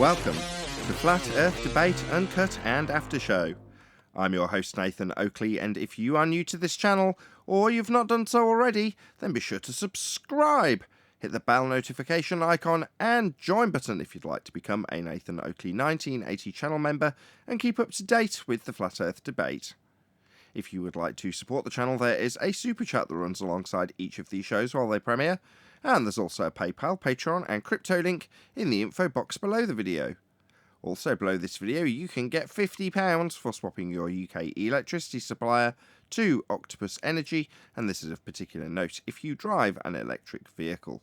Welcome to Flat Earth Debate Uncut and After Show. I'm your host Nathan Oakley, and if you are new to this channel, or you've not done so already, then be sure to subscribe. Hit the bell notification icon and join button if you'd like to become a Nathan Oakley 1980 channel member and keep up to date with the Flat Earth Debate. If you would like to support the channel, there is a super chat that runs alongside each of these shows while they premiere, and there's also a PayPal, Patreon and crypto link in the info box below the video. Also below this video you can get £50 for swapping your UK electricity supplier to Octopus Energy, and this is of particular note if you drive an electric vehicle.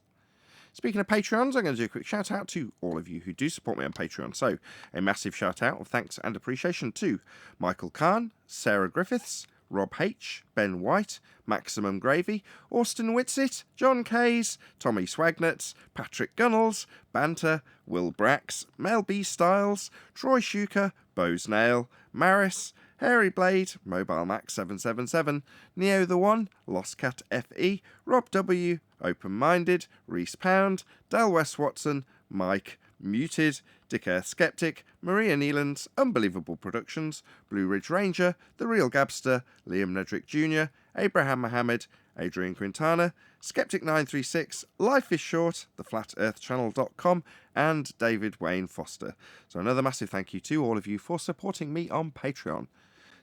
Speaking of Patreons, I'm going to do a quick shout out to all of you who do support me on Patreon. So, a massive shout out of thanks and appreciation to Michael Kahn, Sarah Griffiths, Rob H, Ben White, Maximum Gravy, Austin Whitsitt, John Kays, Tommy Swagnuts, Patrick Gunnels, Banter, Will Brax, Mel B Styles, Troy Shuker, Bose Nail, Maris, Hairy Blade, Mobile Max 777, Neo the One, Lost Cat FE, Rob W, Open Minded, Reese Pound, Dale West Watson, Mike, Muted, Dick Earth Skeptic, Maria Neelands, Unbelievable Productions, Blue Ridge Ranger, The Real Gabster, Liam Nedrick Jr., Abraham Mohammed, Adrian Quintana, Skeptic936, Life is Short, theflatearthchannel.com, and David Wayne Foster. So another massive thank you to all of you for supporting me on Patreon.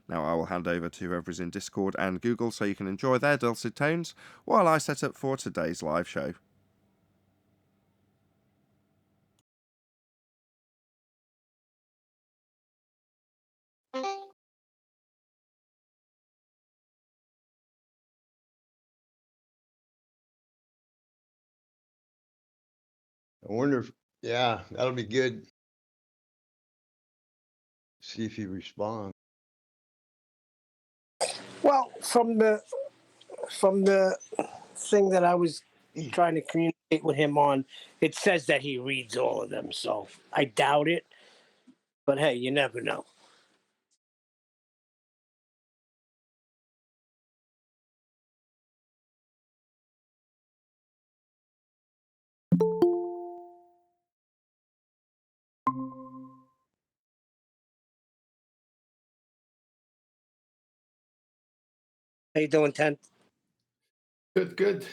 Now I will hand over to whoever is in Discord and Google so you can enjoy their dulcet tones while I set up for today's live show. I wonder if, yeah, that'll be good. See if he responds. Well, from the thing that I was trying to communicate with him on, it says that he reads all of them, so I doubt it. But hey, you never know. How you doing, Tent? Good.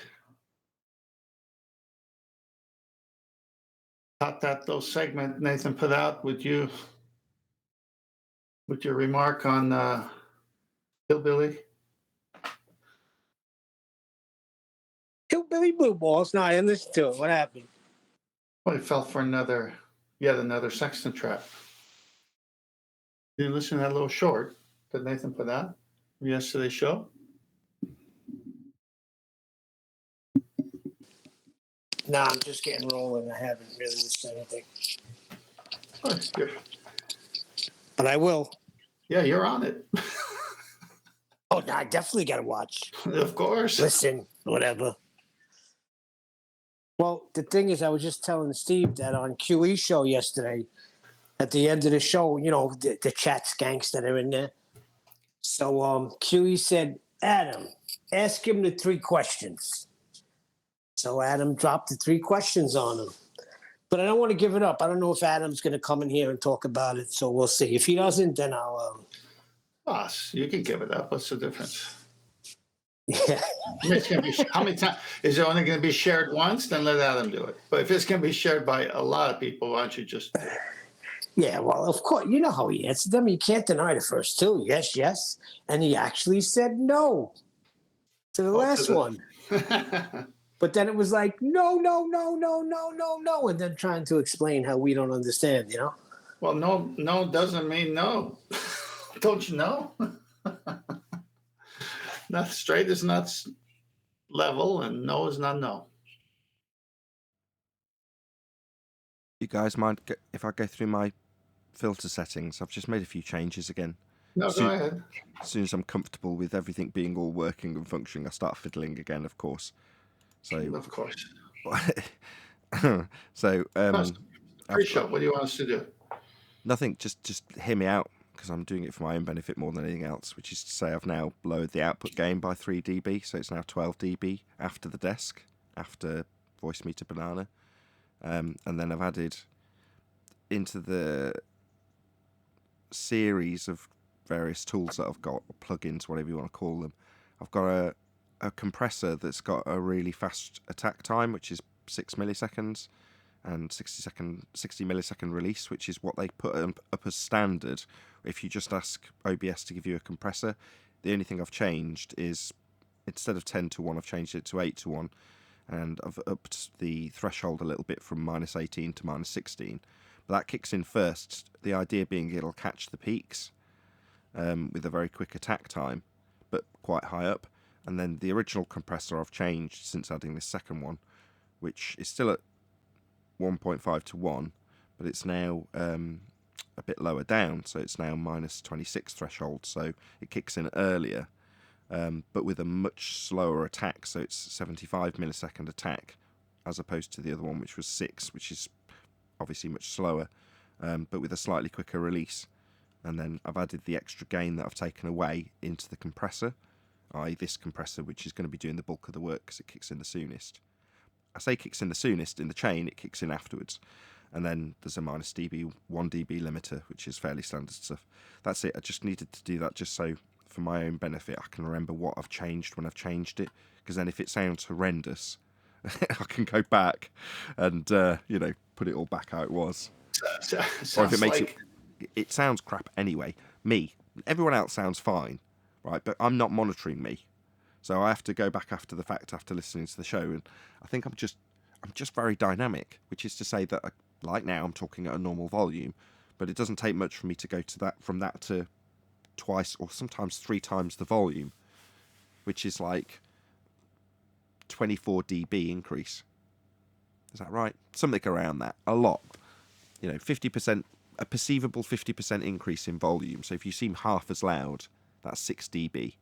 Thought that little segment Nathan put out with your remark on Hillbilly. Hillbilly Blue Balls. No, I didn't listen to it. What happened? Well, he fell for yet another sexton trap. Did you listen to that little short that Nathan put out from yesterday's show? No, I'm just getting rolling. I haven't really listened to anything. Oh, But I will. yeah, you're on it. Oh, no, I definitely got to watch. Of course. Listen, whatever. Well, the thing is, I was just telling Steve that on QE show yesterday, at the end of the show, you know, the chat skanks that are in there. So QE said, Adam, ask him the 3 questions. So Adam dropped the 3 questions on him. But I don't want to give it up. I don't know if Adam's going to come in here and talk about it, so we'll see. If he doesn't, then I'll... Boss, you can give it up. What's the difference? Yeah. How many times? Is it only going to be shared once? Then let Adam do it. But if it's going to be shared by a lot of people, why don't you just... Yeah, well, of course, you know how he answered them. You can't deny the first 2. Yes, yes. And he actually said no to the last one. But then it was like, no. And then trying to explain how we don't understand, you know? Well, no doesn't mean no. Don't you know? Not straight is not level, and no is not no. You guys mind if I go through my filter settings? I've just made a few changes again. No, go ahead. As soon as I'm comfortable with everything being all working and functioning, I start fiddling again, of course. So, of course. So, pre-show. What do you want us to do? Nothing. Just hear me out, because I'm doing it for my own benefit more than anything else. Which is to say, I've now lowered the output gain by 3 dB, so it's now 12 dB after the desk, after voice meter banana, and then I've added into the series of various tools that I've got, or plugins, whatever you want to call them. I've got a compressor that's got a really fast attack time, which is 6 milliseconds, and 60 millisecond release, which is what they put up as standard. If you just ask OBS to give you a compressor, the only thing I've changed is instead of 10:1, I've changed it to 8:1, and I've upped the threshold a little bit from -18 to -16. But that kicks in first, the idea being it'll catch the peaks with a very quick attack time, but quite high up. And then the original compressor I've changed since adding this second one, which is still at 1.5:1, but it's now a bit lower down, so it's now -26 threshold, so it kicks in earlier, but with a much slower attack, so it's 75 millisecond attack, as opposed to the other one, which was 6, which is obviously much slower, but with a slightly quicker release. And then I've added the extra gain that I've taken away into the compressor, i.e. this compressor, which is going to be doing the bulk of the work because it kicks in the soonest. I say kicks in the soonest, in the chain it kicks in afterwards. And then there's a -dB, 1 dB limiter, which is fairly standard stuff. That's it. I just needed to do that just so, for my own benefit, I can remember what I've changed when I've changed it. Because then if it sounds horrendous, I can go back and, put it all back how it was. Or if it makes it sounds crap anyway. Everyone else sounds fine, right? But I'm not monitoring me. So I have to go back after the fact, after listening to the show, and I think I'm just very dynamic, which is to say that, like now, I'm talking at a normal volume, but it doesn't take much for me to go to from that to twice or sometimes 3 times the volume, which is like 24 dB increase. Is that right? Something around that. A lot. 50%, a perceivable 50% increase in volume. So if you seem half as loud, that's 6 dB.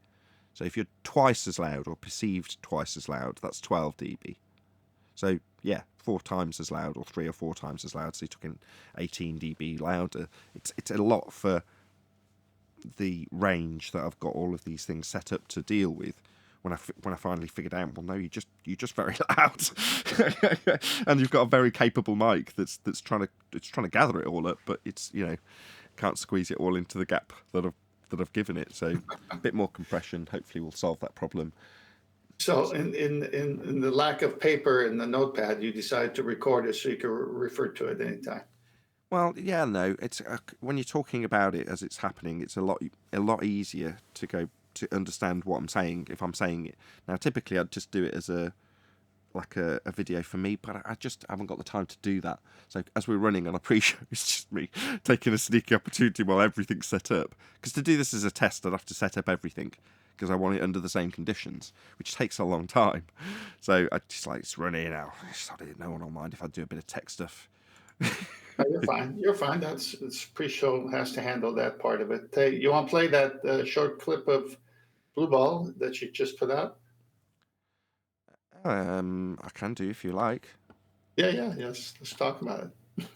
So if you're twice as loud or perceived twice as loud, that's 12 dB. So yeah, 4 times as loud or 3 or 4 times as loud. So you're talking 18 dB louder. It's a lot for the range that I've got all of these things set up to deal with. When I finally figured out, well, no, you're just very loud, and you've got a very capable mic that's trying to gather it all up, but it's can't squeeze it all into the gap that I've given it. So a bit more compression hopefully will solve that problem. So in the lack of paper in the notepad, you decided to record it so you could refer to it anytime. Well, yeah, no, it's when you're talking about it as it's happening, it's a lot easier to understand what I'm saying if I'm saying it. Now, typically I'd just do it as a video for me, but I just haven't got the time to do that. So as we're running on a pre-show, it's just me taking a sneaky opportunity while everything's set up. Because to do this as a test, I'd have to set up everything because I want it under the same conditions, which takes a long time. So I just it's running now. No one will mind if I do a bit of tech stuff. You're fine. You're fine. That's pre-show has to handle that part of it. Hey, you want to play that short clip of Blue Ball that you just put out? I can do if you like. Yeah. Let's talk about it.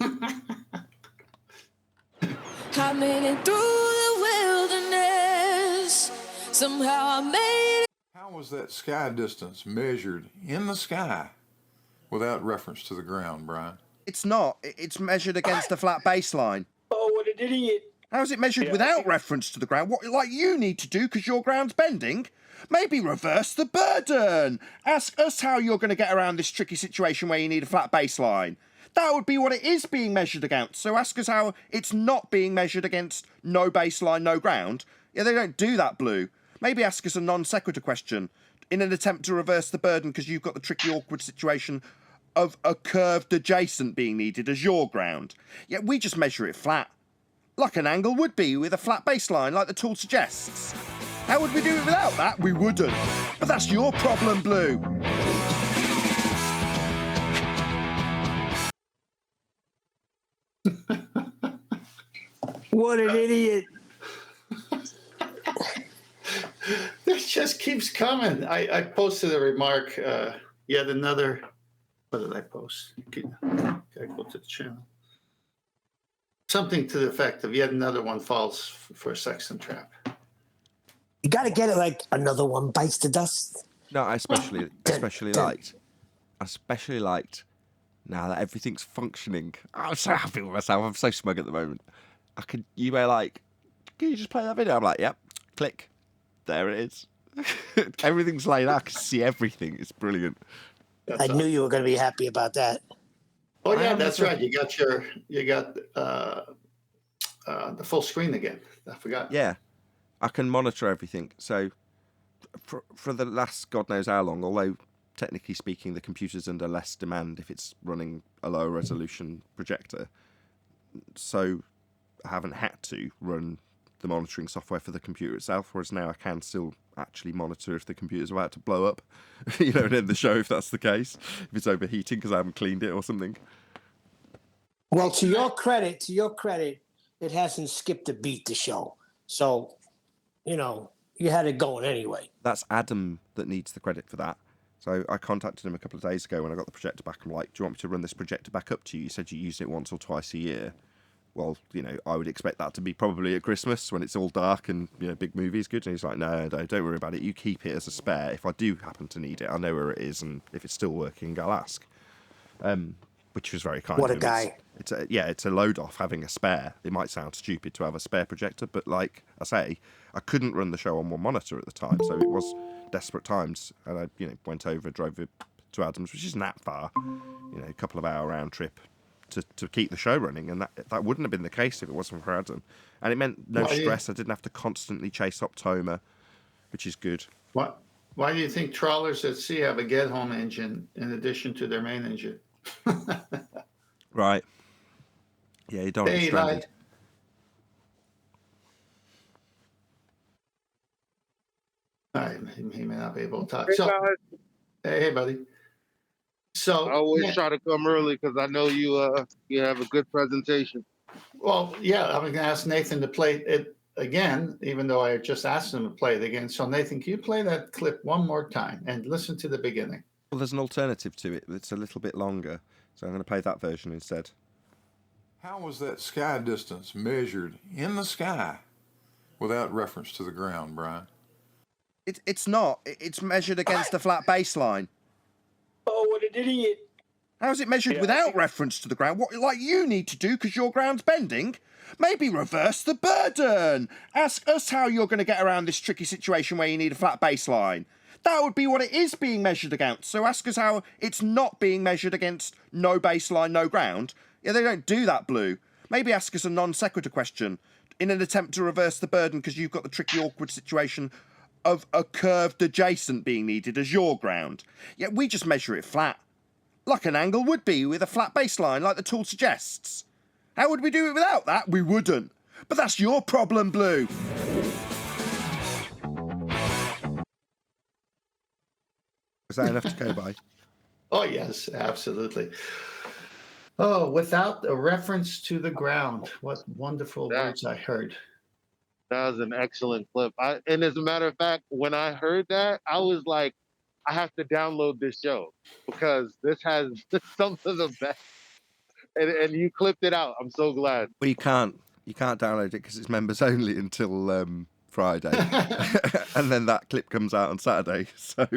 I made it through the wilderness. Somehow I made it. How was that sky distance measured in the sky without reference to the ground, Brian? It's not. It's measured against a flat baseline. Oh, what an idiot. How is it measured without reference to the ground? What, like you need to do because your ground's bending? Maybe reverse the burden. Ask us how you're going to get around this tricky situation where you need a flat baseline. That would be what it is being measured against. So ask us how it's not being measured against no baseline, no ground. Yeah, they don't do that, Blue. Maybe ask us a non sequitur question in an attempt to reverse the burden because you've got the tricky, awkward situation of a curved adjacent being needed as your ground. Yet we just measure it flat. Like an angle would be with a flat baseline like the tool suggests. How would we do it without that? We wouldn't. But that's your problem, Blue. What an idiot. This just keeps coming. I posted a remark, yet another. What did I post? Gotta go to the channel. Something to the effect of yet another one falls for a sexton trap. You got to get it like another one bites the dust. No, I especially liked now that everything's functioning, I'm so happy with myself. I'm so smug at the moment. You were like, can you just play that video? I'm like, yep, click. There it is. Everything's laid out. I can see everything. It's brilliant. I knew you were going to be happy about that. Oh I yeah, am that's as well. right. You got the full screen again. I forgot. Yeah, I can monitor everything. So for the last God knows how long, although technically speaking, the computer's under less demand if it's running a lower resolution projector. So I haven't had to run the monitoring software for the computer itself, whereas now I can still actually monitor if the computer's about to blow up, and end the show if that's the case, if it's overheating because I haven't cleaned it or something. Well, to your credit, it hasn't skipped a beat, the show. So, you had it going anyway. That's Adam that needs the credit for that. So I contacted him a couple of days ago when I got the projector back. I'm like, do you want me to run this projector back up to you? You said you use it once or twice a year. Well, I would expect that to be probably at Christmas when it's all dark and, big movies good. And he's like, no, don't worry about it. You keep it as a spare. If I do happen to need it, I know where it is. And if it's still working, I'll ask. Which was very kind What of a him. guy. It's a load off having a spare. It might sound stupid to have a spare projector, but like I say, I couldn't run the show on one monitor at the time. So it was desperate times. And I, went over, drove it to Adams, which isn't that far, a couple of hour round trip to keep the show running, and that wouldn't have been the case if it wasn't for Adam. And it meant no stress. I didn't have to constantly chase Optoma, which is good. Why do you think trawlers at sea have a get home engine in addition to their main engine? Right. Yeah, you don't want to be stranded. He may not be able to talk. So, hey, buddy. So I always try to come early because I know you have a good presentation. Well, yeah, I'm going to ask Nathan to play it again, even though I just asked him to play it again. So, Nathan, can you play that clip one more time and listen to the beginning? Well, there's an alternative to it. It's a little bit longer, so I'm going to play that version instead. How was that sky distance measured in the sky without reference to the ground, Brian? It's not. It's measured against a flat baseline. Oh, what an idiot. How is it measured without reference to the ground? What, like you need to do because your ground's bending? Maybe reverse the burden. Ask us how you're going to get around this tricky situation where you need a flat baseline. That would be what it is being measured against. So ask us how it's not being measured against no baseline, no ground. Yeah, they don't do that, Blue. Maybe ask us a non sequitur question in an attempt to reverse the burden because you've got the tricky, awkward situation of a curved adjacent being needed as your ground. Yet we just measure it flat. Like an angle would be with a flat baseline like the tool suggests. How would we do it without that? We wouldn't. But that's your problem, Blue. Is that enough to go by? Oh, yes, absolutely. Oh, without a reference to the ground. What wonderful words I heard. That was an excellent clip. And as a matter of fact, when I heard that, I was like, I have to download this show because this has some of the best. And you clipped it out. I'm so glad. Well, you can't download it because it's members only until Friday. And then that clip comes out on Saturday. So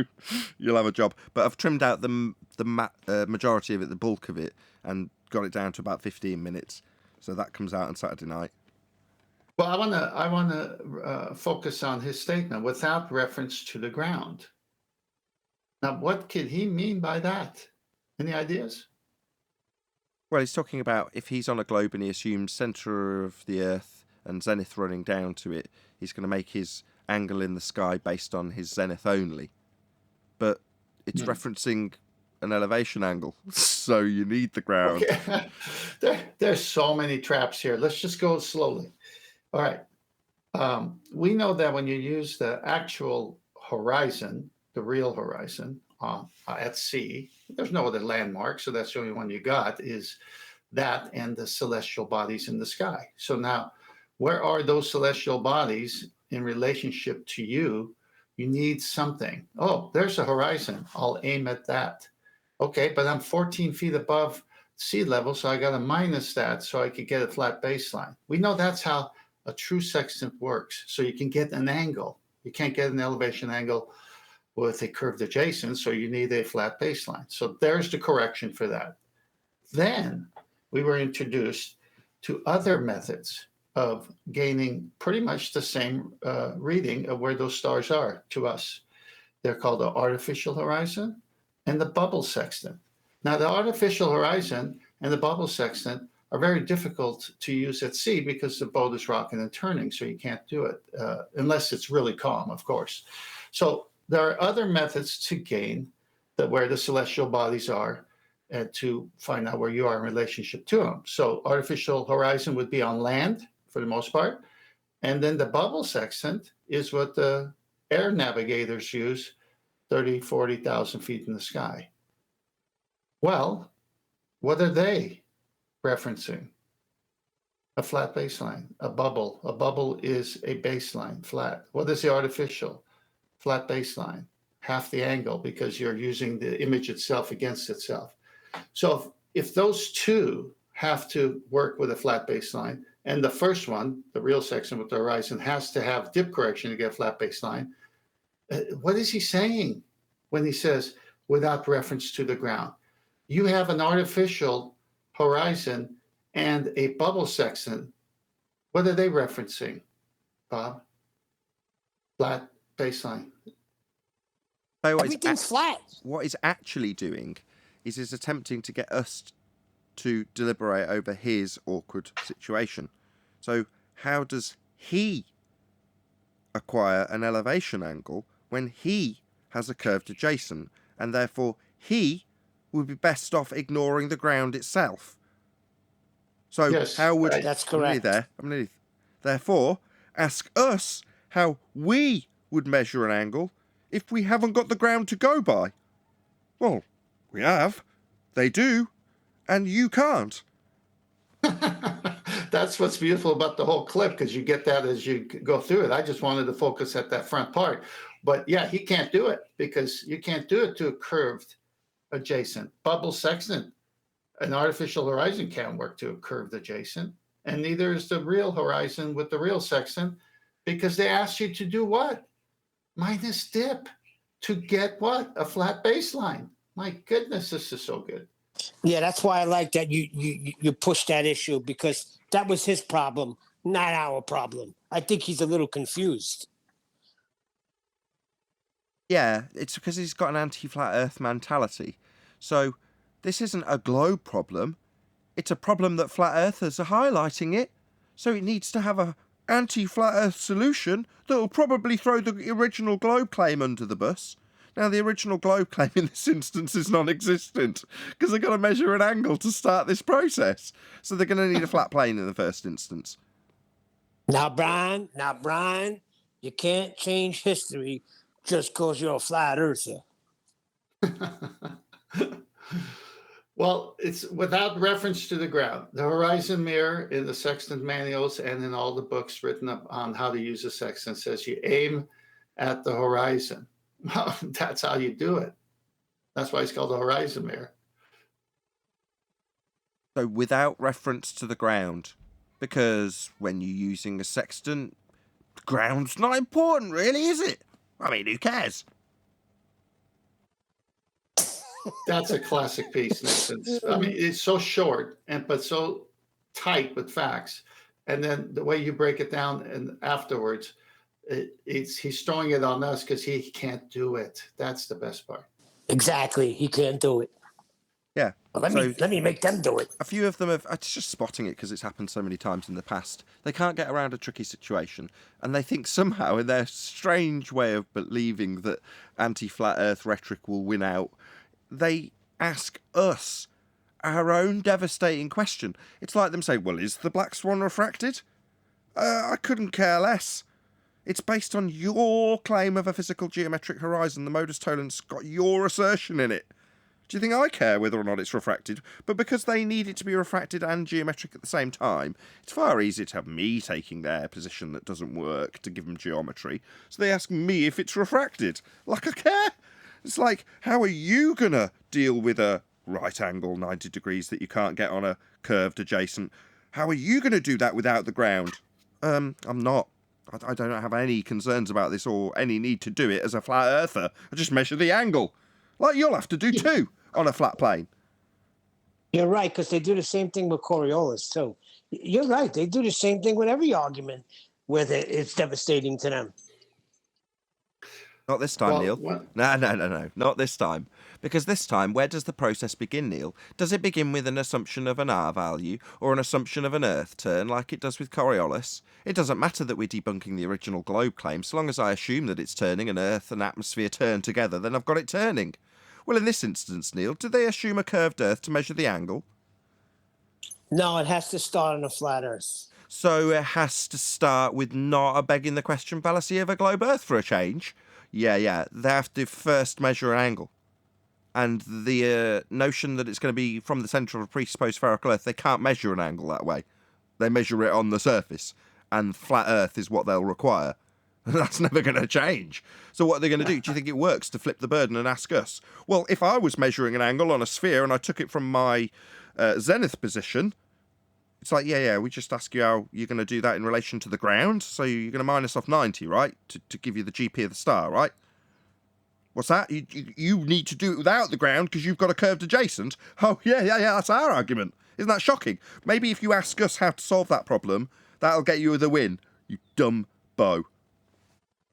you'll have a job. But I've trimmed out the majority of it, the bulk of it, and got it down to about 15 minutes. So that comes out on Saturday night. Well, I want to focus on his statement without reference to the ground. Now, what could he mean by that? Any ideas? Well, he's talking about if he's on a globe and he assumes centre of the Earth and zenith running down to it, he's going to make his angle in the sky based on his zenith only. But it's referencing an elevation angle, so you need the ground. Okay. There's so many traps here. Let's just go slowly. All right. We know that when you use the actual horizon, the real horizon at sea, there's no other landmark, so that's the only one you got is that and the celestial bodies in the sky. So now, where are those celestial bodies in relationship to you? You need something. Oh, there's a horizon. I'll aim at that. Okay, but I'm 14 feet above sea level, so I got to minus that so I could get a flat baseline. We know that's how a true sextant works. So you can get an angle. You can't get an elevation angle with a curved adjacent, so you need a flat baseline. So there's the correction for that. Then we were introduced to other methods of gaining pretty much the same reading of where those stars are to us. They're called the artificial horizon and the bubble sextant. Now, the artificial horizon and the bubble sextant are very difficult to use at sea because the boat is rocking and turning, so you can't do it unless it's really calm, of course. So there are other methods to gain where the celestial bodies are and to find out where you are in relationship to them. So artificial horizon would be on land for the most part. And then the bubble sextant is what the air navigators use 30, 40,000 feet in the sky. Well, what are they referencing? A flat baseline, a bubble. A bubble is a baseline, flat. What is the artificial? Flat baseline, half the angle because you're using the image itself against itself. So if those two have to work with a flat baseline, and the first one, the real section with the horizon, has to have dip correction to get a flat baseline, what is he saying when he says without reference to the ground? You have an artificial horizon and a bubble sextant. What are they referencing, Bob? Flat baseline. So Everything's flat. what he's actually doing is he's attempting to get us to deliberate over his awkward situation. So how does he acquire an elevation angle when he has a curved adjacent, and therefore he would be best off ignoring the ground itself? So Yes, how would right. That's I'm nearly correct. there. I'm nearly. Therefore, ask us how we would measure an angle if we haven't got the ground to go by. Well, we have. They do, and you can't. That's what's beautiful about the whole clip, because you get that as you go through it. I just wanted to focus at that front part. But yeah, he can't do it because you can't do it to a curved adjacent. Bubble sextant, an artificial horizon can't work to a curved adjacent, and neither is the real horizon with the real sextant, because they asked you to do what? Minus dip to get what? A flat baseline. My goodness, this is so good. Yeah, that's why I like that you push that issue, because that was his problem, not our problem. I think he's a little confused. Yeah, it's because he's got an anti-flat Earth mentality. So this isn't a globe problem. It's a problem that flat earthers are highlighting it. So it needs to have a anti-flat Earth solution that will probably throw the original globe claim under the bus. Now, the original globe claim in this instance is non-existent because they've got to measure an angle to start this process. So they're going to need a flat plane in the first instance. Now, Brian, you can't change history just because you're a flat earther. Well, it's without reference to the ground. The horizon mirror in the sextant manuals and in all the books written up on how to use a sextant says you aim at the horizon. Well, that's how you do it. That's why it's called the horizon mirror. So without reference to the ground, because when you're using a sextant, the ground's not important, really, is it? I mean, who cares? That's a classic piece, Nathan. I mean, it's so short but so tight with facts, and then the way you break it down and afterwards, he's throwing it on us because he can't do it. That's the best part. Exactly, he can't do it. Yeah. Well, let me make them do it. A few of them have. It's just spotting it because it's happened so many times in the past. They can't get around a tricky situation, and they think somehow, in their strange way of believing that anti-flat Earth rhetoric will win out, they ask us our own devastating question. It's like them saying, "Well, is the black swan refracted?" I couldn't care less. It's based on your claim of a physical geometric horizon. The modus tollens's got your assertion in it. Do you think I care whether or not it's refracted? But because they need it to be refracted and geometric at the same time, it's far easier to have me taking their position that doesn't work to give them geometry. So they ask me if it's refracted. Like I care? It's like, how are you going to deal with a right angle 90 degrees that you can't get on a curved adjacent? How are you going to do that without the ground? I'm not. I don't have any concerns about this or any need to do it as a flat earther. I just measure the angle. Like you'll have to do too on a flat plane. You're right, because they do the same thing with Coriolis too. You're right. They do the same thing with every argument where it's devastating to them. Not this time, Well, Neil. what, No. Not this time. Because this time, where does the process begin, Neil? Does it begin with an assumption of an R value or an assumption of an Earth turn like it does with Coriolis? It doesn't matter that we're debunking the original globe claim, so long as I assume that it's turning and Earth and atmosphere turn together, then I've got it turning. Well, in this instance, Neil, do they assume a curved Earth to measure the angle? No, it has to start on a flat Earth. So it has to start with not a begging the question fallacy of a globe Earth for a change. Yeah. They have to first measure an angle. And the notion that it's going to be from the centre of a presupposed spherical Earth, they can't measure an angle that way. They measure it on the surface. And flat Earth is what they'll require. That's never going to change. So what are they going to do? Do you think it works to flip the burden and ask us? Well, if I was measuring an angle on a sphere and I took it from my zenith position, it's like, yeah, we just ask you how you're going to do that in relation to the ground. So you're going to minus off 90, right? To give you the GP of the star, right? What's that? You need to do it without the ground because you've got a curved adjacent? Oh, yeah, that's our argument. Isn't that shocking? Maybe if you ask us how to solve that problem, that'll get you the win, you dumb bow.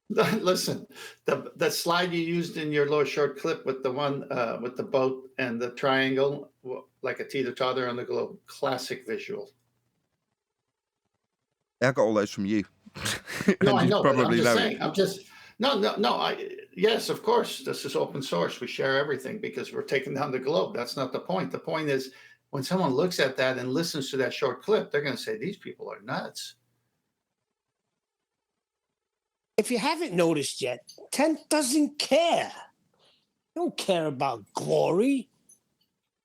listen, the slide you used in your little short clip with the one with the boat and the triangle, like a teeter-totter on the globe, classic visual. I got all those from you. No, I know, but I'm probably just know saying. it. I'm just no. Yes, of course, this is open source. We share everything because we're taking down the globe. That's not the point. The point is when someone looks at that and listens to that short clip, they're going to say these people are nuts. If you haven't noticed yet, Tent doesn't care. They don't care about glory.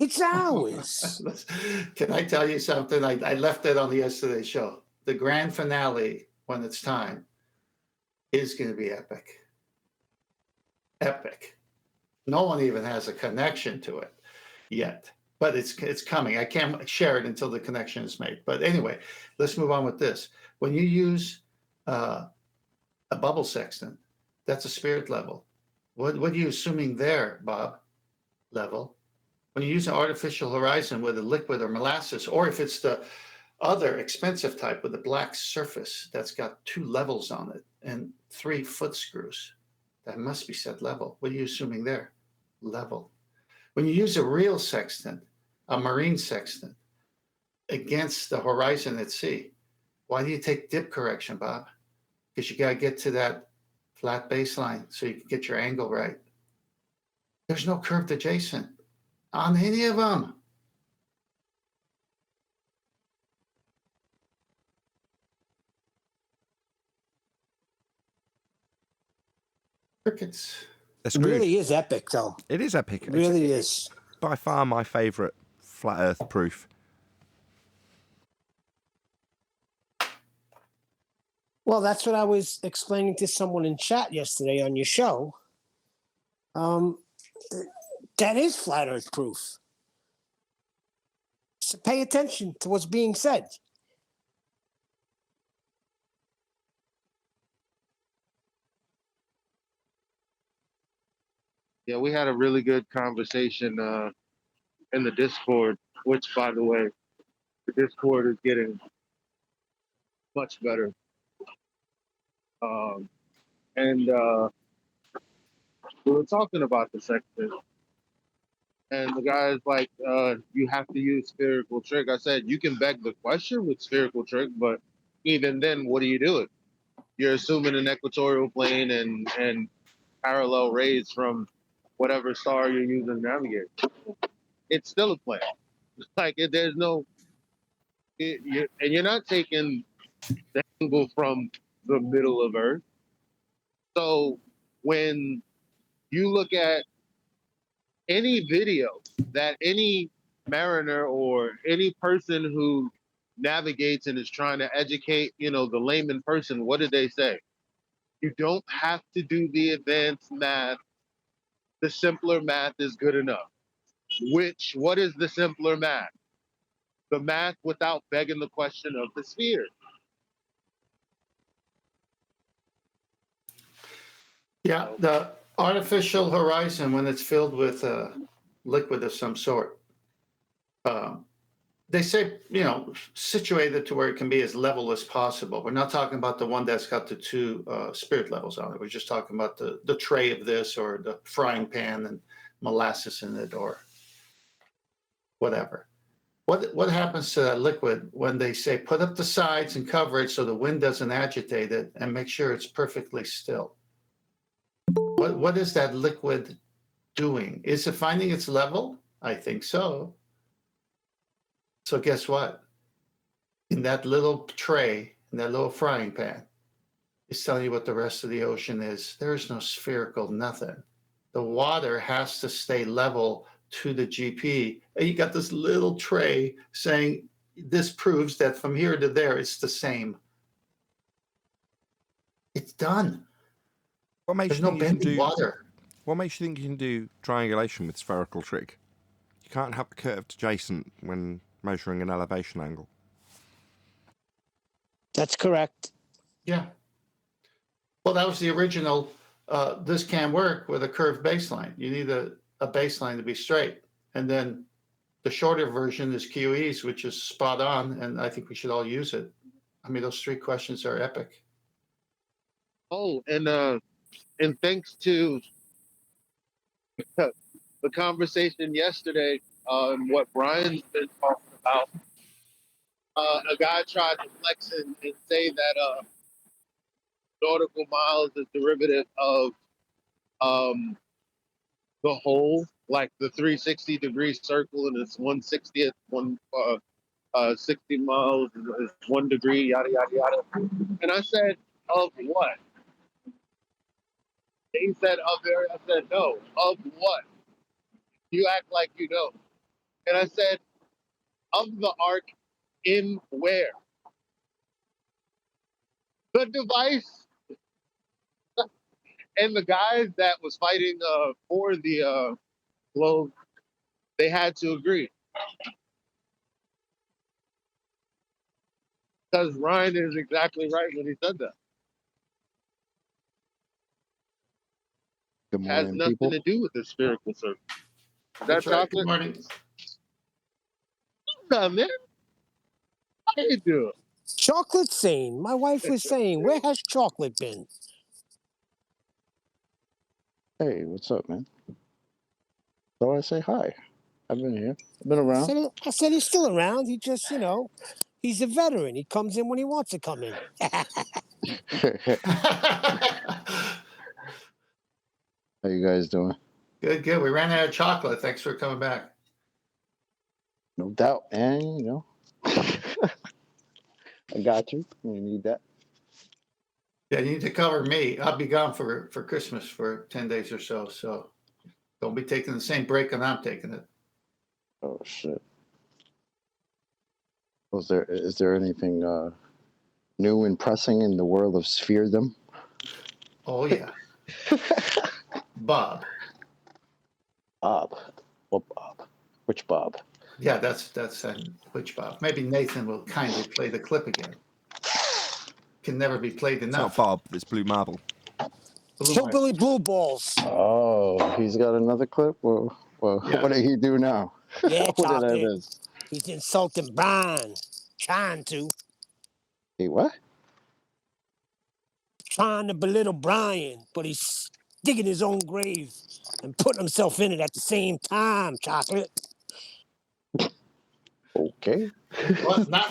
It's ours. Can I tell you something? I left it on the yesterday's show. The grand finale, when it's time, is going to be epic. Epic. No one even has a connection to it yet, but it's coming. I can't share it until the connection is made. But anyway, let's move on with this. When you use a bubble sextant, that's a spirit level. What are you assuming there, Bob? Level. When you use an artificial horizon with a liquid or molasses, or if it's the other expensive type with a black surface that's got 2 levels on it and 3 foot screws, that must be set level. What are you assuming there? Level. When you use a real sextant, a marine sextant, against the horizon at sea, why do you take dip correction, Bob? Because you got to get to that flat baseline so you can get your angle right. There's no curved adjacent on any of them. Crickets. They're It screwed. really is epic, though. It is epic. It really is. By far my favourite flat Earth proof. Well, that's what I was explaining to someone in chat yesterday on your show. That is flat Earth proof. So pay attention to what's being said. Yeah, we had a really good conversation in the Discord, which, by the way, the Discord is getting much better. And we were talking about the section, and the guy's like, you have to use spherical trick. I said, you can beg the question with spherical trick, but even then, what are you doing? You're assuming an equatorial plane and parallel rays from whatever star you're using to navigate. It's still a plane. Like, there's no, and you're not taking the angle from the middle of Earth. So when you look at any video that any mariner or any person who navigates and is trying to educate, the layman person, what do they say? You don't have to do the advanced math. The simpler math is good enough. What is the simpler math? The math without begging the question of the sphere. Yeah, the artificial horizon, when it's filled with a liquid of some sort, They say, situated to where it can be as level as possible. We're not talking about the one that's got the two spirit levels on it. We're just talking about the tray of this, or the frying pan and molasses in it, or whatever. What happens to that liquid when they say put up the sides and cover it so the wind doesn't agitate it, and make sure it's perfectly still? What is that liquid doing? Is it finding its level? I think so. So guess what? In that little tray, in that little frying pan, it's telling you what the rest of the ocean is. There is no spherical nothing. The water has to stay level to the GP. And you got this little tray saying, this proves that from here to there, it's the same. It's done. What makes There's you no think you can bending do? water. What makes you think you can do triangulation with spherical trig? You can't have the curved adjacent when measuring an elevation angle. That's correct. Yeah. Well, that was the original. This can work with a curved baseline. You need a baseline to be straight. And then the shorter version is QE's, which is spot on. And I think we should all use it. I mean, those three questions are epic. Oh, and thanks to the conversation yesterday on what Brian's been talking about, a guy tried to flex and say that nautical miles is derivative of the whole, like the 360-degree circle, and it's 1/60th, 60 miles is 1 degree, yada yada yada. And I said, of what? He said, of there. I said, no, of what? You act like you know. And I said, of the ark in where? The device. And the guys that was fighting for the globe, they had to agree. Because Ryan is exactly right when he said that. Good It has morning, nothing people. to do with the spherical circle. Is that That's right. Good chocolate? morning. What's up, man? How you doing? Chocolate saying, my wife was saying, where has chocolate been? Hey, what's up, man? So I say hi. I've been here. I've been I around. said he's still around. He just, he's a veteran. He comes in when he wants to come in. How you guys doing? Good, good. We ran out of chocolate. Thanks for coming back. No doubt, man. I got you. You need that. Yeah, you need to cover me. I'll be gone for Christmas for 10 days or so. So don't be taking the same break and I'm taking it. Oh shit. Is there anything new and pressing in the world of spheredom? Oh, yeah. Bob. Bob. What Bob? Which Bob? Yeah, that's which Bob? Maybe Nathan will kindly play the clip again. Can never be played It's not enough. Bob, it's Blue Marble. Hillbilly Blue Balls. Oh, he's got another clip? Well, Yeah. What did he do now? Yeah, What did I chocolate. miss? He's insulting Brian. Trying He what? to belittle Brian, but he's digging his own grave and putting himself in it at the same time, chocolate. Okay. Well, now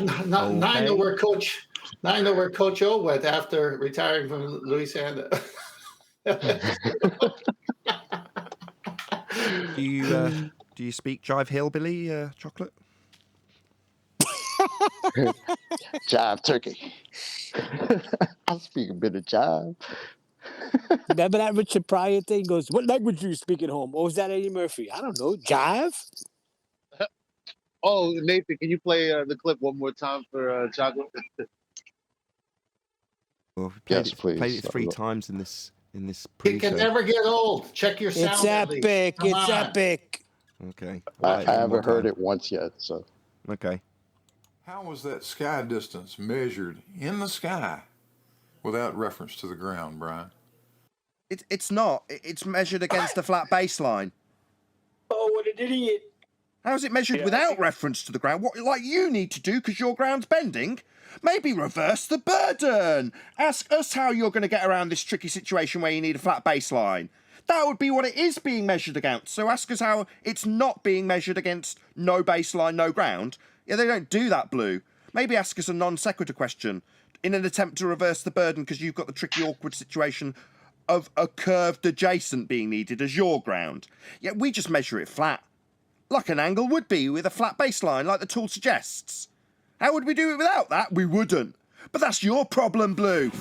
I know where Coach. Now I know where Coach O went after retiring from Louisiana. Do you speak Jive Hillbilly, Chocolate? Jive turkey. I speak a bit of jive. Remember that Richard Pryor thing? Goes, what language do you speak at home? Or was that Eddie Murphy? I don't know. Jive? Oh, Nathan, can you play the clip one more time for Chocolate? Well, we Yes, please. Played it 3 times in this It pre-show. can never get old. Check your sound. It's epic. Come It's on. epic. Okay. I haven't heard it once yet, so. Okay. How was that sky distance measured in the sky without reference to the ground, Brian? It's not. It's measured against a flat baseline. Oh, what an idiot. How's it measured Yeah, I without think- reference to the ground? What, like you need to do because your ground's bending? Maybe reverse the burden. Ask us how you're going to get around this tricky situation where you need a flat baseline. That would be what it is being measured against. So ask us how it's not being measured against no baseline, no ground. Yeah, they don't do that, Blue. Maybe ask us a non sequitur question in an attempt to reverse the burden because you've got the tricky, awkward situation of a curved adjacent being needed as your ground. Yet we just measure it flat, like an angle would be with a flat baseline, like the tool suggests. How would we do it without that? We wouldn't. But that's your problem, Blue.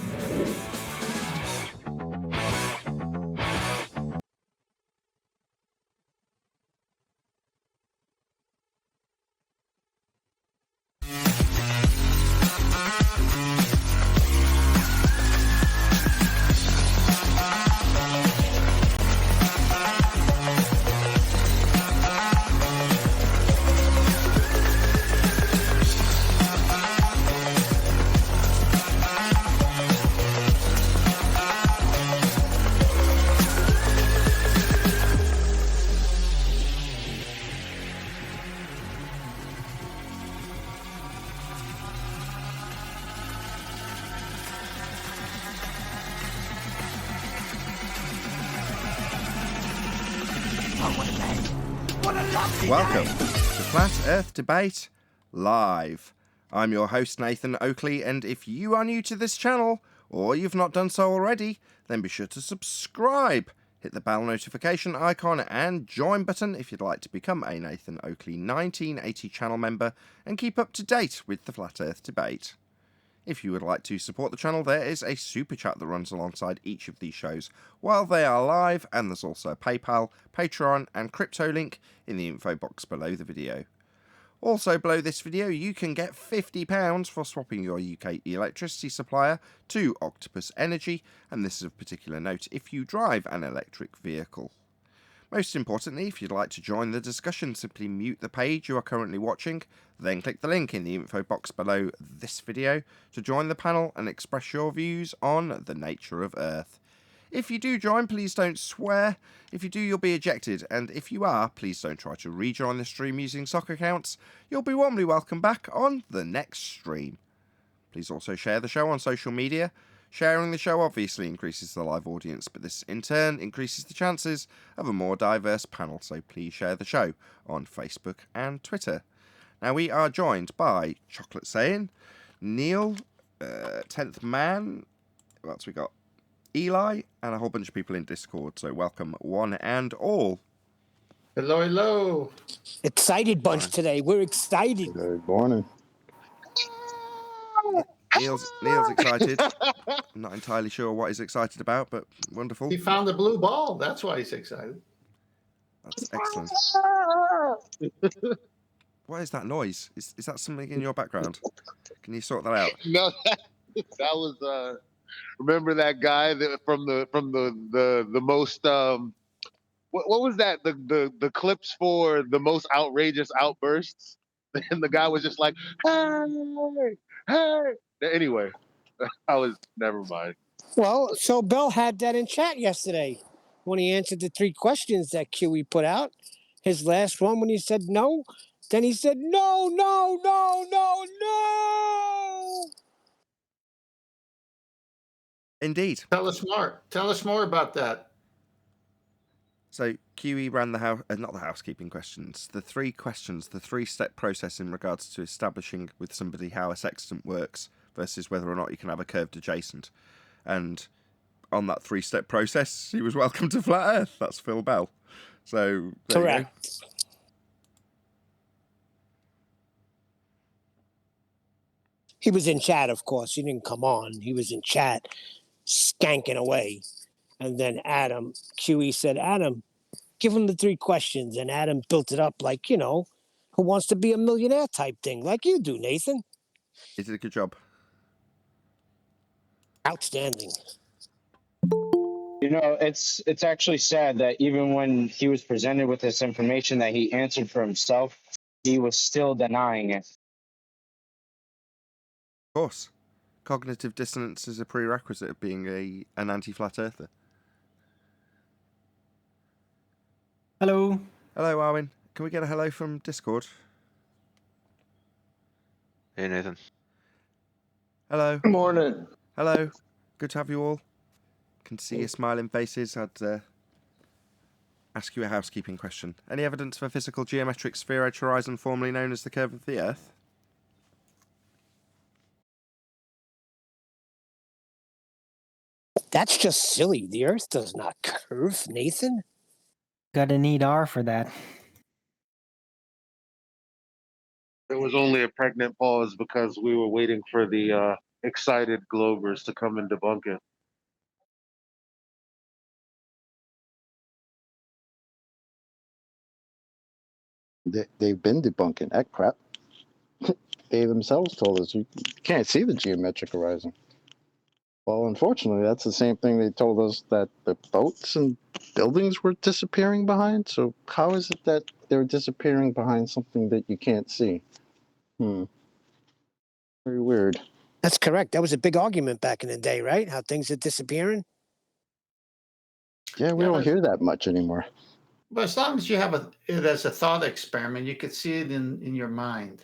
Welcome to Flat Earth Debate Live. I'm your host, Nathan Oakley, and if you are new to this channel, or you've not done so already, then be sure to subscribe. Hit the bell notification icon and join button if you'd like to become a Nathan Oakley 1980 channel member and keep up to date with the Flat Earth Debate. If you would like to support the channel, there is a super chat that runs alongside each of these shows while they are live, and there's also a PayPal, Patreon, and crypto link in the info box below the video. Also below this video, you can get £50 for swapping your UK electricity supplier to Octopus Energy, and this is of particular note if you drive an electric vehicle. Most importantly, if you'd like to join the discussion, simply mute the page you are currently watching, then click the link in the info box below this video to join the panel and express your views on the nature of Earth. If you do join, please don't swear. If you do, you'll be ejected, and if you are, please don't try to rejoin the stream using sock accounts. You'll be warmly welcome back on the next stream. Please also share the show on social media. Sharing the show obviously increases the live audience, but this in turn increases the chances of a more diverse panel, so please share the show on Facebook and Twitter. Now we are joined by Chocolate Saying, Neil, 10th Man, what else we got? Eli, and a whole bunch of people in Discord, so welcome one and all. Hello, hello. Excited bunch today. We're excited. Good morning. Neil's excited. I'm not entirely sure what he's excited about, but wonderful. He found the blue ball. That's why he's excited. That's excellent. What is that noise? Is that something in your background? Can you sort that out? No, that was remember that guy that from the most what was that the clips for the most outrageous outbursts, and the guy was just like, hey, hey. Anyway, never mind. Well, so Bill had that in chat yesterday when he answered the 3 questions that QE put out. His last one when he said no, then he said no, no, no, no, no. Indeed. Tell us more. Tell us more about that. So QE ran the house, not the housekeeping questions, the 3 questions, the 3-step process in regards to establishing with somebody how a sextant works versus whether or not you can have a curved adjacent. And on that 3-step process, he was welcome to Flat Earth. That's Phil Bell. So there Correct. You go. He was in chat, of course. He didn't come on. He was in chat, skanking away. And then Adam, QE said, Adam, give him the 3 questions. And Adam built it up like, who wants to be a millionaire type thing, like you do, Nathan. He did a good job. Outstanding. It's actually sad that even when he was presented with this information that he answered for himself, he was still denying it. Of course. Cognitive dissonance is a prerequisite of being an anti-flat earther. Hello. Hello, Arwin. Can we get a hello from Discord? Hey, Nathan. Hello. Good morning. Hello. Good to have you all. Can see your smiling faces. I'd ask you a housekeeping question. Any evidence of a physical geometric sphere-edge horizon formerly known as the curve of the Earth? That's just silly. The Earth does not curve, Nathan. Gotta need R for that. It was only a pregnant pause because we were waiting for the excited Globers to come and debunk it. They've been debunking that crap. They themselves told us you can't see the geometric horizon. Well, unfortunately, that's the same thing they told us that the boats and buildings were disappearing behind. So how is it that they're disappearing behind something that you can't see? Very weird. That's correct. That was a big argument back in the day, right? How things are disappearing. Yeah, we don't hear that much anymore. But as long as you have it as a thought experiment, you could see it in your mind.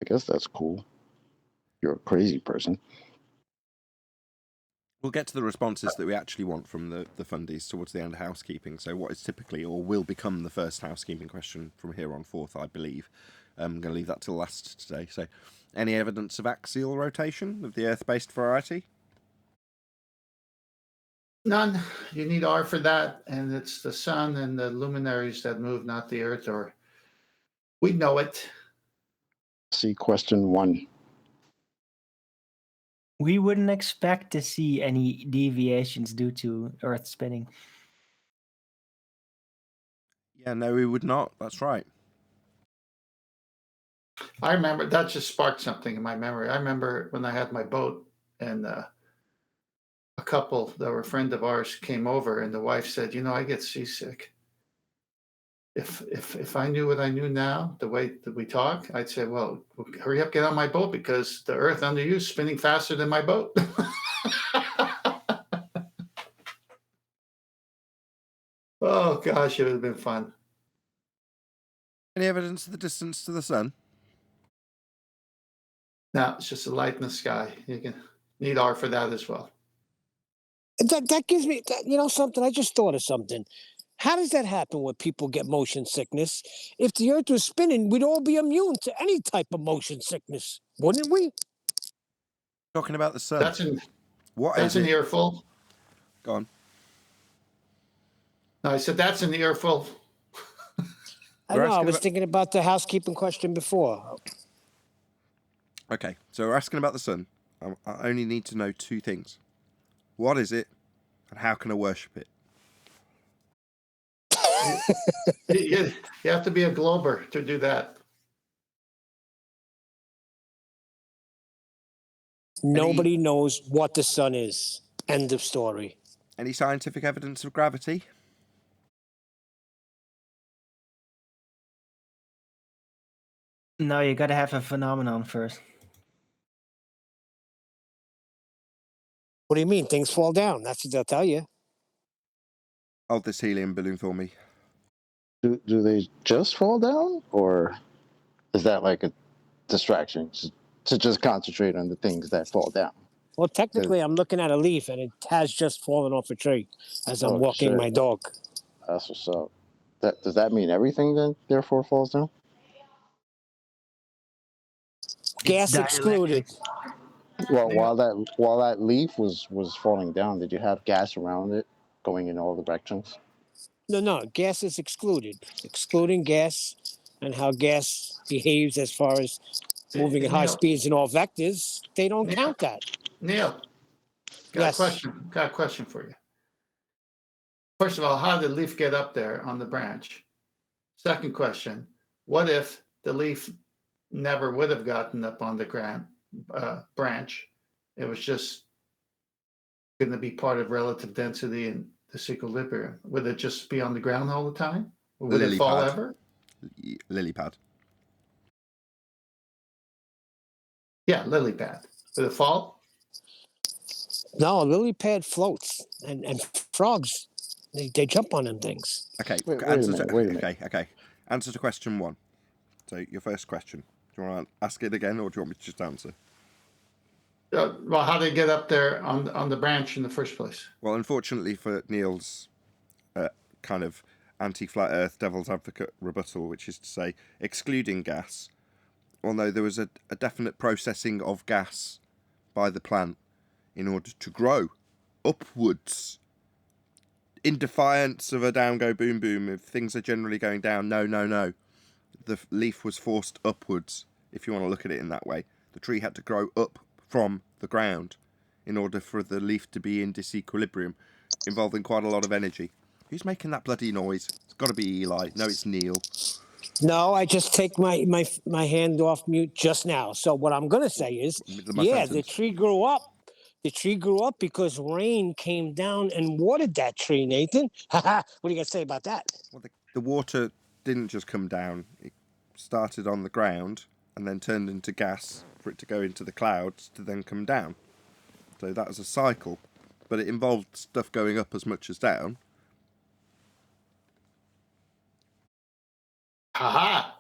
I guess that's cool. You're a crazy person. We'll get to the responses that we actually want from the fundies towards the end of housekeeping. So what is typically or will become the first housekeeping question from here on forth, I believe. I'm going to leave that till last today. So any evidence of axial rotation of the Earth-based variety? None. You need R for that, and it's the sun and the luminaries that move, not the Earth. Or we know it. See question 1. We wouldn't expect to see any deviations due to Earth spinning. Yeah, no, we would not. That's right. I remember that just sparked something in my memory. I remember when I had my boat, and a couple that were a friend of ours came over, and the wife said, I get seasick. If I knew what I knew now, the way that we talk, I'd say, well, hurry up, get on my boat, because the Earth under you is spinning faster than my boat. Oh gosh, it would have been fun. Any evidence of the distance to the sun? No, it's just a light in the sky. You can need R for that as well. That gives me, something. I just thought of something. How does that happen when people get motion sickness? If the Earth was spinning, we'd all be immune to any type of motion sickness, wouldn't we? Talking about the sun. That's an earful. Go on. No, I said that's an earful. I know. I was thinking about the housekeeping question before. Okay, so we're asking about the sun. I only need to know 2 things. What is it, and how can I worship it? You have to be a glober to do that. Nobody knows what the sun is. End of story. Any scientific evidence of gravity? No, you gotta have a phenomenon first. What do you mean? Things fall down. That's what they'll tell you. Hold this helium balloon for me. Do they just fall down, or is that like a distraction to just concentrate on the things that fall down? Well, technically, I'm looking at a leaf, and it has just fallen off a tree as I'm walking shit. my dog. That's what's up. Does that mean everything then therefore falls down? Gas excluded. Well, while that leaf was falling down, did you have gas around it going in all directions? No, gas is excluded. Excluding gas and how gas behaves as far as moving at high speeds in all vectors, they don't count that. Neil, got a question for you. First of all, how did the leaf get up there on the branch? Second question, what if the leaf never would have gotten up on the branch? It was just going to be part of relative density and this equilibrium. Would it just be on the ground all the time? Or would it fall ever? Lily pad. Yeah, lily pad. Would it fall? No, a lily pad floats, and frogs They jump on them things. Okay, Wait a minute. Okay. Answer to question 1. So your first question. Do you want to ask it again, or do you want me to just answer? Well, how they get up there on the branch in the first place? Well, unfortunately for Neil's kind of anti-flat Earth devil's advocate rebuttal, which is to say, excluding gas, although there was a definite processing of gas by the plant in order to grow upwards. In defiance of a down go boom boom, if things are generally going down, no. The leaf was forced upwards, if you want to look at it in that way. The tree had to grow up from the ground in order for the leaf to be in disequilibrium, involving quite a lot of energy. Who's making that bloody noise? It's got to be Eli. No, it's Neil. No, I just take my hand off mute just now. So what I'm gonna say is, the tree grew up. The tree grew up because rain came down and watered that tree, Nathan. What do you got to say about that? Well, the water didn't just come down. It started on the ground and then turned into gas for it to go into the clouds to then come down. So that was a cycle, but it involved stuff going up as much as down. Haha.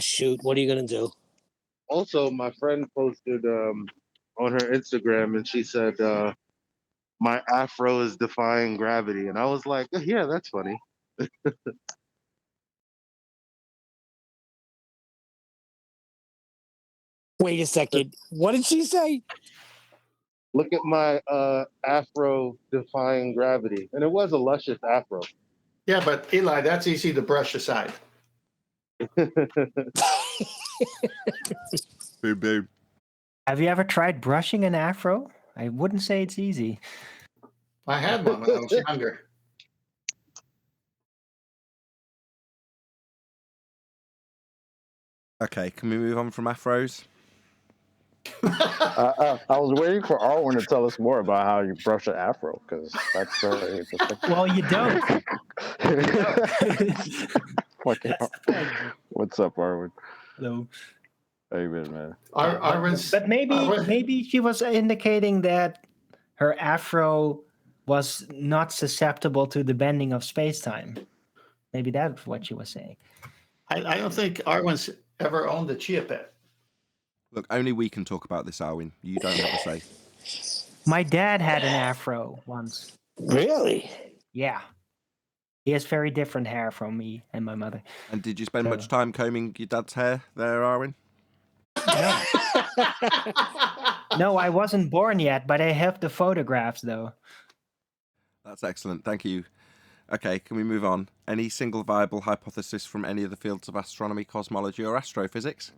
Shoot, what are you gonna do? Also, my friend posted on her Instagram, and she said, "My afro is defying gravity," and I was like, "Yeah, that's funny." Wait a second. What did she say? Look at my afro defying gravity, and it was a luscious afro. Yeah, but Eli, that's easy to brush aside. Boom, boom. Have you ever tried brushing an afro? I wouldn't say it's easy. I had one when I was younger. Okay, can we move on from afros? I was waiting for Arwen to tell us more about how you brush an afro, because that's very interesting. Well, you don't. What's up, Arwen? Hello. How you been, man? But maybe she was indicating that her afro was not susceptible to the bending of space-time. Maybe that's what she was saying. I don't think Arwen's ever owned a chia pet. Look, only we can talk about this, Arwen. You don't have a say. My dad had an afro once. Really? Yeah. He has very different hair from me and my mother. And did you spend much time combing your dad's hair there, Arwen? No. No, I wasn't born yet, but I have the photographs, though. That's excellent. Thank you. Okay, can we move on? Any single viable hypothesis from any of the fields of astronomy, cosmology, or astrophysics?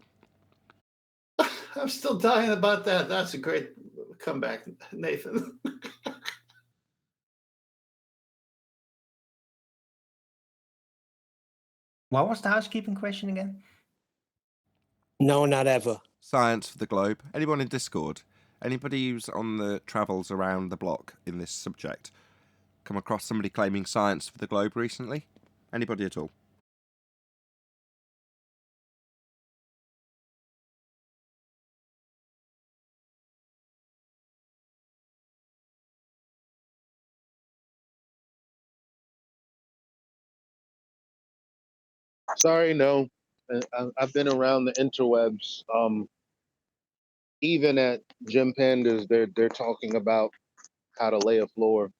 I'm still dying about that. That's a great comeback, Nathan. What was the housekeeping question again? No, not ever. Science for the globe. Anyone in Discord? Anybody who's on the travels around the block in this subject come across somebody claiming science for the globe recently? Anybody at all? Sorry, no. I've been around the interwebs. Even at Gym Pandas, they're talking about how to lay a floor,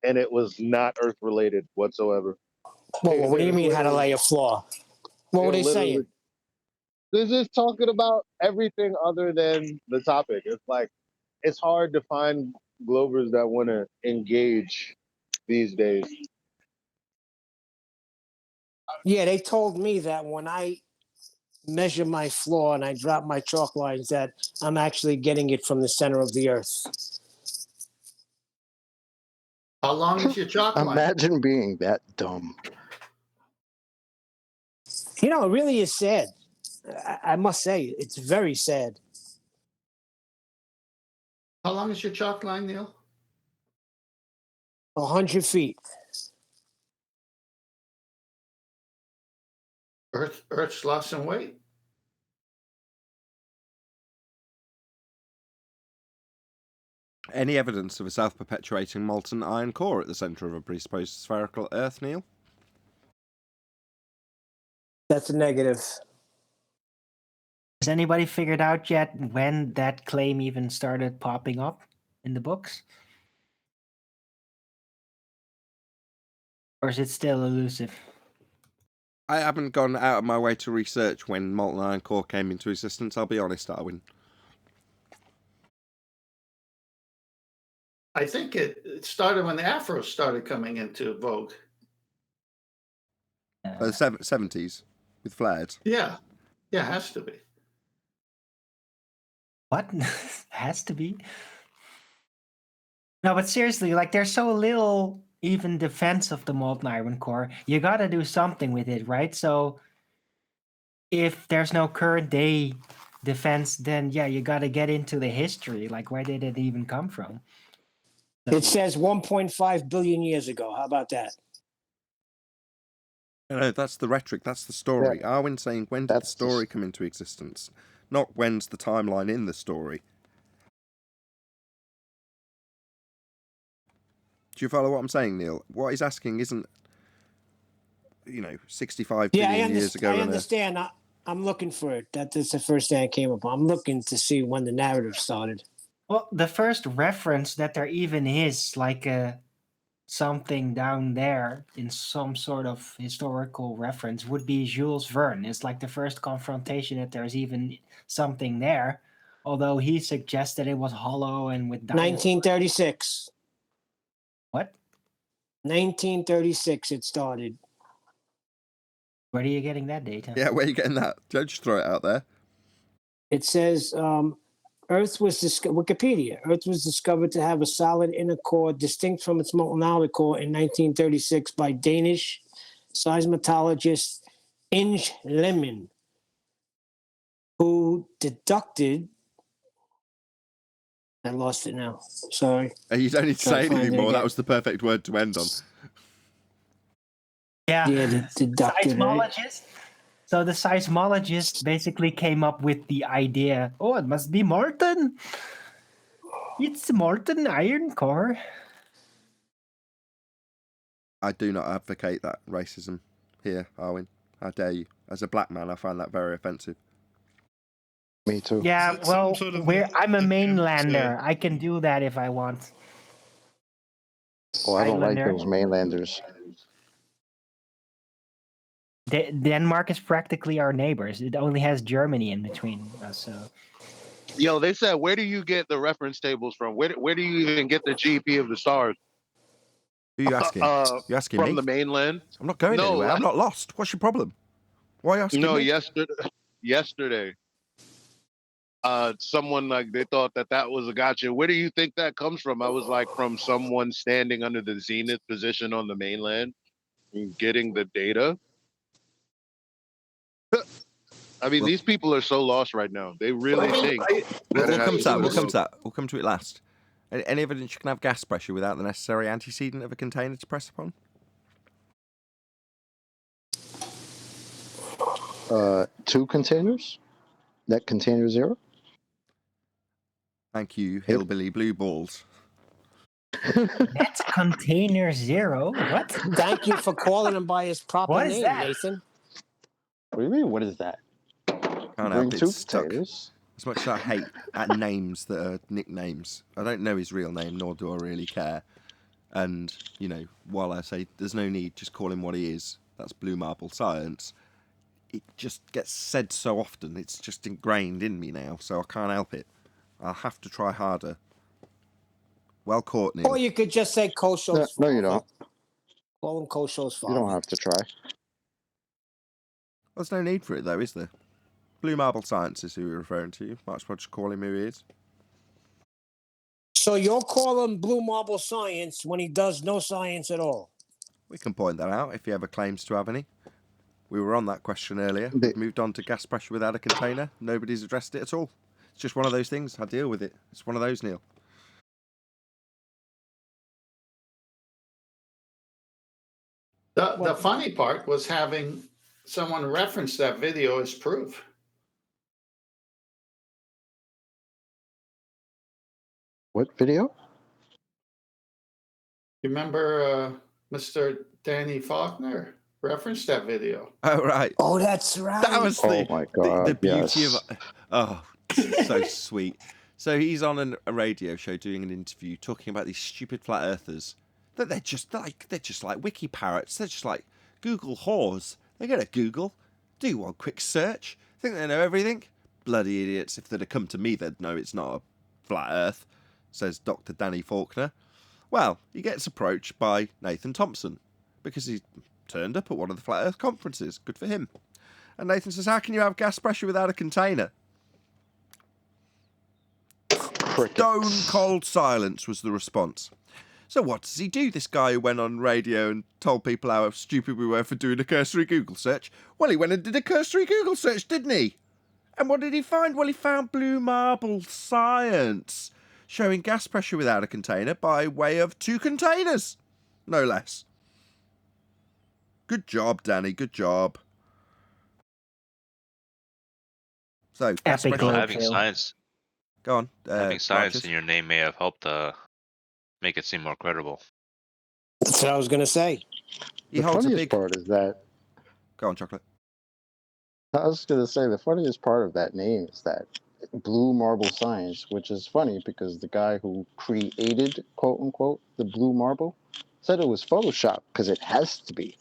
and it was not Earth related whatsoever. Well, what do you mean how to lay a floor? What were they saying? They're just talking about everything other than the topic. It's like it's hard to find Glovers that want to engage these days. Yeah, they told me that when I measure my floor and I drop my chalk lines, that I'm actually getting it from the center of the earth. How long is your chalk line? Imagine being that dumb. You know, it really is sad. I must say, it's very sad. How long is your chalk line, Neil? 100 feet. Earth's lost some weight. Any evidence of a self-perpetuating molten iron core at the centre of a presupposed spherical Earth, Neil? That's a negative. Has anybody figured out yet when that claim even started popping up in the books? Or is it still elusive? I haven't gone out of my way to research when molten iron core came into existence, I'll be honest, Darwin. I think it started when the afros started coming into vogue. The 70s, with flares. Yeah, it has to be. What? Has to be? No, but seriously, like there's so little even defense of the molten iron core. You gotta do something with it, right? So if there's no current day defense, then yeah, you gotta get into the history. Like where did it even come from? It says 1.5 billion years ago. How about that? No, that's the rhetoric, that's the story. Yeah. Arwen's saying, when did the That's story just- come into existence? Not when's the timeline in the story. Do you follow what I'm saying, Neil? What he's asking isn't, 65 billion years ago. I understand. I'm looking for it. That's the first thing I came up. I'm looking to see when the narrative started. Well, the first reference that there even is like something down there in some sort of historical reference would be Jules Verne. It's like the first confrontation that there's even something there, although he suggested it was hollow and with dinosaurs. 1936. What? 1936 it started. Where are you getting that data? Yeah, where are you getting that? Don't just throw it out there. It says Earth was Wikipedia. Earth was discovered to have a solid inner core distinct from its molten outer core in 1936 by Danish seismologist Inge Lemmen, who deducted. I lost it now. Sorry. You don't need to say Trying to find anything it more. That again. was the perfect word to end on. Yeah, deducted. Right? seismologist. So the seismologist basically came up with the idea, oh, it must be molten. It's a molten iron core. I do not advocate that racism here, Arwen. How dare you? As a black man, I find that very offensive. Me too. Yeah, Is it some well, sort of I'm a attempt mainlander. to- I can do that if I want. Oh, I don't like Islander. those mainlanders. Denmark is practically our neighbors. It only has Germany in between us. So Yo, they said, where do you get the reference tables from? Where do you even get the GP of the stars? Who are you asking? You asking From me? the mainland? I'm not going No, anywhere. I'm not lost. What's your problem? Why are you asking No, me? yesterday. Someone they thought that was a gotcha. Where do you think that comes from? I was like, from someone standing under the zenith position on the mainland and getting the data. I mean, these people are so lost right now. They really think. We'll that it come has to that. do We'll with come it. to that. We'll come to it last. Any evidence you can have gas pressure without the necessary antecedent of a container to press upon? 2 containers? That container 0? Thank you, hillbilly blue balls. that's container 0. What? Thank you for calling him by his proper What is name, that? Nathan. What do you mean? What is that? Can't Bring help it, 2 it's stuck. containers. As much as I hate at names that are nicknames, I don't know his real name, nor do I really care. And, while I say there's no need, just call him what he is, that's blue marble science, it just gets said so often, it's just ingrained in me now, so I can't help it. I'll have to try harder. Well caught, Neil. Or you could just say Kosho's No, you father. don't. Call him Kosho's father. You don't have to try. There's no need for it, though, is there? Blue marble science is who we're referring to. Might as well just call him who he is. So you'll call him Blue Marble Science when he does no science at all. We can point that out if he ever claims to have any. We were on that question earlier. The- We've moved on to gas pressure without a container. Nobody's addressed it at all. It's just one of those things. I deal with it. It's one of those, Neil. The funny part was having someone reference that video as proof. What video? You remember Mr. Danny Faulkner referenced that video? Oh, right. Oh, that's right. That was Oh my the God, beauty yes. of... Oh, so sweet. So he's on a radio show doing an interview talking about these stupid flat earthers. That they're just like wiki parrots. They're just like Google whores. They go to Google, do one quick search, think they know everything. Bloody idiots. If they'd have come to me, they'd know it's not a flat earth, says Dr. Danny Faulkner. Well, he gets approached by Nathan Thompson because he turned up at one of the flat earth conferences. Good for him. And Nathan says, how can you have gas pressure without a container? Stone cold silence was the response. So what does he do, this guy who went on radio and told people how stupid we were for doing a cursory Google search? Well, he went and did a cursory Google search, didn't he? And what did he find? Well, he found blue marble science, showing gas pressure without a container by way of 2 containers, no less. Good job, Danny, good job. So, gas Epic pressure... Having science, Go on. having science Righteous. in your name may have helped make it seem more credible. That's what I was going to say. He The holds a funniest big... part is that Go on, Chocolate. I was going to say the funniest part of that name is that blue marble science, which is funny because the guy who created, quote unquote, the blue marble said it was Photoshop because it has to be.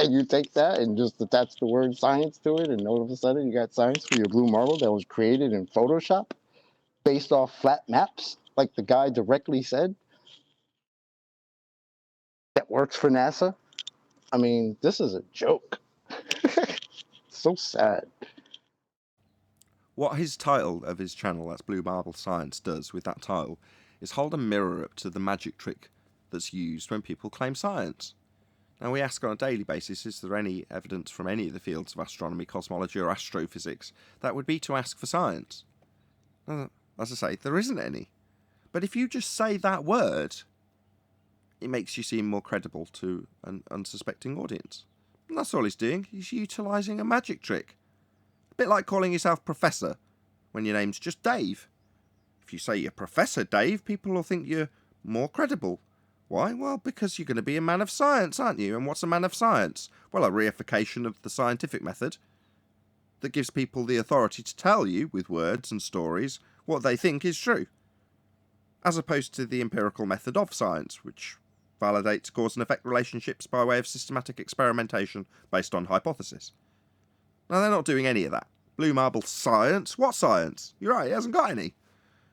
And you take that and just attach the word science to it, and all of a sudden you got science for your blue marble that was created in Photoshop based off flat maps, like the guy directly said, that works for NASA. I mean, this is a joke. So sad. What his title of his channel, that's Blue Marble Science, does with that title is hold a mirror up to the magic trick that's used when people claim science. Now, we ask on a daily basis, is there any evidence from any of the fields of astronomy, cosmology or astrophysics? That would be to ask for science. As I say, there isn't any. But if you just say that word, it makes you seem more credible to an unsuspecting audience. And that's all he's doing. He's utilising a magic trick. A bit like calling yourself Professor when your name's just Dave. If you say you're Professor Dave, people will think you're more credible. Why? Well, because you're going to be a man of science, aren't you? And what's a man of science? Well, a reification of the scientific method that gives people the authority to tell you, with words and stories, what they think is true. As opposed to the empirical method of science, which validates cause and effect relationships by way of systematic experimentation based on hypothesis. Now, they're not doing any of that. Blue marble science? What science? You're right, he hasn't got any.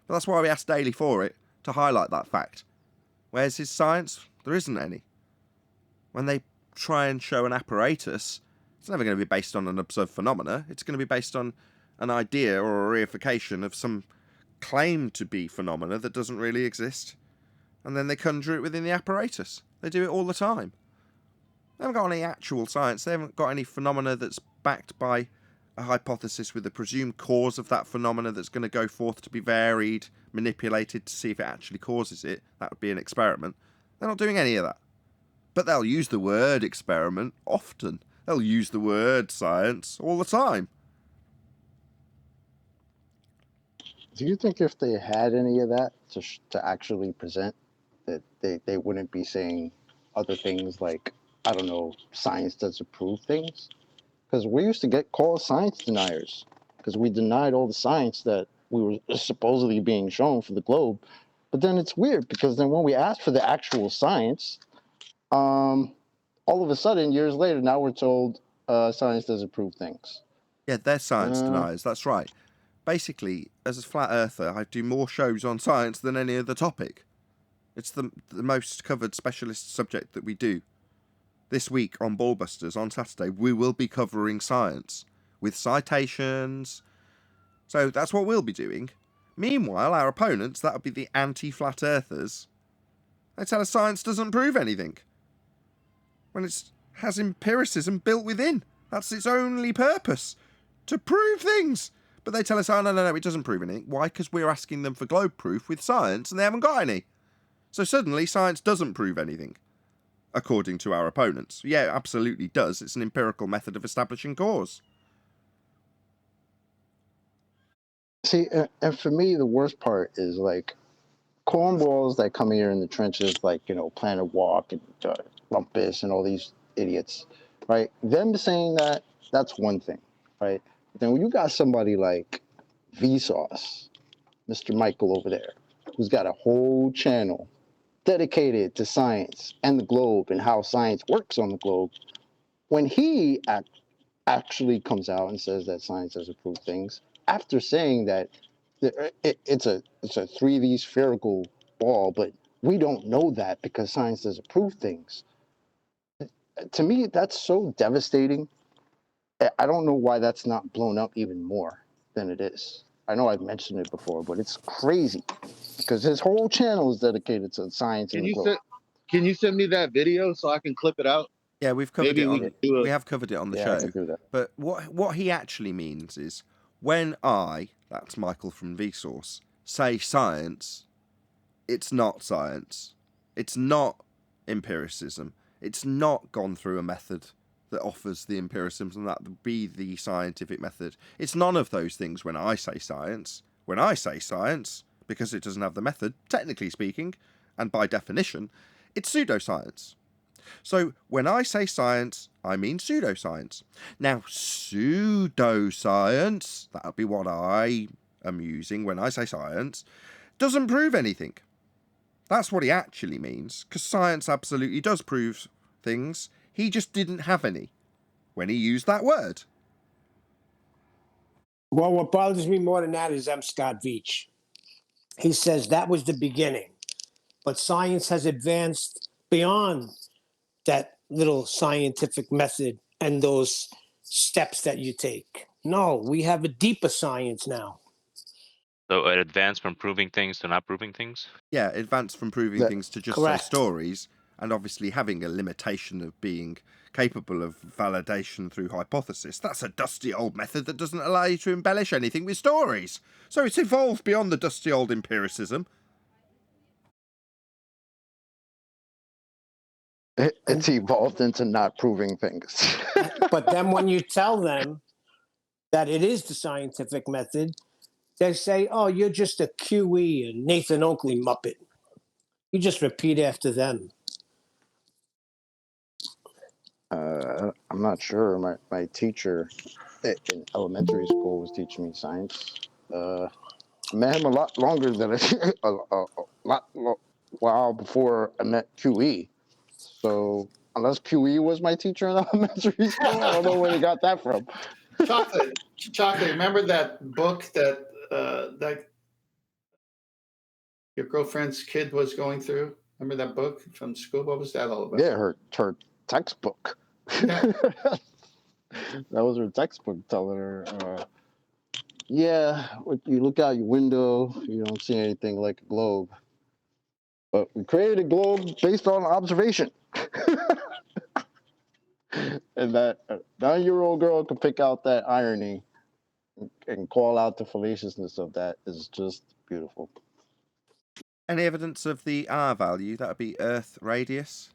But that's why we asked Daly for it, to highlight that fact. Where's his science? There isn't any. When they try and show an apparatus, it's never going to be based on an observed phenomena. It's going to be based on an idea or a reification of some claim to be phenomena that doesn't really exist. And then they conjure it within the apparatus. They do it all the time. They haven't got any actual science. They haven't got any phenomena that's backed by a hypothesis with a presumed cause of that phenomena that's going to go forth to be varied, manipulated to see if it actually causes it. That would be an experiment. They're not doing any of that. But they'll use the word experiment often. They'll use the word science all the time. Do you think if they had any of that to actually present, that they wouldn't be saying other things like, I don't know, science doesn't prove things? Because we used to get called science deniers because we denied all the science that we were supposedly being shown for the globe. But then it's weird because then when we asked for the actual science, all of a sudden, years later, now we're told science doesn't prove things. Yeah, they're science deniers, that's right. Basically, as a flat earther, I do more shows on science than any other topic. It's the most covered specialist subject that we do. This week on Ballbusters, on Saturday, we will be covering science with citations. So that's what we'll be doing. Meanwhile, our opponents, that would be the anti-flat earthers, they tell us science doesn't prove anything. When it has empiricism built within. That's its only purpose. To prove things. But they tell us, oh, no, it doesn't prove anything. Why? Because we're asking them for globe proof with science and they haven't got any. So suddenly, science doesn't prove anything. According to our opponents. Yeah, it absolutely does. It's an empirical method of establishing cause. See, and for me, the worst part is like, cornballs that come here in the trenches, like, Planet Walk and Rumpus and all these idiots, right? Them saying that, that's one thing, right? But then when you got somebody like Vsauce, Mr. Michael over there, who's got a whole channel dedicated to science and the globe and how science works on the globe, when he actually comes out and says that science has proved things, after saying that it's a 3D spherical ball, but we don't know that because science doesn't prove things. To me, that's so devastating. I don't know why that's not blown up even more than it is. I know I've mentioned it before, but it's crazy because his whole channel is dedicated to science and the globe. Can you send me that video so I can clip it out? Yeah, we've covered Maybe it we on. can do We have covered it on the Yeah, I show. can do that. But what he actually means is when that's Michael from Vsauce, say science, it's not science. It's not empiricism. It's not gone through a method that offers the empiricism that would be the scientific method. It's none of those things when I say science. When I say science, because it doesn't have the method, technically speaking, and by definition, it's pseudoscience. So when I say science, I mean pseudoscience. Now, pseudoscience, that'll be what I am using when I say science, doesn't prove anything. That's what he actually means, because science absolutely does prove things. He just didn't have any when he used that word. Well, what bothers me more than that is M. Scott Veach. He says that was the beginning, but science has advanced beyond that little scientific method and those steps that you take. No, we have a deeper science now. So it advanced from proving things to not proving things? Yeah, advanced from proving That- things to just Correct. say stories, and obviously having a limitation of being capable of validation through hypothesis. That's a dusty old method that doesn't allow you to embellish anything with stories. So it's evolved beyond the dusty old empiricism. It's evolved into not proving things. But then when you tell them that it is the scientific method, they say, oh, you're just a QE and Nathan Oakley Muppet. You just repeat after them. I'm not sure. My teacher in elementary school was teaching me science. I met him a lot longer than while before I met QE. So unless QE was my teacher in elementary school, I don't know where he got that from. Chocolate, remember that book that that your girlfriend's kid was going through? Remember that book from school? What was that all about? Yeah, her textbook. Yeah. That was her textbook telling her, you look out your window, you don't see anything like a globe. But we created a globe based on observation. And that 9-year-old girl can pick out that irony and call out the fallaciousness of that is just beautiful. Any evidence of the R value? That would be Earth radius.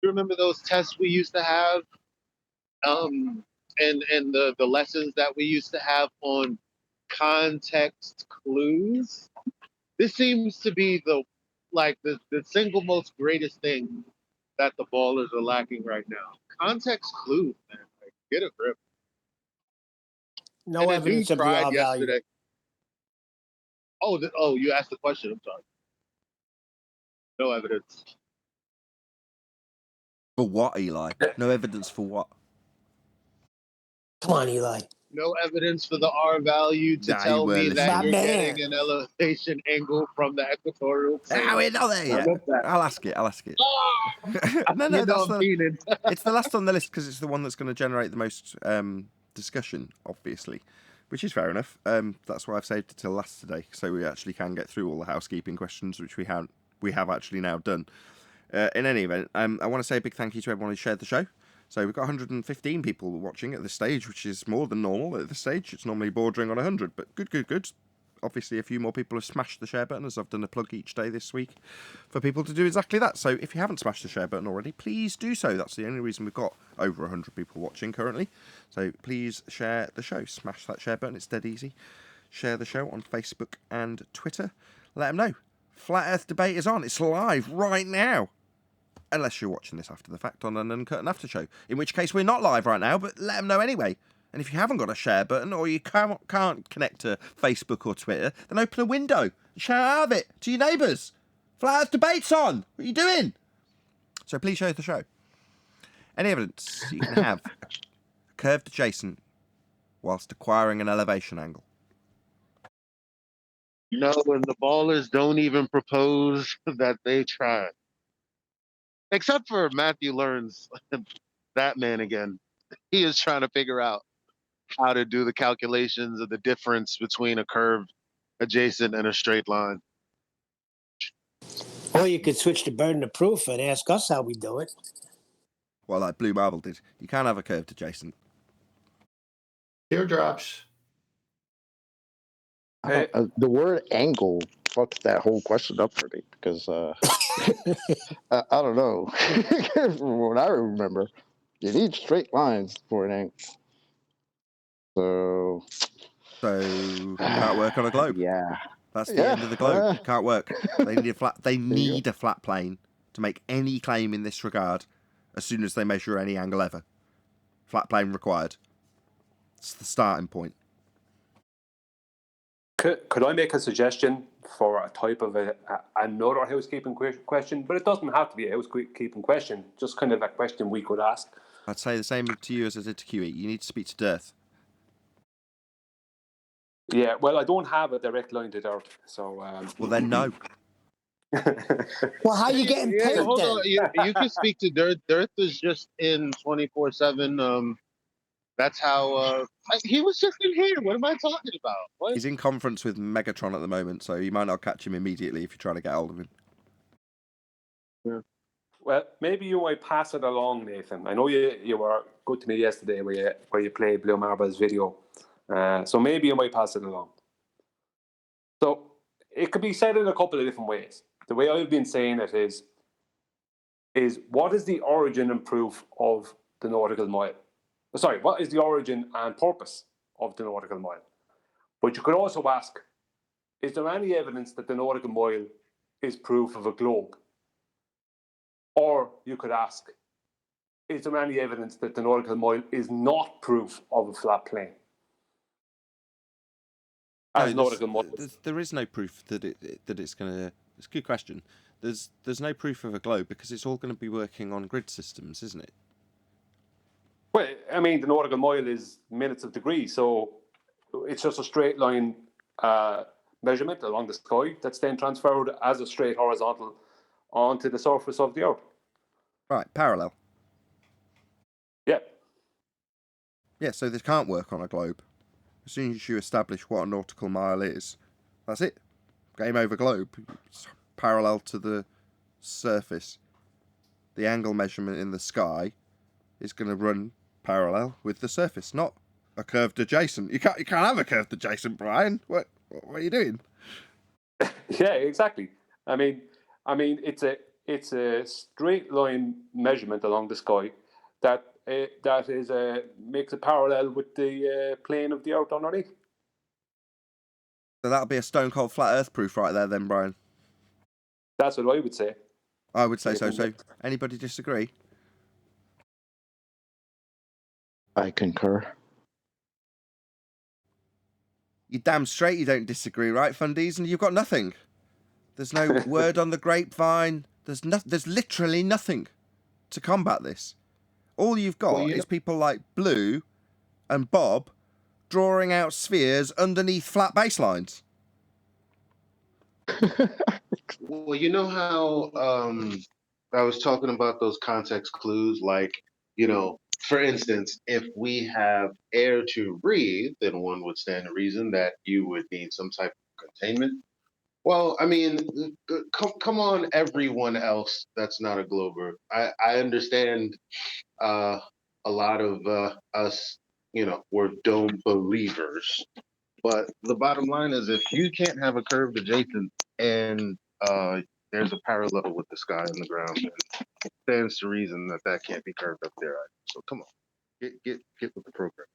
You remember those tests we used to have, and the lessons that we used to have on context clues? This seems to be the single most greatest thing that the ballers are lacking right now. Context clues, man. Like, get a grip. No And the evidence dude of the tried R value. yesterday. Oh, you asked the question. I'm sorry. No evidence. For what, Eli? No evidence for what? Come on, Eli. No evidence for the R value to Nah, you tell were me that listening. you're My man. getting an elevation angle from the equatorial plane. Ah, we're not there yet. I'll ask it. No, You know that's I'm meaning. it's the last on the list because it's the one that's going to generate the most discussion, obviously, which is fair enough. That's why I've saved it till last today, so we actually can get through all the housekeeping questions, which we have actually now done. In any event, I want to say a big thank you to everyone who shared the show. So we've got 115 people watching at this stage, which is more than normal at this stage. It's normally bordering on 100, but good. Obviously, a few more people have smashed the share button, as I've done a plug each day this week for people to do exactly that. So if you haven't smashed the share button already, please do so. That's the only reason we've got over 100 people watching currently. So please share the show. Smash that share button. It's dead easy. Share the show on Facebook and Twitter. Let them know. Flat Earth debate is on. It's live right now. Unless you're watching this after the fact on an Uncut and After show, in which case we're not live right now, but let them know anyway. And if you haven't got a share button or you can't connect to Facebook or Twitter, then open a window and share out of it to your neighbours. Flat Earth debate's on. What are you doing? So please share the show. Any evidence you can have a curved adjacent whilst acquiring an elevation angle. No, and the ballers don't even propose that they try. Except for Matthew Learns, that man again. He is trying to figure out how to do the calculations of the difference between a curved adjacent and a straight line. Or you could switch the burden of proof and ask us how we do it. Well, like Blue Marble did. You can have a curved adjacent. Teardrops. The word angle fucks that whole question up for me because I don't know. From what I remember, you need straight lines for an angle. So can't work on a globe. Yeah, that's the end of the globe. Can't work. They need a flat. They need a flat plane to make any claim in this regard. As soon as they measure any angle ever, flat plane required. It's the starting point. Could I make a suggestion for a type of another housekeeping question? But it doesn't have to be a housekeeping question, just kind of a question we could ask. I'd say the same to you as I did to QE. You need to speak to Dearth. Yeah, well, I don't have a direct line to Dearth, so... Well, then no. Well, how are you getting paid hold then? on. You can speak to Dearth. Dearth is just in 24/7. That's how he was just in here. What am I talking about? What? He's in conference with Megatron at the moment, so you might not catch him immediately if you try to get hold of him. Yeah. Well, maybe you might pass it along, Nathan. I know you were good to me yesterday where you played Blue Marble's video. So maybe you might pass it along. So it could be said in a couple of different ways. The way I've been saying it is what is the origin and proof of the nautical mile? Sorry, what is the origin and purpose of the nautical mile? But you could also ask, is there any evidence that the nautical mile is proof of a globe? Or you could ask, is there any evidence that the nautical mile is not proof of a flat plane? There is no proof that it's going to... It's a good question. There's no proof of a globe because it's all going to be working on grid systems, isn't it? Well, I mean, the nautical mile is minutes of degrees, so it's just a straight line measurement along the sky that's then transferred as a straight horizontal onto the surface of the Earth. Right, parallel. Yeah. Yeah, so this can't work on a globe. As soon as you establish what a nautical mile is, that's it. Game over globe. It's parallel to the surface. The angle measurement in the sky is going to run parallel with the surface, not a curved adjacent. You can't have a curved adjacent, Brian. What are you doing? Yeah, exactly. I mean, it's a straight line measurement along the sky that makes it parallel with the plane of the Earth underneath. So that'll be a stone cold flat Earth proof right there, then, Brian. That's what I would say. I would say so. So, anybody disagree? I concur. You damn straight you don't disagree, right, Fundies? And you've got nothing. There's no word on the grapevine. There's literally nothing to combat this. All you've got is people like Blue and Bob drawing out spheres underneath flat baselines. Well, you know how I was talking about those context clues, like, for instance, if we have air to breathe, then one would stand to reason that you would need some type of containment. Well, I mean, come on, everyone else that's not a glober. I understand a lot of us, we're dome believers. But the bottom line is, if you can't have a curved adjacent and there's a parallel with the sky and the ground, then it stands to reason that can't be curved up there. So come on, get with the program.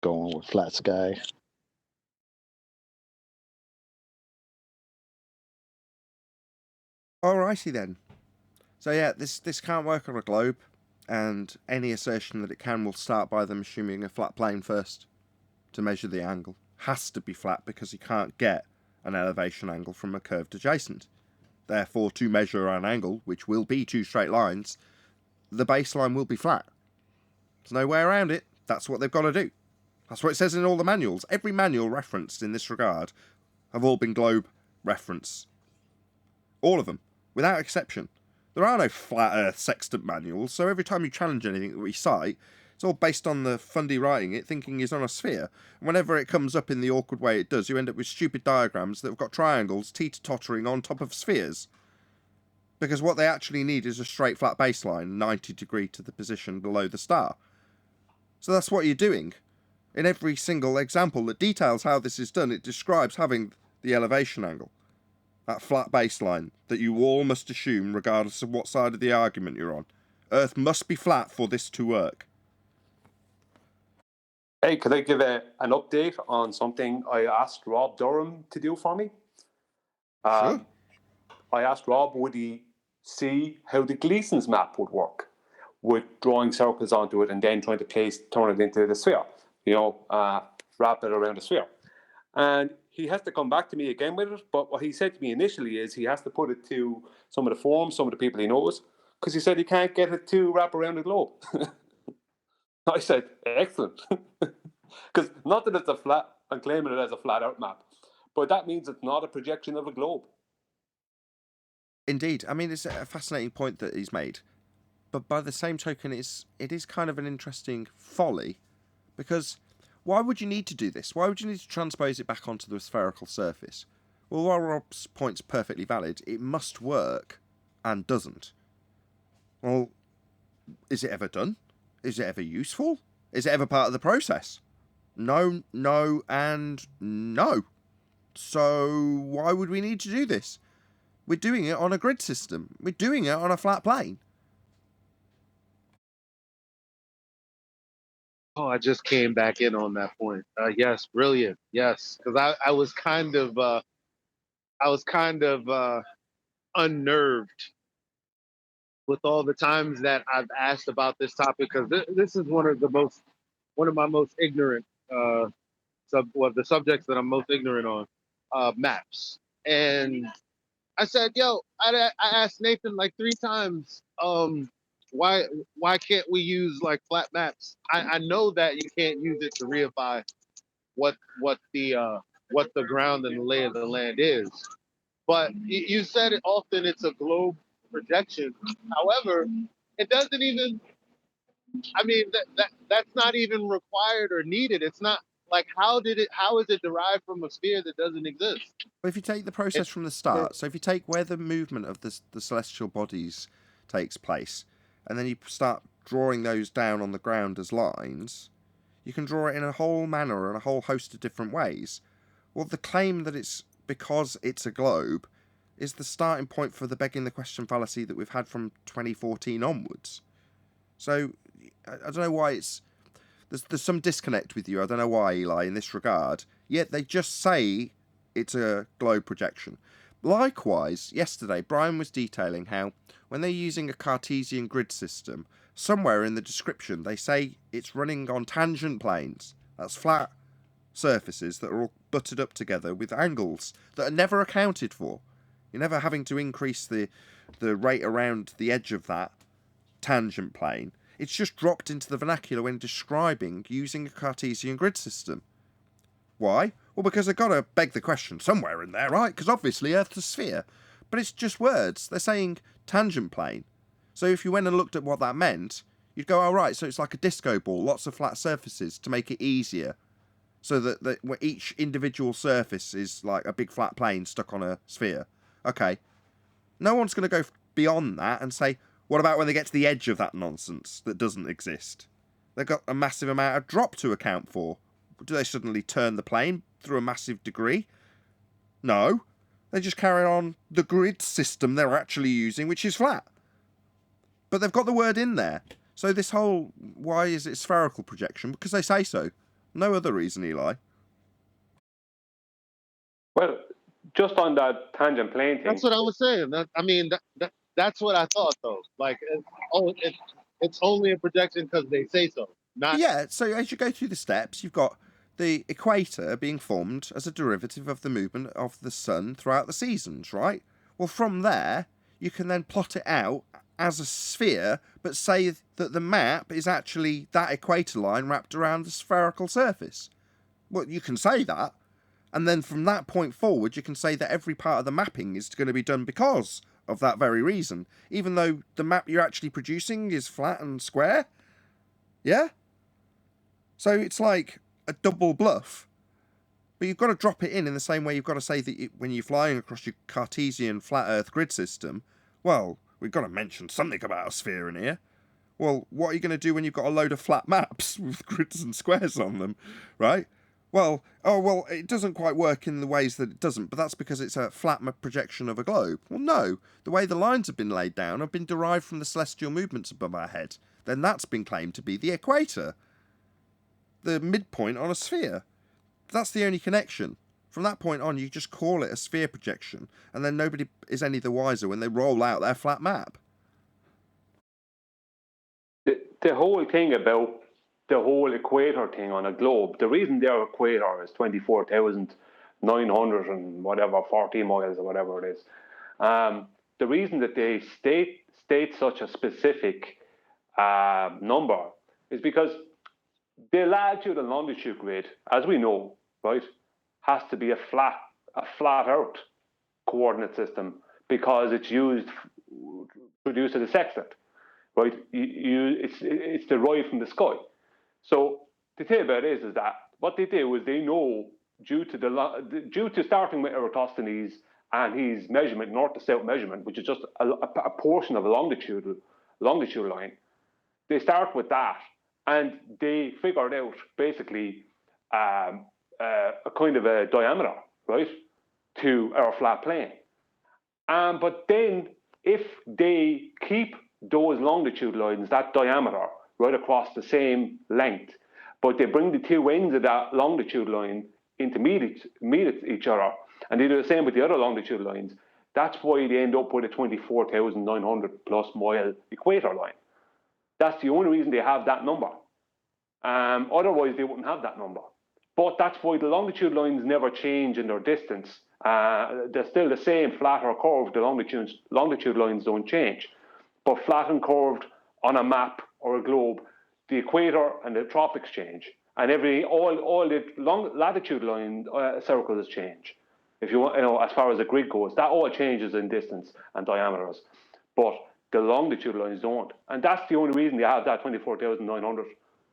going with flat sky. Alrighty then. So yeah, this can't work on a globe, and any assertion that it can will start by them assuming a flat plane first to measure the angle. Has to be flat because you can't get an elevation angle from a curved adjacent. Therefore, to measure an angle, which will be two straight lines, the baseline will be flat. There's no way around it. That's what they've got to do. That's what it says in all the manuals. Every manual referenced in this regard have all been globe reference. All of them, without exception. There are no flat earth sextant manuals, so every time you challenge anything that we cite, it's all based on the fundy writing it, thinking is on a sphere. And whenever it comes up in the awkward way it does, you end up with stupid diagrams that have got triangles teeter-tottering on top of spheres. Because what they actually need is a straight flat baseline, 90 degree to the position below the star. So that's what you're doing. In every single example that details how this is done, it describes having the elevation angle. That flat baseline that you all must assume regardless of what side of the argument you're on. Earth must be flat for this to work. Hey, could I give an update on something I asked Rob Durham to do for me? Sure. I asked Rob, would he see how the Gleason's map would work with drawing circles onto it and then trying to turn it into the sphere, wrap it around the sphere. And he has to come back to me again with it, but what he said to me initially is he has to put it to some of the forums, some of the people he knows, because he said he can't get it to wrap around the globe. I said, excellent. Because not that it's a flat, I'm claiming it as a flat out map, but that means it's not a projection of a globe. Indeed. I mean, it's a fascinating point that he's made. But by the same token, it is kind of an interesting folly. Because why would you need to do this? Why would you need to transpose it back onto the spherical surface? Well, while Rob's point's perfectly valid, it must work and doesn't. Well, is it ever done? Is it ever useful? Is it ever part of the process? No, no, and no. So why would we need to do this? We're doing it on a grid system. We're doing it on a flat plane. Oh, I just came back in on that point. Yes, brilliant. Yes, because I was kind of unnerved with all the times that I've asked about this topic, because this is one of my most ignorant the subjects that I'm most ignorant on, maps. And I said, yo, I asked Nathan like 3 times, why can't we use like flat maps? I know that you can't use it to reify what the ground and the lay of the land is, but you said it often it's a globe projection. However, it doesn't even. I mean that's not even required or needed. It's not like how is it derived from a sphere that doesn't exist? Well, if you take the process from the start, so if you take where the movement of the celestial bodies takes place, and then you start drawing those down on the ground as lines, you can draw it in a whole manner and a whole host of different ways. Well, the claim that it's because it's a globe is the starting point for the begging the question fallacy that we've had from 2014 onwards. So, I don't know why there's some disconnect with you. I don't know why, Eli, in this regard. Yet they just say it's a globe projection. Likewise, yesterday, Brian was detailing how when they're using a Cartesian grid system, somewhere in the description they say it's running on tangent planes. That's flat surfaces that are all butted up together with angles that are never accounted for. You're never having to increase the rate around the edge of that tangent plane. It's just dropped into the vernacular when describing using a Cartesian grid system. Why? Well, because they've got to beg the question somewhere in there, right? Because obviously Earth's a sphere. But it's just words. They're saying tangent plane. So if you went and looked at what that meant, you'd go, oh, right, so it's like a disco ball, lots of flat surfaces to make it easier. So that each individual surface is like a big flat plane stuck on a sphere. Okay. No one's going to go beyond that and say, what about when they get to the edge of that nonsense that doesn't exist? They've got a massive amount of drop to account for. Do they suddenly turn the plane through a massive degree? No. They just carry on the grid system they're actually using, which is flat. But they've got the word in there. So this whole, why is it spherical projection? Because they say so. No other reason, Eli. Well, just on that tangent plane thing. That's what I was saying. That's what I thought though. Like, it's only a projection because they say so. Not Yeah, so as you go through the steps, you've got the equator being formed as a derivative of the movement of the sun throughout the seasons, right? Well, from there, you can then plot it out as a sphere, but say that the map is actually that equator line wrapped around the spherical surface. Well, you can say that, and then from that point forward, you can say that every part of the mapping is going to be done because of that very reason, even though the map you're actually producing is flat and square. Yeah? So it's like a double bluff. But you've got to drop it in the same way you've got to say that when you're flying across your Cartesian flat Earth grid system, well, we've got to mention something about a sphere in here. Well, what are you going to do when you've got a load of flat maps with grids and squares on them, right? Well, it doesn't quite work in the ways that it doesn't, but that's because it's a flat projection of a globe. Well, no. The way the lines have been laid down have been derived from the celestial movements above our head. Then that's been claimed to be the equator, the midpoint on a sphere. That's the only connection. From that point on, you just call it a sphere projection, and then nobody is any the wiser when they roll out their flat map. The whole thing about the whole equator thing on a globe, the reason their equator is 24,900 and whatever, 40 miles or whatever it is, the reason that they state such a specific number is because the latitude and longitude grid, as we know, right, has to be a flat Earth coordinate system because it's used to produce a sextant, right? It's derived from the sky. So the thing about it is that what they do is they know due to starting with Eratosthenes and his measurement, north to south measurement, which is just a portion of a longitude line. They start with that, and they figured out basically a kind of a diameter, right, to our flat plane. But then if they keep those longitude lines, that diameter, right across the same length, but they bring the two ends of that longitude line into meet each other, and they do the same with the other longitude lines, that's why they end up with a 24,900 plus mile equator line. That's the only reason they have that number. Otherwise, they wouldn't have that number. But that's why the longitude lines never change in their distance. They're still the same, flat or curved. The longitude lines don't change. But flat and curved on a map or a globe, the equator and the tropics change. And all the latitude line circles change. If you want, as far as the grid goes, that all changes in distance and diameters. But the longitude lines don't. And that's the only reason they have that 24,900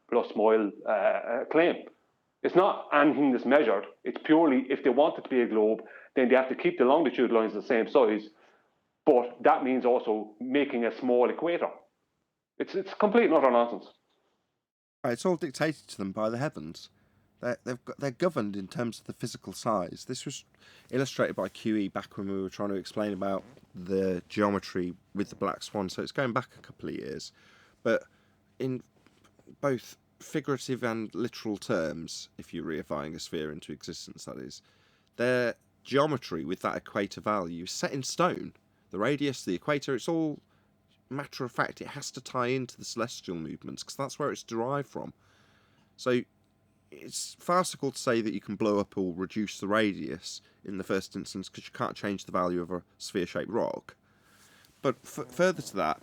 plus mile claim. It's not anything that's measured. It's purely, if they want it to be a globe, then they have to keep the longitude lines the same size. But that means also making a small equator. It's complete and utter nonsense. It's all dictated to them by the heavens. They're governed in terms of the physical size. This was illustrated by QE back when we were trying to explain about the geometry with the black swan. So it's going back a couple of years. But in both figurative and literal terms, if you're reifying a sphere into existence, that is, their geometry with that equator value is set in stone. The radius, the equator, it's all matter of fact. It has to tie into the celestial movements because that's where it's derived from. So it's farcical to say that you can blow up or reduce the radius in the first instance because you can't change the value of a sphere-shaped rock. But further to that,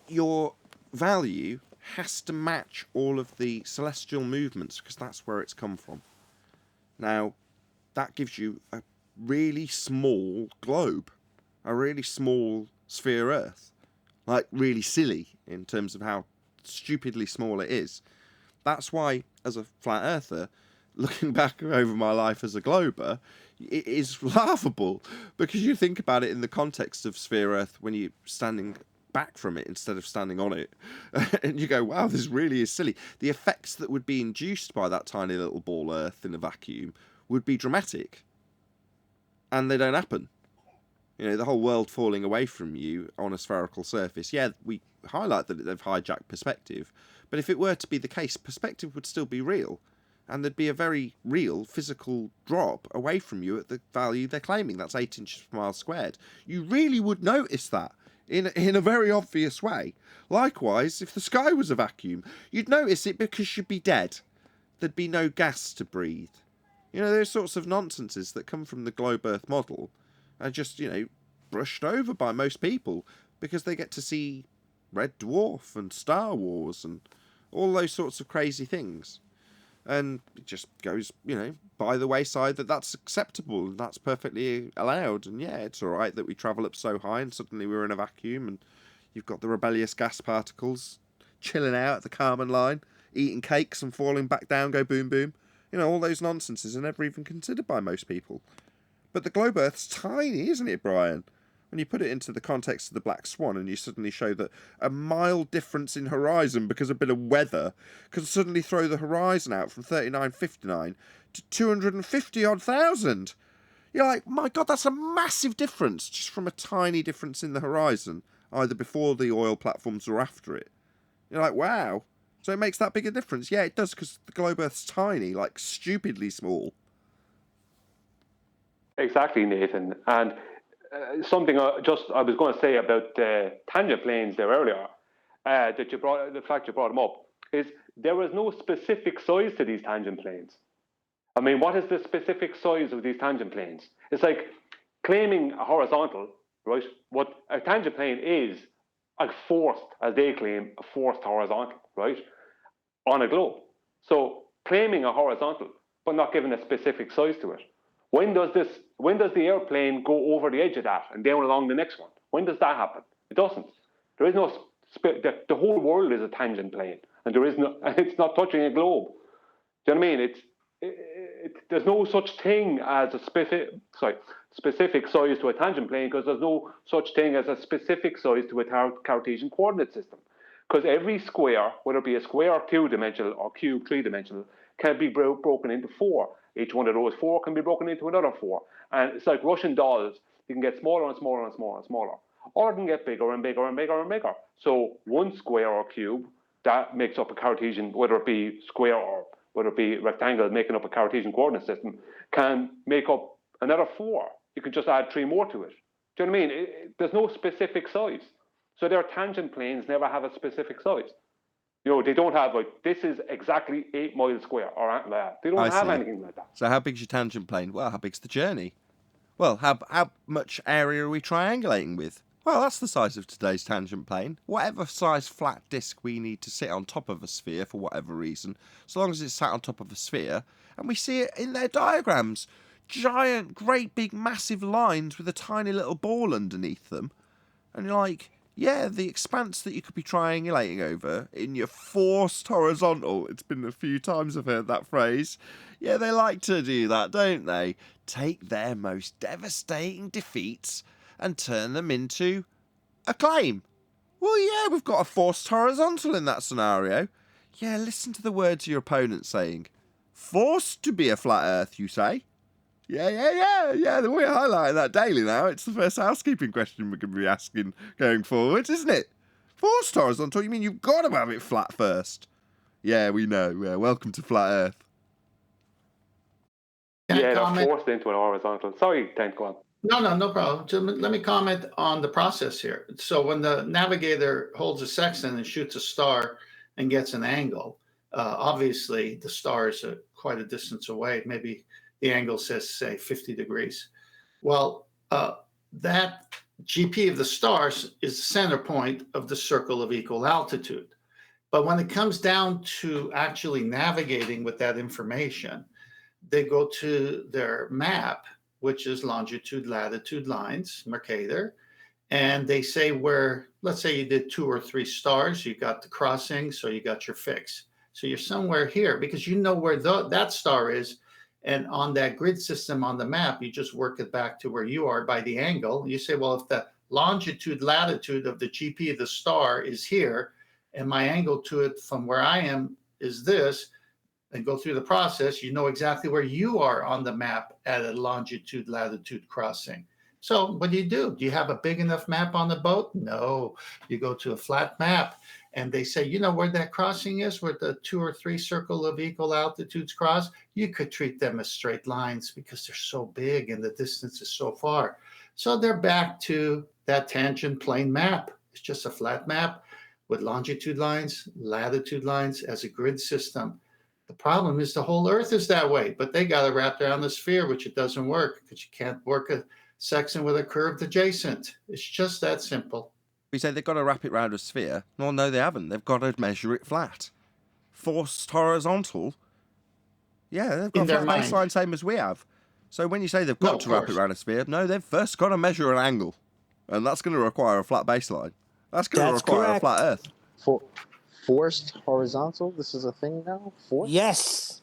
your value has to match all of the celestial movements because that's where it's come from. Now, that gives you a really small globe, a really small sphere Earth, like really silly in terms of how stupidly small it is. That's why, as a flat earther, looking back over my life as a glober, it is laughable because you think about it in the context of sphere Earth when you're standing back from it instead of standing on it, and you go, wow, this really is silly. The effects that would be induced by that tiny little ball Earth in a vacuum would be dramatic, and they don't happen. You know, the whole world falling away from you on a spherical surface. Yeah, we highlight that they've hijacked perspective, but if it were to be the case, perspective would still be real. and there'd be a very real physical drop away from you at the value they're claiming. That's 8 inches per mile squared. You really would notice that in a very obvious way. Likewise, if the sky was a vacuum, you'd notice it because you'd be dead. There'd be no gas to breathe. You know, those sorts of nonsenses that come from the globe Earth model are just, you know, brushed over by most people because they get to see Red Dwarf and Star Wars and all those sorts of crazy things. And it just goes, you know, by the wayside that that's acceptable and that's perfectly allowed. And yeah, it's all right that we travel up so high and suddenly we're in a vacuum and you've got the rebellious gas particles chilling out at the Kármán line, eating cakes and falling back down, go boom boom. You know, all those nonsenses are never even considered by most people. But the globe Earth's tiny, isn't it, Brian? When you put it into the context of the Black Swan and you suddenly show that a mild difference in horizon because of a bit of weather can suddenly throw the horizon out from 3959 to 250 odd thousand. You're like, my God, that's a massive difference just from a tiny difference in the horizon, either before the oil platforms or after it. You're like, wow. So it makes that big a difference? Yeah, it does, because the globe Earth's tiny, like stupidly small. Exactly, Nathan. And something I was going to say about tangent planes there earlier, the fact you brought them up, is there is no specific size to these tangent planes. I mean, what is the specific size of these tangent planes? It's like claiming a horizontal, right? What a tangent plane is, like forced, as they claim, a forced horizontal, right? On a globe. So claiming a horizontal, but not giving a specific size to it. When does the airplane go over the edge of that and down along the next one? When does that happen? It doesn't. There is no, the whole world is a tangent plane, and it's not touching a globe. Do you know what I mean? There's no such thing as a specific size to a tangent plane, because there's no such thing as a specific size to a Cartesian coordinate system. Because every square, whether it be a square 2-dimensional or cube 3-dimensional, can be broken into 4. Each one of those 4 can be broken into another 4. And it's like Russian dolls. You can get smaller and smaller and smaller and smaller. Or it can get bigger and bigger and bigger and bigger. So one square or cube, that makes up a Cartesian, whether it be square or whether it be rectangle, making up a Cartesian coordinate system, can make up another 4. You can just add 3 more to it. Do you know what I mean? There's no specific size. So their tangent planes never have a specific size. You know, they don't have, like, this is exactly 8 miles square or anything like that. They don't have anything like that. So how big's your tangent plane? Well, how big's the journey? Well, how much area are we triangulating with? Well, that's the size of today's tangent plane. Whatever size flat disk we need to sit on top of a sphere for whatever reason, so long as it's sat on top of a sphere, and we see it in their diagrams. Giant, great big, massive lines with a tiny little ball underneath them. And you're like, yeah, the expanse that you could be triangulating over in your forced horizontal. It's been a few times I've heard that phrase. Yeah, they like to do that, don't they? Take their most devastating defeats and turn them into a claim. Well, yeah, we've got a forced horizontal in that scenario. Yeah, listen to the words of your opponent saying. Forced to be a flat earth, you say? Yeah, we're highlighting that daily now. It's the first housekeeping question we're going to be asking going forward, isn't it? Forced horizontal, you mean you've got to have it flat first? Yeah, we know. Yeah, welcome to flat earth. They're forced into an horizontal. Sorry, Tent, go on. No problem. Let me comment on the process here. So when the navigator holds a sextant and shoots a star and gets an angle, obviously the star is quite a distance away. Maybe the angle says, say, 50 degrees. Well, that GP of the stars is the center point of the circle of equal altitude. But when it comes down to actually navigating with that information, they go to their map, which is longitude, latitude lines, Mercator, and they say where, let's say you did 2 or 3 stars, you got the crossing, so you got your fix. So you're somewhere here because you know where that star is, and on that grid system on the map, you just work it back to where you are by the angle. You say, well, if the longitude, latitude of the GP of the star is here, and my angle to it from where I am is this, and go through the process, you know exactly where you are on the map at a longitude, latitude crossing. So what do? Do you have a big enough map on the boat? No. You go to a flat map and they say, you know where that crossing is, where the 2 or 3 circle of equal altitudes cross? You could treat them as straight lines because they're so big and the distance is so far. So they're back to that tangent plane map. It's just a flat map with longitude lines, latitude lines as a grid system. The problem is the whole Earth is that way, but they got it wrapped around the sphere, which it doesn't work because you can't work a section with a curved adjacent. It's just that simple. We say they've got to wrap it round a sphere. Well, no, they haven't. They've got to measure it flat. Forced horizontal. Yeah, they've got a flat baseline, same as we have. So when you say they've got to wrap it around a sphere, no, they've first got to measure an angle. And that's going to require a flat baseline. That's going to require a flat Earth. Forced horizontal? This is a thing now? Forced? Yes.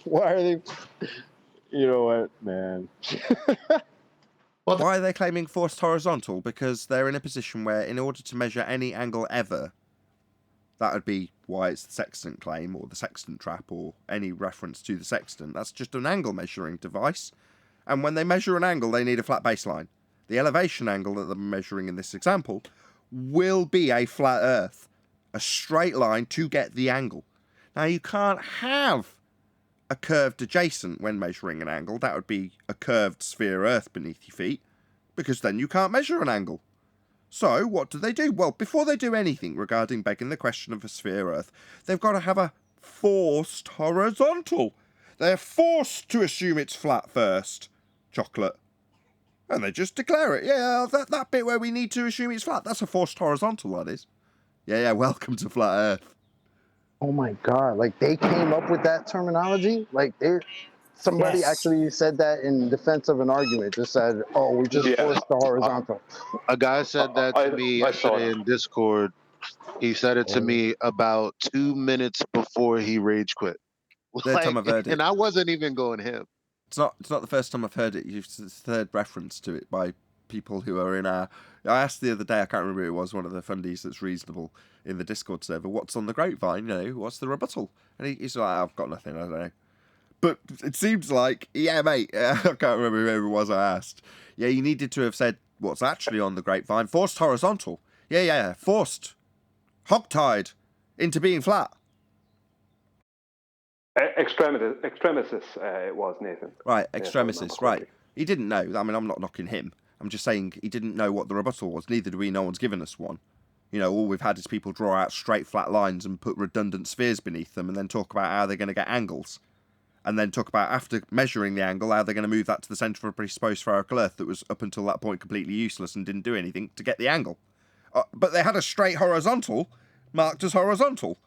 Why are they... You know what, man? Why are they claiming forced horizontal? Because they're in a position where, in order to measure any angle ever, that would be why it's the sextant claim or the sextant trap or any reference to the sextant. That's just an angle measuring device. And when they measure an angle, they need a flat baseline. The elevation angle that they're measuring in this example will be a flat Earth, a straight line to get the angle. Now, you can't have a curved adjacent when measuring an angle. That would be a curved sphere Earth beneath your feet, because then you can't measure an angle. So what do? Well, before they do anything regarding begging the question of a sphere Earth, they've got to have a forced horizontal. They're forced to assume it's flat first, chocolate. And they just declare it. Yeah, that bit where we need to assume it's flat, that's a forced horizontal, that is. Yeah, welcome to flat Earth. Oh my God! Like they came up with that terminology. Like somebody actually said that in defense of an argument. Just said, "Oh, we just forced the horizontal." A guy said that to me yesterday in Discord. He said it to me about 2 minutes before he rage quit. Third time I've heard it. And I wasn't even going him. It's not the first time I've heard it. It's the third reference to it by people who are in our... I asked the other day, I can't remember who it was, one of the fundies that's reasonable in the Discord server, what's on the grapevine, what's the rebuttal? And he's like, I've got nothing, I don't know. But it seems like, yeah, mate, I can't remember whoever it was I asked. Yeah, you needed to have said what's actually on the grapevine. Forced horizontal. Yeah, forced. Hogtied into being flat. Extremisis, it was, Nathan. Right, extremisis, right. He didn't know. I mean, I'm not knocking him. I'm just saying he didn't know what the rebuttal was. Neither do we. No one's given us one. All we've had is people draw out straight, flat lines and put redundant spheres beneath them and then talk about how they're going to get angles. And then talk about, after measuring the angle, how they're going to move that to the centre of a presupposed spherical Earth that was, up until that point, completely useless and didn't do anything to get the angle. But they had a straight horizontal marked as horizontal.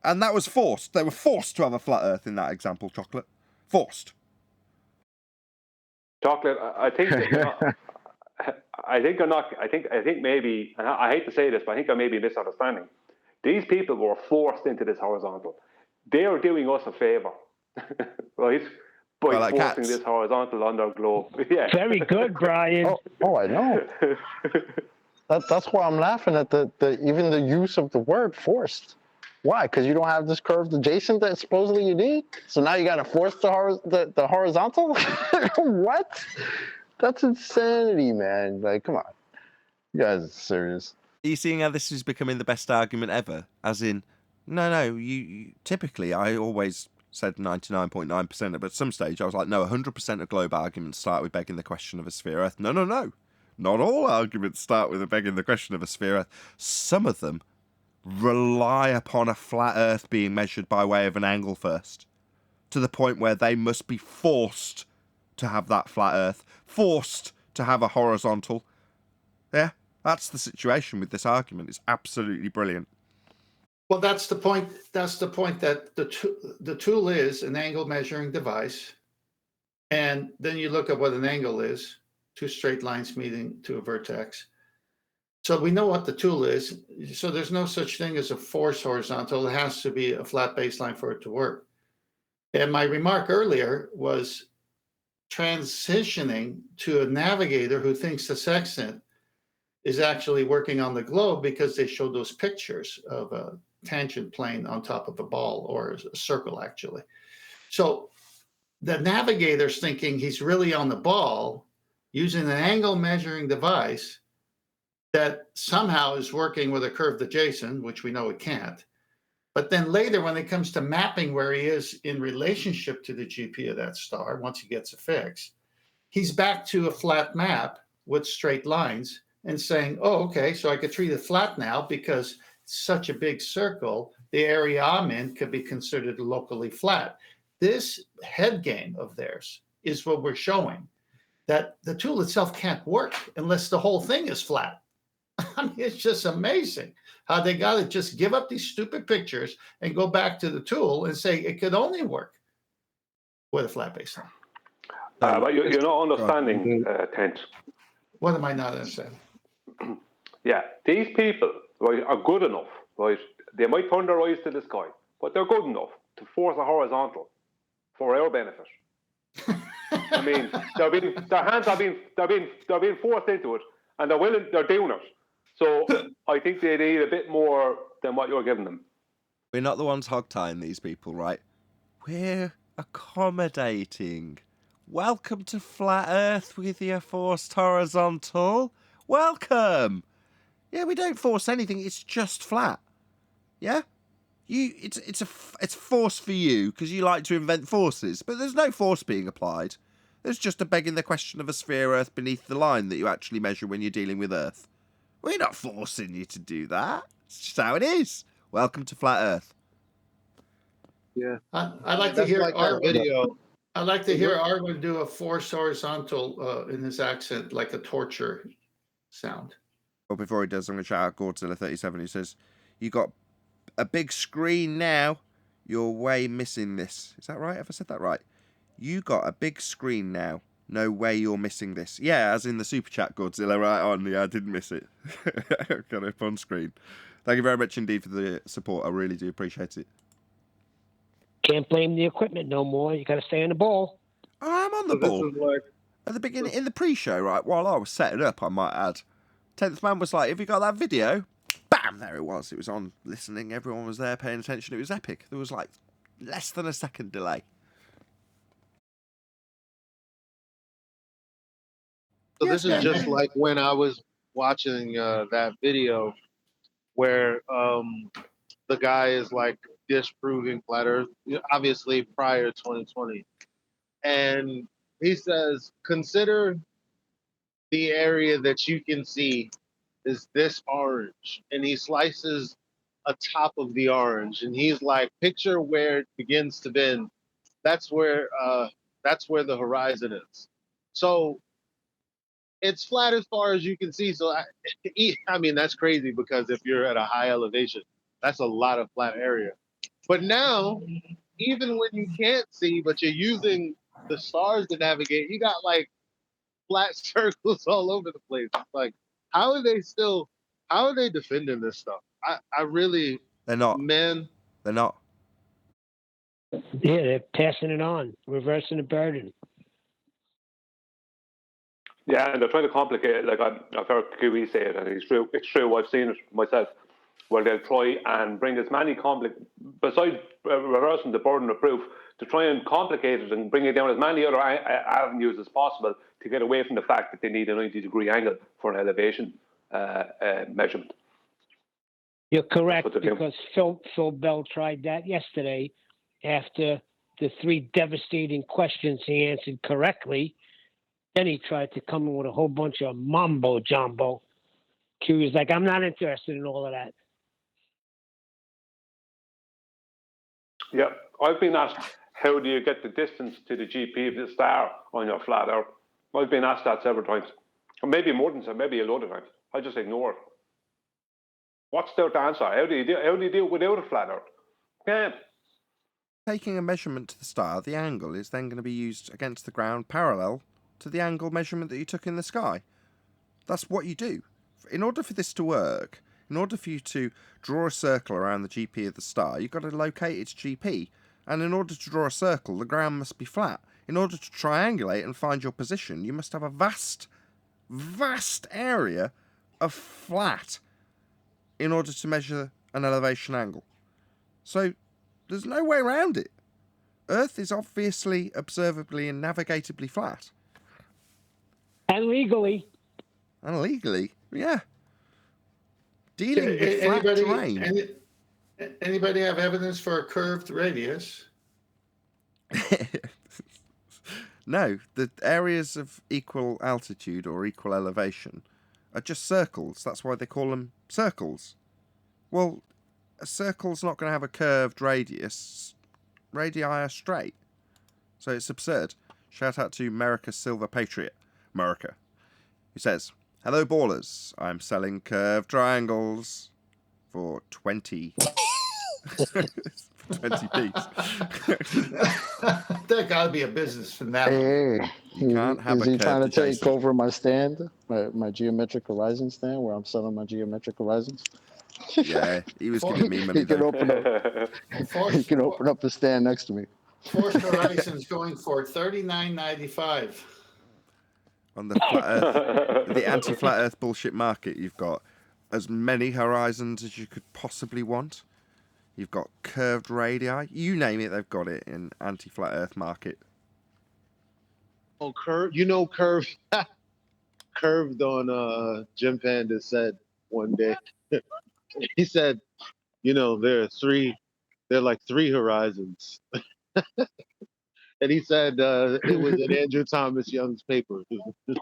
And that was forced. They were forced to have a flat Earth in that example, chocolate. Forced. Chocolate, I think maybe, and I hate to say this, but I think I may be misunderstanding. These people were forced into this horizontal. They are doing us a favour, right? By like forcing cats. this horizontal on their globe. Yeah. Very good, Brian. Oh, I know. That's why I'm laughing at the even the use of the word forced. Why? Because you don't have this curved adjacent that supposedly you need? So now you got to force the horizontal? What? That's insanity, man. Like, come on. You guys are serious. Are you seeing how this is becoming the best argument ever? As in, no, you typically, I always said 99.9%, but at some stage I was like, no, 100% of globe arguments start with begging the question of a sphere Earth. No. Not all arguments start with begging the question of a sphere Earth. Some of them rely upon a flat Earth being measured by way of an angle first, to the point where they must be forced to have that flat Earth, forced to have a horizontal. Yeah, that's the situation with this argument. It's absolutely brilliant. Well, that's the point. That's the point, that the tool is an angle measuring device. And then you look at what an angle is, 2 straight lines meeting to a vertex. So we know what the tool is. So there's no such thing as a forced horizontal. It has to be a flat baseline for it to work. And my remark earlier was transitioning to a navigator who thinks the sextant is actually working on the globe because they showed those pictures of a tangent plane on top of a ball, or a circle, actually. So the navigator's thinking he's really on the ball, using an angle measuring device that somehow is working with a curved adjacent, which we know it can't. But then later, when it comes to mapping where he is in relationship to the GP of that star, once he gets a fix, he's back to a flat map with straight lines and saying, oh, okay, so I could treat it flat now because it's such a big circle, the area I'm in could be considered locally flat. This head game of theirs is what we're showing, that the tool itself can't work unless the whole thing is flat. I mean, it's just amazing how they got to just give up these stupid pictures and go back to the tool and say it could only work with a flat baseline. But you're not understanding, Tent. What am I not understanding? Yeah, these people, right, are good enough, right? They might turn their eyes to the sky, but they're good enough to force a horizontal for our benefit. I mean, their hands are being forced into it, and they're doing it. So I think they need a bit more than what you're giving them. We're not the ones hog-tying these people, right? We're accommodating. Welcome to Flat Earth with your forced horizontal. Welcome. Yeah, we don't force anything. It's just flat. Yeah? It's force for you because you like to invent forces, but there's no force being applied. There's just a begging the question of a sphere Earth beneath the line that you actually measure when you're dealing with Earth. We're not forcing you to do that. It's just how it is. Welcome to Flat Earth. Yeah. I'd like to hear like that Arwen. video. I'd like to hear Arwen do a forced horizontal in his accent, like a torture sound. Well, before he does, I'm going to shout out Godzilla37, who says, you got a big screen now. You're way missing this. Is that right? Have I said that right? You got a big screen now. No way you're missing this. Yeah, as in the super chat, Godzilla, right on. Yeah, I didn't miss it. Got it up on screen. Thank you very much indeed for the support. I really do appreciate it. Can't blame the equipment no more. You got to stay on the ball. I'm on the ball. At the beginning, in the pre-show, right, while I was setting up, I might add, 10th Man was like, have you got that video? Bam, there it was. It was on listening. Everyone was there paying attention. It was epic. There was like less than a second delay. So this is just like when I was watching that video where the guy is like disproving flat Earth, obviously prior to 2020, and he says, consider the area that you can see is this orange, and he slices a top of the orange, and he's like, picture where it begins to bend. That's where the horizon is. So it's flat as far as you can see. So I mean, that's crazy because if you're at a high elevation, that's a lot of flat area. But now, even when you can't see, but you're using the stars to navigate, you got like flat circles all over the place. It's like, how are they defending this stuff? I really, they're not. Man, they're not. Yeah, they're passing it on, reversing the burden. Yeah, and they're trying to complicate it. Like I've heard QE say it, and it's true. It's true. I've seen it myself. Where they'll try and bring as many besides reversing the burden of proof, to try and complicate it and bring it down as many other avenues as possible to get away from the fact that they need a 90-degree angle for an elevation measurement. You're correct, because Phil Bell tried that yesterday after the 3 devastating questions he answered correctly. Then he tried to come in with a whole bunch of mumbo jumbo. Q was like, I'm not interested in all of that. Yeah, I've been asked, how do you get the distance to the GP of the star on your flat Earth? I've been asked that several times, or maybe more than so, maybe a load of times. I just ignore it. What's there to answer? How do you do it without a flat Earth? Can't. Taking a measurement to the star, the angle is then going to be used against the ground parallel to the angle measurement that you took in the sky. That's what you do. In order for this to work, in order for you to draw a circle around the GP of the star, you've got to locate its GP. And in order to draw a circle, the ground must be flat. In order to triangulate and find your position, you must have a vast, vast area of flat in order to measure an elevation angle. So there's no way around it. Earth is obviously, observably and navigatably flat. And legally. And legally, yeah. Dealing with flat terrain. Anybody have evidence for a curved radius? No, the areas of equal altitude or equal elevation are just circles. That's why they call them circles. Well, a circle's not going to have a curved radius. Radii are straight. So it's absurd. Shout out to America Silver Patriot, America, who says, "Hello ballers, I'm selling curved triangles for 20 20p. There got to be a business in that. Hey, You can't have is a he trying to curved take adjacent. over my stand, my geometric horizon stand, where I'm selling my geometric horizons? Yeah, he was giving me money He can though. open up. He can open up the stand next to me. Forced Horizon's going for $39.95. On the flat Earth, the anti-flat Earth bullshit market, you've got as many horizons as you could possibly want. You've got curved radii. You name it, they've got it in anti-flat Earth market. Oh, curved. Curved on Jim Panda said one day. He said, there are like three horizons. And he said it was in Andrew Thomas Young's paper. You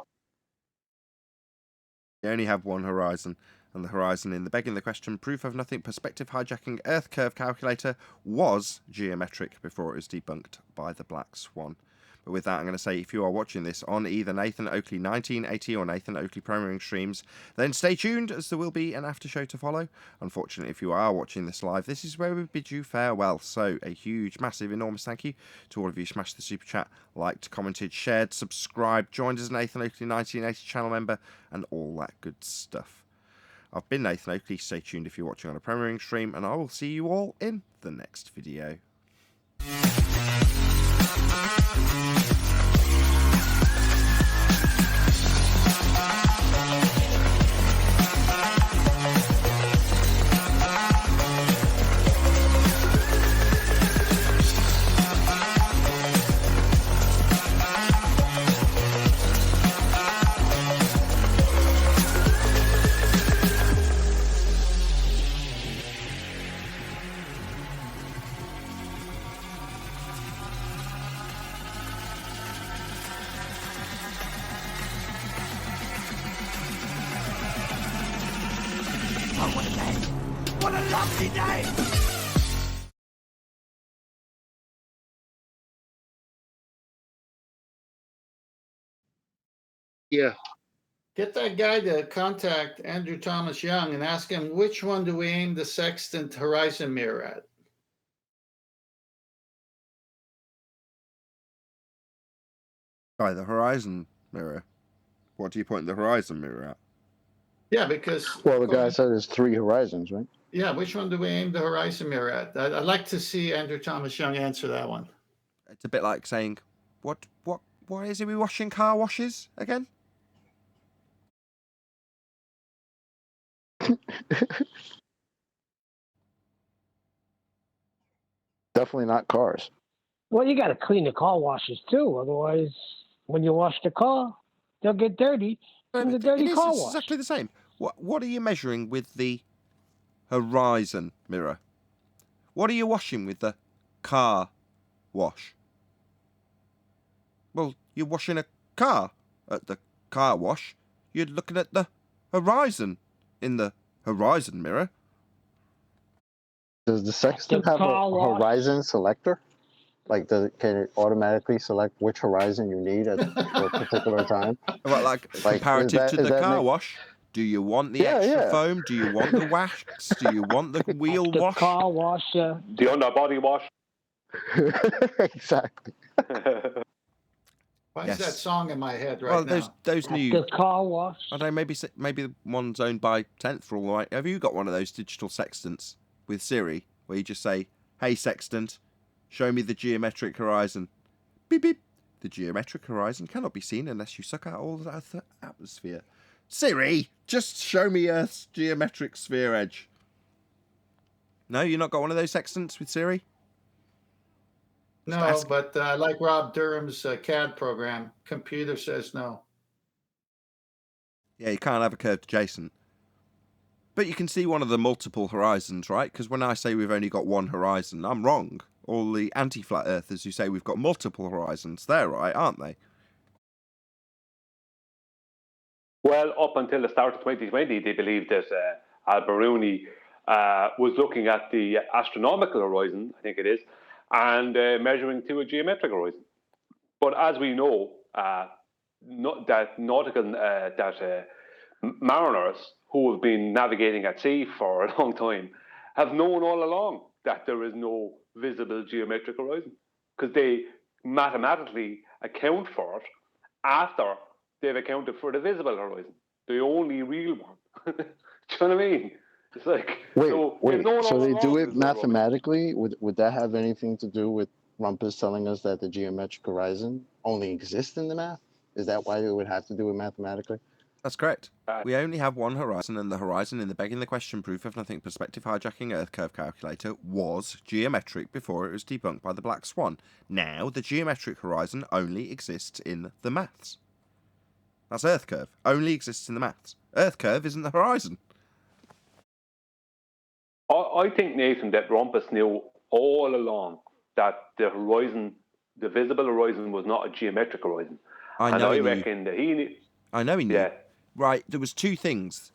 only have one horizon, and the horizon in the Begging the Question Proof of Nothing Perspective Hijacking Earth Curve Calculator was geometric before it was debunked by the Black Swan. But with that, I'm going to say, if you are watching this on either Nathan Oakley 1980 or Nathan Oakley Premiering streams, then stay tuned, as there will be an after show to follow. Unfortunately, if you are watching this live, this is where we bid you farewell. So, a huge, massive, enormous thank you to all of you who smashed the super chat, liked, commented, shared, subscribed, joined as Nathan Oakley 1980 channel member, and all that good stuff. I've been Nathan Oakley. Stay tuned if you're watching on a Premiering stream, and I will see you all in the next video. What a lovely day! Yeah. Get that guy to contact Andrew Thomas Young and ask him, which one do we aim the sextant horizon mirror at? By the horizon mirror. What do you point the horizon mirror at? Yeah, because... Well, the guy said there's three horizons, right? Yeah, which one do we aim the horizon mirror at? I'd like to see Andrew Thomas Young answer that one. It's a bit like saying, what is it we washing car washes again? Definitely not cars. Well, you got to clean the car washes too. Otherwise, when you wash the car, they'll get dirty. From the dirty car It's wash. exactly the same. What are you measuring with the horizon mirror? What are you washing with the car wash? Well, you're washing a car at the car wash. You're looking at the horizon in the horizon mirror. Does the sextant have a horizon selector? Like, can it automatically select which horizon you need at a particular time? Well, like comparative to the car wash. Do you want the extra foam? Do you want the wax? Do you want the wheel wash? Car wash. The underbody wash. Exactly. Why is that song in my head right well, now? those new The car wash. I don't know. Maybe one's owned by 10th for all the right. Have you got one of those digital sextants with Siri where you just say, "Hey sextant, show me the geometric horizon." Beep beep. The geometric horizon cannot be seen unless you suck out all the Earth's atmosphere. Siri, just show me Earth's geometric sphere edge. No, you've not got one of those sextants with Siri? No, but I like Rob Durham's CAD program. Computer says no. Yeah, you can't have a curved adjacent. But you can see one of the multiple horizons, right? Because when I say we've only got one horizon, I'm wrong. All the anti-flat earthers who say we've got multiple horizons, they're right, aren't they? Well, up until the start of 2020, they believed that Al-Biruni was looking at the astronomical horizon, I think it is, and measuring to a geometric horizon. But as we know, mariners who have been navigating at sea for a long time have known all along that there is no visible geometric horizon, because they mathematically account for it after they've accounted for the visible horizon, the only real one. Do you know what I mean? It's like, Wait. so they do it mathematically? Would that have anything to do with Rumpus telling us that the geometric horizon only exists in the math? Is that why it would have to do it mathematically? That's correct. We only have one horizon, and the horizon in the Begging the Question proof of nothing perspective hijacking Earth curve calculator was geometric before it was debunked by the Black Swan. Now, the geometric horizon only exists in the maths. That's Earth curve. Only exists in the maths. Earth curve isn't the horizon. I think, Nathan, that Rumpus knew all along that the horizon, the visible horizon, was not a geometric horizon. I know he reckon that he knew. I know he knew. Yeah. Right, there was two things.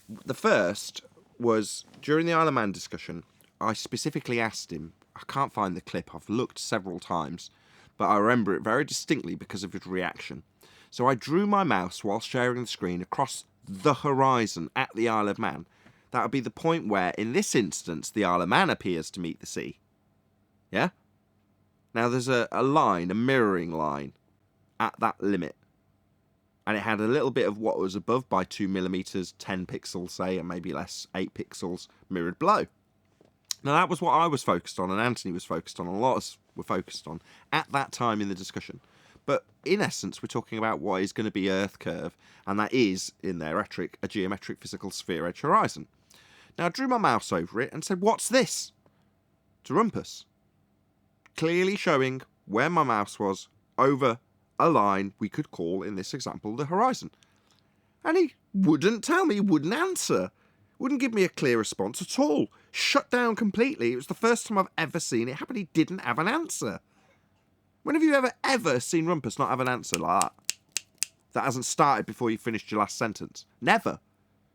The first was, during the Isle of Man discussion, I specifically asked him, I can't find the clip, I've looked several times, but I remember it very distinctly because of his reaction. So I drew my mouse while sharing the screen across the horizon at the Isle of Man. That would be the point where, in this instance, the Isle of Man appears to meet the sea. Yeah? Now there's a line, a mirroring line, at that limit. And it had a little bit of what was above by 2 millimeters, 10 pixels, say, and maybe less, 8 pixels, mirrored below. Now, that was what I was focused on, and Anthony was focused on, and a lot of us were focused on at that time in the discussion. But in essence, we're talking about what is going to be Earth curve, and that is, in their rhetoric, a geometric physical sphere edge horizon. Now, I drew my mouse over it and said, what's this? To Rumpus. Clearly showing where my mouse was over a line we could call, in this example, the horizon. And he wouldn't tell me, wouldn't answer. Wouldn't give me a clear response at all. Shut down completely. It was the first time I've ever seen it happen. He didn't have an answer. When have you ever seen Rumpus not have an answer like that? That hasn't started before you finished your last sentence. Never.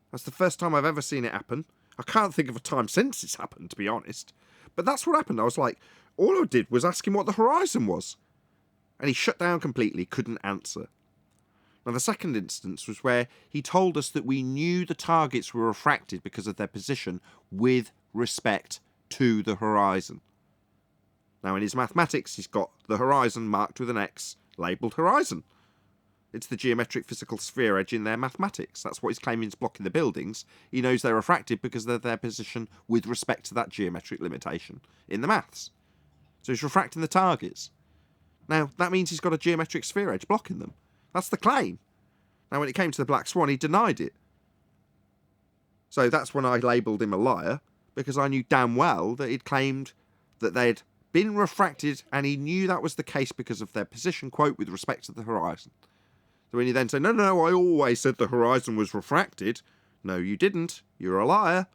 That's the first time I've ever seen it happen. I can't think of a time since it's happened, to be honest. But that's what happened. I was like, all I did was ask him what the horizon was. And he shut down completely, couldn't answer. Now, the second instance was where he told us that we knew the targets were refracted because of their position with respect to the horizon. Now, in his mathematics, he's got the horizon marked with an X, labelled horizon. It's the geometric physical sphere edge in their mathematics. That's what he's claiming is blocking the buildings. He knows they're refracted because of their position with respect to that geometric limitation in the maths. So he's refracting the targets. Now, that means he's got a geometric sphere edge blocking them. That's the claim. Now, when it came to the Black Swan, he denied it. So that's when I labelled him a liar, because I knew damn well that he'd claimed that they'd been refracted, and he knew that was the case because of their position, quote, with respect to the horizon. So when you then say, no, I always said the horizon was refracted. No, you didn't. You're a liar.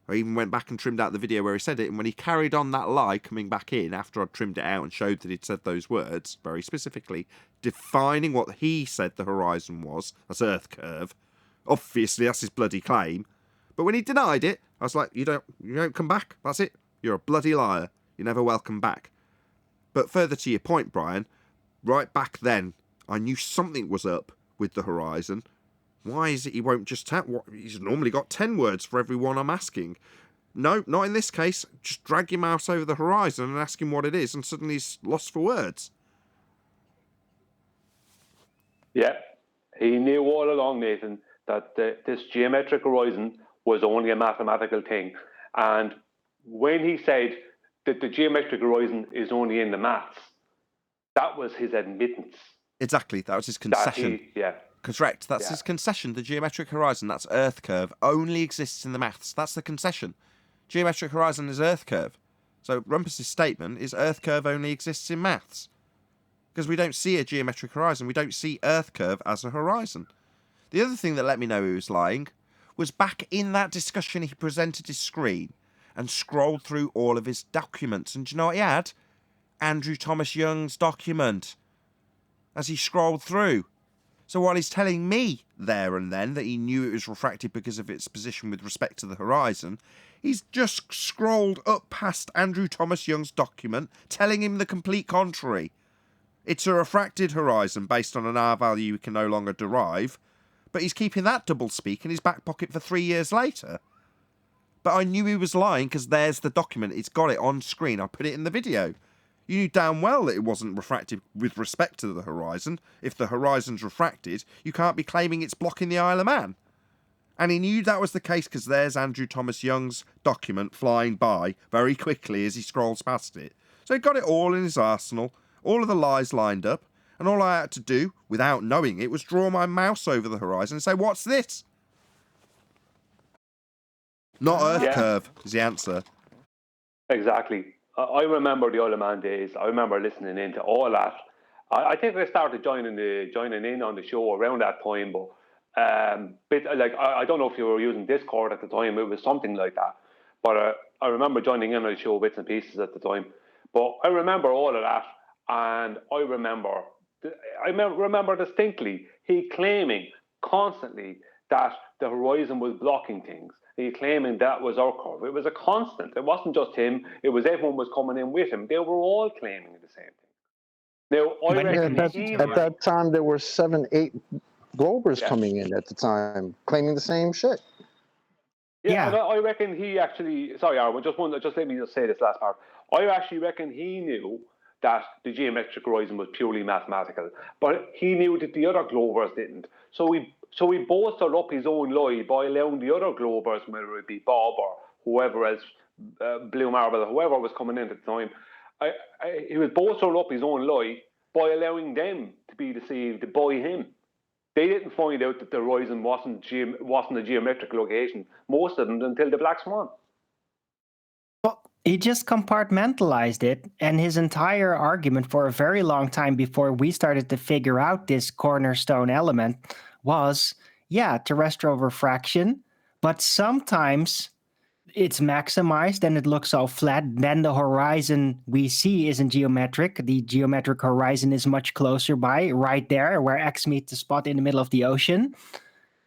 I even went back and trimmed out the video where he said it, and when he carried on that lie coming back in after I'd trimmed it out and showed that he'd said those words, very specifically, defining what he said the horizon was, that's Earth curve, obviously that's his bloody claim, but when he denied it, I was like, you don't come back, that's it, you're a bloody liar, you're never welcome back. But further to your point, Brian, right back then, I knew something was up with the horizon. Why is it he won't just tap? He's normally got 10 words for every one I'm asking. No, not in this case. Just drag your mouse over the horizon and ask him what it is, and suddenly he's lost for words. Yeah, he knew all along, Nathan, that this geometric horizon was only a mathematical thing. And when he said that the geometric horizon is only in the maths, that was his admittance. Exactly, that was his concession. Correct, that's his concession. The geometric horizon, that's Earth curve, only exists in the maths. That's the concession. Geometric horizon is Earth curve. So Rumpus's statement is Earth curve only exists in maths. Because we don't see a geometric horizon. We don't see Earth curve as a horizon. The other thing that let me know he was lying was back in that discussion he presented his screen and scrolled through all of his documents. And do you know what he had? Andrew Thomas Young's document as he scrolled through. So while he's telling me there and then that he knew it was refracted because of its position with respect to the horizon, he's just scrolled up past Andrew Thomas Young's document, telling him the complete contrary. It's a refracted horizon based on an R value we can no longer derive, but he's keeping that doublespeak in his back pocket for 3 years later. But I knew he was lying because there's the document. It's got it on screen. I put it in the video. You knew damn well that it wasn't refracted with respect to the horizon. If the horizon's refracted, you can't be claiming it's blocking the Isle of Man. And he knew that was the case because there's Andrew Thomas Young's document flying by very quickly as he scrolls past it. So he got it all in his arsenal, all of the lies lined up, and all I had to do, without knowing it, was draw my mouse over the horizon and say, what's this? Not Earth curve is the answer. Exactly. I remember the Isle of Man days. I remember listening into all that. I think I started joining in on the show around that time, but I don't know if you were using Discord at the time. It was something like that. But I remember joining in on the show bits and pieces at the time. But I remember all of that, and I remember distinctly he claiming constantly that the horizon was blocking things. He claiming that was our curve. It was a constant. It wasn't just him. It was everyone was coming in with him. They were all claiming the same thing. Now, I reckon at that time, there were 7, 8 Globers coming in at the time, claiming the same shit. Yeah. And I reckon he actually... Sorry, Arwen, just let me just say this last part. I actually reckon he knew that the geometric horizon was purely mathematical, but he knew that the other Globers didn't. So he bolstered up his own lie by allowing the other Globers, whether it be Bob or whoever else, Blue Marble, or whoever was coming in at the time, he was bolstering up his own lie by allowing them to be deceived by him. They didn't find out that the horizon wasn't a geometric location, most of them, until the Black Swan. Well, he just compartmentalized it, and his entire argument for a very long time before we started to figure out this cornerstone element was, terrestrial refraction, but sometimes it's maximized and it looks all flat. Then the horizon we see isn't geometric. The geometric horizon is much closer by, right there, where X meets the spot in the middle of the ocean.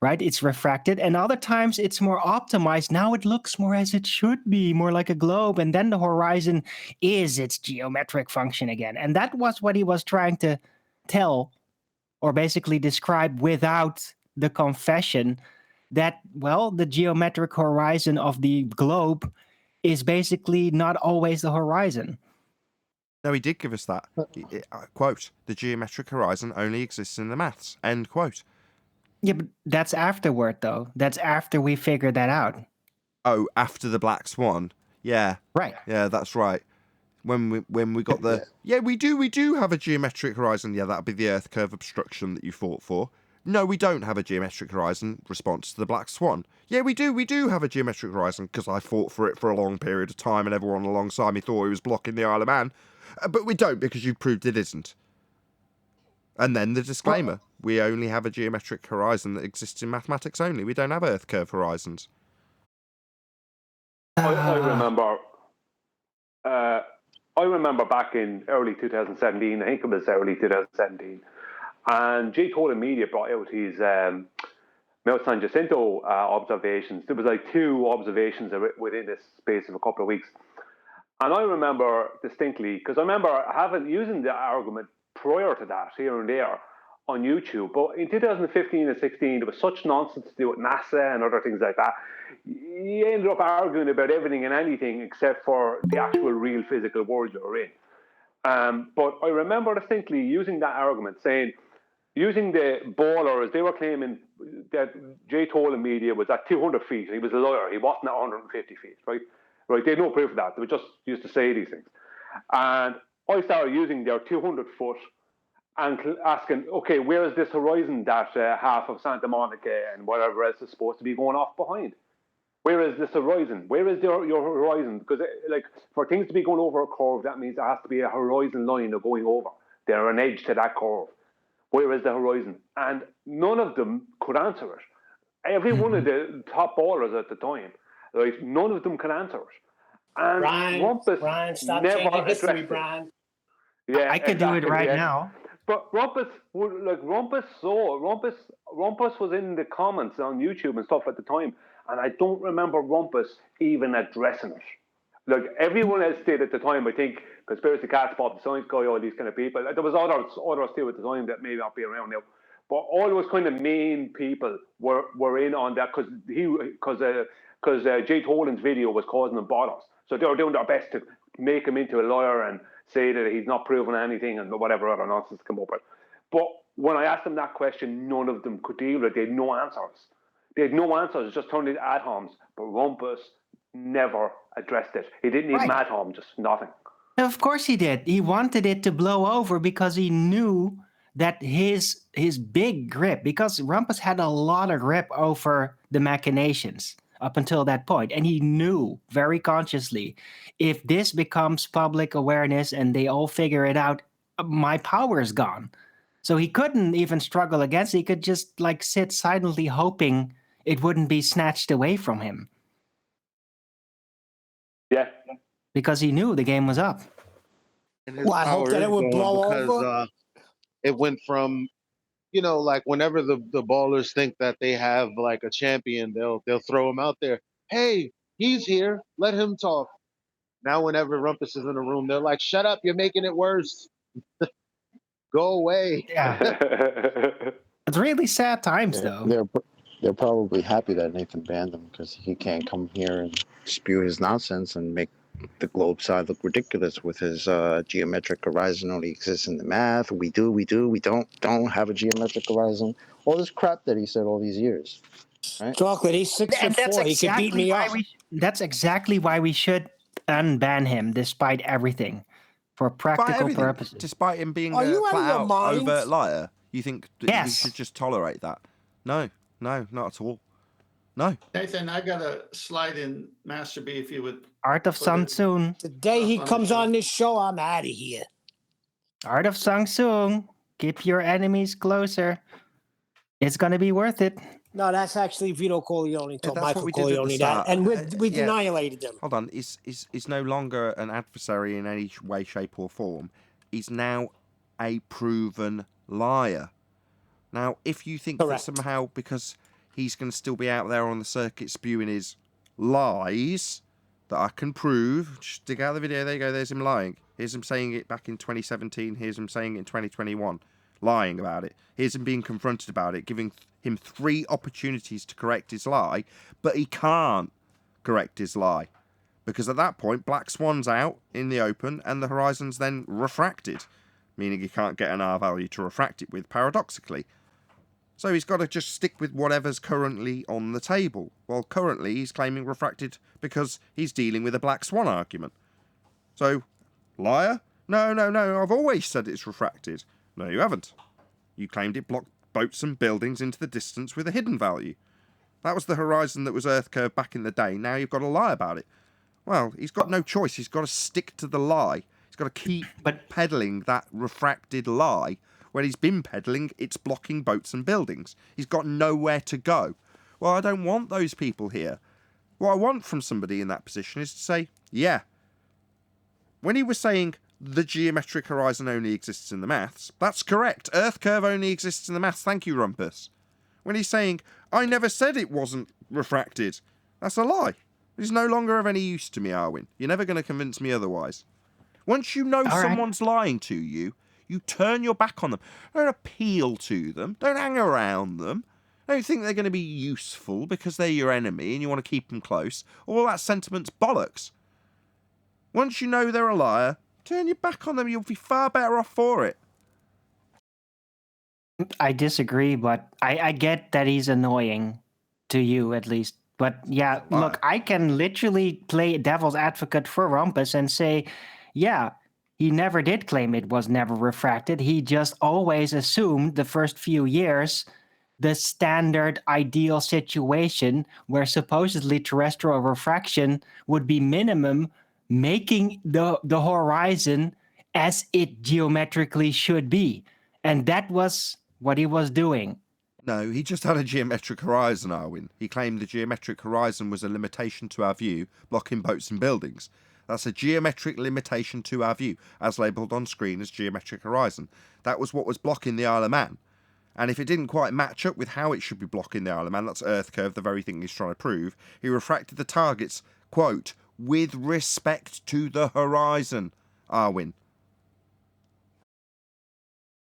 Right? It's refracted. And other times it's more optimized. Now it looks more as it should be, more like a globe. And then the horizon is its geometric function again. And that was what he was trying to tell, or basically describe, without the confession that, well, the geometric horizon of the globe is basically not always the horizon. No, he did give us that. Quote, the geometric horizon only exists in the maths. End quote. Yeah, but that's afterward, though. That's after we figured that out. Oh, after the Black Swan? Yeah. Right. Yeah, that's right. When we got the... Yeah, we do have a geometric horizon. Yeah, that'd be the Earth curve obstruction that you fought for. No, we don't have a geometric horizon response to the Black Swan. Yeah, we do have a geometric horizon because I fought for it for a long period of time and everyone alongside me thought it was blocking the Isle of Man. But we don't because you proved it isn't. And then the disclaimer, we only have a geometric horizon that exists in mathematics only. We don't have Earth curve horizons. I remember back in early 2017, I think it was early 2017, and J. Tola Media brought out his Mount San Jacinto observations. There was like 2 observations within this space of a couple of weeks. And I remember distinctly, because I remember using the argument prior to that, here and there, on YouTube. But in 2015 and 16, there was such nonsense to do with NASA and other things like that. You ended up arguing about everything and anything except for the actual real physical world you're in. But I remember distinctly using that argument, saying, using the ballers, they were claiming that J. Tola Media was at 200 feet. He was a liar. He wasn't at 150 feet, right? Right? They had no proof of that. They were just used to say these things. And I started using their 200 foot and asking, okay, where is this horizon that half of Santa Monica and whatever else is supposed to be going off behind? Where is this horizon? Where is your horizon? Because like for things to be going over a curve, that means there has to be a horizon line of going over. There's an edge to that curve. Where is the horizon? And none of them could answer it. Every one of the top ballers at the time, right, none of them could answer it. And Rumpus Brian, stop never changing history, addressed it. Brian. Yeah, I could do it exactly, right yeah. now. But Rumpus was in the comments on YouTube and stuff at the time, and I don't remember Rumpus even addressing it. Like everyone else did at the time, I think. Conspiracy Cats, Bob the Science Guy, all these kind of people. There was others too at the time that may not be around now. But all those kind of main people were in on that because Jay Tolan's video was causing them bothers. So they were doing their best to make him into a liar and say that he's not proven anything and whatever other nonsense to come up with. But when I asked them that question, none of them could deal with it. They had no answers. Just turned into ad homs. But Rumpus never addressed it. He didn't even ad hom, just nothing. Of course he did. He wanted it to blow over because he knew that his big grip, because Rumpus had a lot of grip over the machinations up until that point. And he knew very consciously, if this becomes public awareness and they all figure it out, my power is gone. So he couldn't even struggle against it. He could just like sit silently hoping it wouldn't be snatched away from him. Yeah. Because he knew the game was up. Well, I hope that it would blow over. It went from, like whenever the ballers think that they have like a champion, they'll throw him out there. Hey, he's here. Let him talk. Now, whenever Rumpus is in a room, they're like, "Shut up! You're making it worse. Go away." Yeah. It's really sad times, though. They're probably happy that Nathan banned him because he can't come here and spew his nonsense and make the globe side look ridiculous with his geometric horizon only exists in the math. We don't have a geometric horizon. All this crap that he said all these years. Right? Chocolate, he's 6'4". He could beat me up. That's exactly why we should unban him, despite everything, for practical purposes. Despite him being Are you out of flat your out mind? overt liar, you think that Yes. we should just tolerate that? No, not at all. No. Nathan, I got a slide in Master B if you would. Art of Sang Soon. The day he comes on this show, I'm out of here. Art of Sang Soon. Keep your enemies closer. It's going to be worth it. No, that's actually Vito Corleone told that's what Michael we did at the Corleone that, start. and we Yeah. annihilated them. Hold on, is no longer an adversary in any way, shape, or form. He's now a proven liar. Now, if you think that somehow because he's going to still be out there on the circuit spewing his lies that I can prove, just dig out the video. There you go. There's him lying. Here's him saying it back in 2017. Here's him saying it in 2021, lying about it. Here's him being confronted about it, giving him 3 opportunities to correct his lie, but he can't correct his lie because at that point, Black Swan's out in the open and the horizon's then refracted, meaning he can't get an R value to refract it with, paradoxically. So he's got to just stick with whatever's currently on the table. Well, currently he's claiming refracted because he's dealing with a Black Swan argument. So, liar? No, I've always said it's refracted. No, you haven't. You claimed it blocked boats and buildings into the distance with a hidden value. That was the horizon that was Earth curve back in the day. Now you've got to lie about it. Well, he's got no choice. He's got to stick to the lie. He's got to keep peddling that refracted lie. When he's been peddling, it's blocking boats and buildings. He's got nowhere to go. Well, I don't want those people here. What I want from somebody in that position is to say, yeah. When he was saying the geometric horizon only exists in the maths, that's correct. Earth curve only exists in the maths. Thank you, Rumpus. When he's saying, I never said it wasn't refracted, that's a lie. He's no longer of any use to me, Arwin. You're never going to convince me otherwise. Once you know someone's lying to you, you turn your back on them. Don't appeal to them. Don't hang around them. Don't think they're going to be useful because they're your enemy and you want to keep them close. All that sentiment's bollocks. Once you know they're a liar, turn your back on them. You'll be far better off for it. I disagree, but I get that he's annoying to you, at least. But yeah, look, I can literally play devil's advocate for Rumpus and say, yeah, he never did claim it was never refracted. He just always assumed the first few years the standard ideal situation where supposedly terrestrial refraction would be minimum, making the horizon as it geometrically should be. And that was what he was doing. No, he just had a geometric horizon, Arwin. He claimed the geometric horizon was a limitation to our view, blocking boats and buildings. That's a geometric limitation to our view, as labelled on screen as geometric horizon. That was what was blocking the Isle of Man. And if it didn't quite match up with how it should be blocking the Isle of Man, that's Earth curve, the very thing he's trying to prove, he refracted the targets, quote, with respect to the horizon, Arwin.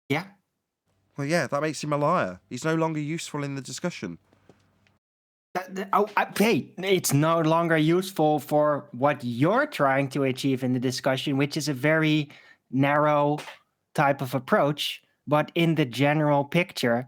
Yeah. Well, yeah, that makes him a liar. He's no longer useful in the discussion. Hey, it's no longer useful for what you're trying to achieve in the discussion, which is a very narrow type of approach. But in the general picture,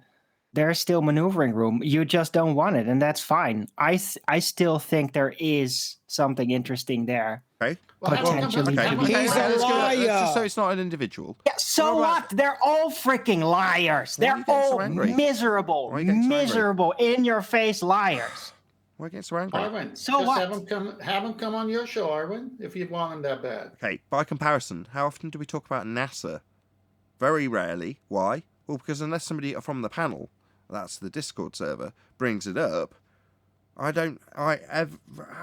there's still maneuvering room. You just don't want it, and that's fine. I still think there is something interesting there. Okay. Potentially. He's a liar. Just so it's not an individual. Yeah, so what? They're all freaking liars. They're all miserable, miserable, in-your-face liars. Why get so angry? Arwin, So just what? have him come on your show, Arwin, if you want him that bad. Okay, by comparison, how often do we talk about NASA? Very rarely. Why? Well, because unless somebody from the panel, that's the Discord server, brings it up, how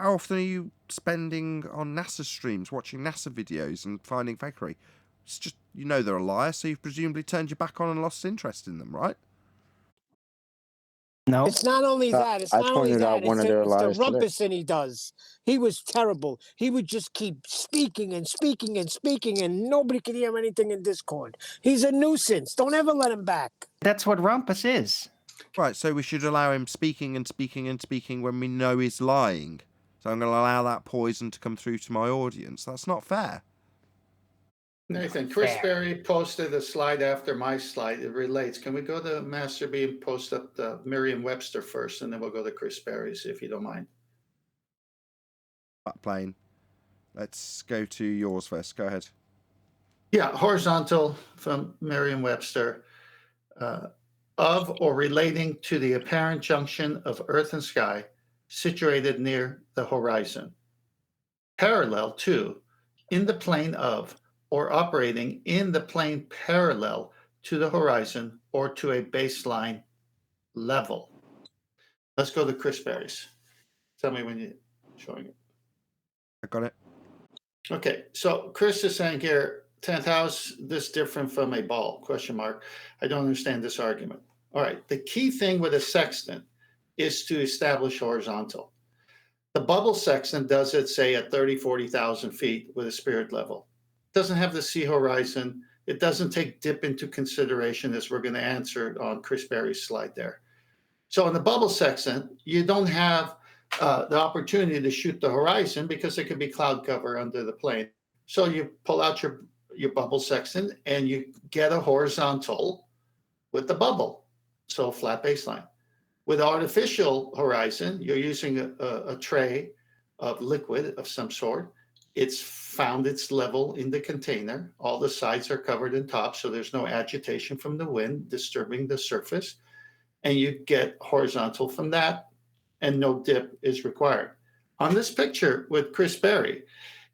often are you spending on NASA streams, watching NASA videos and finding fakery? It's just, they're a liar, so you've presumably turned your back on and lost interest in them, right? No. It's not only that. It's I not only pointed out that. one It's of their the lies today. rumpusing he does. He was terrible. He would just keep speaking and speaking and speaking, and nobody could hear anything in Discord. He's a nuisance. Don't ever let him back. That's what rumpus is. Right, so we should allow him speaking and speaking and speaking when we know he's lying. So I'm going to allow that poison to come through to my audience. That's not fair. Nathan, Chris Berry posted a slide after my slide. It relates. Can we go to Master B and post up the Merriam-Webster first, and then we'll go to Chris Berry's, if you don't mind. Plane. Let's go to yours first. Go ahead. Yeah, horizontal from Merriam-Webster. Of or relating to the apparent junction of earth and sky situated near the horizon. Parallel to, in the plane of, or operating in the plane parallel to the horizon or to a baseline level. Let's go to Chris Berry's. Tell me when you're showing it. I got it. Okay, so Chris is saying here, 10th house, this different from a ball, question mark. I don't understand this argument. All right, the key thing with a sextant is to establish horizontal. The bubble sextant does it, say, at 30, 40,000 feet with a spirit level. It doesn't have the sea horizon. It doesn't take dip into consideration, as we're going to answer on Chris Berry's slide there. So in the bubble sextant, you don't have the opportunity to shoot the horizon because there could be cloud cover under the plane. So you pull out your bubble sextant and you get a horizontal with the bubble. So flat baseline. With artificial horizon, you're using a tray of liquid of some sort. It's found its level in the container. All the sides are covered in top, so there's no agitation from the wind disturbing the surface. And you get horizontal from that, and no dip is required. On this picture with Chris Berry,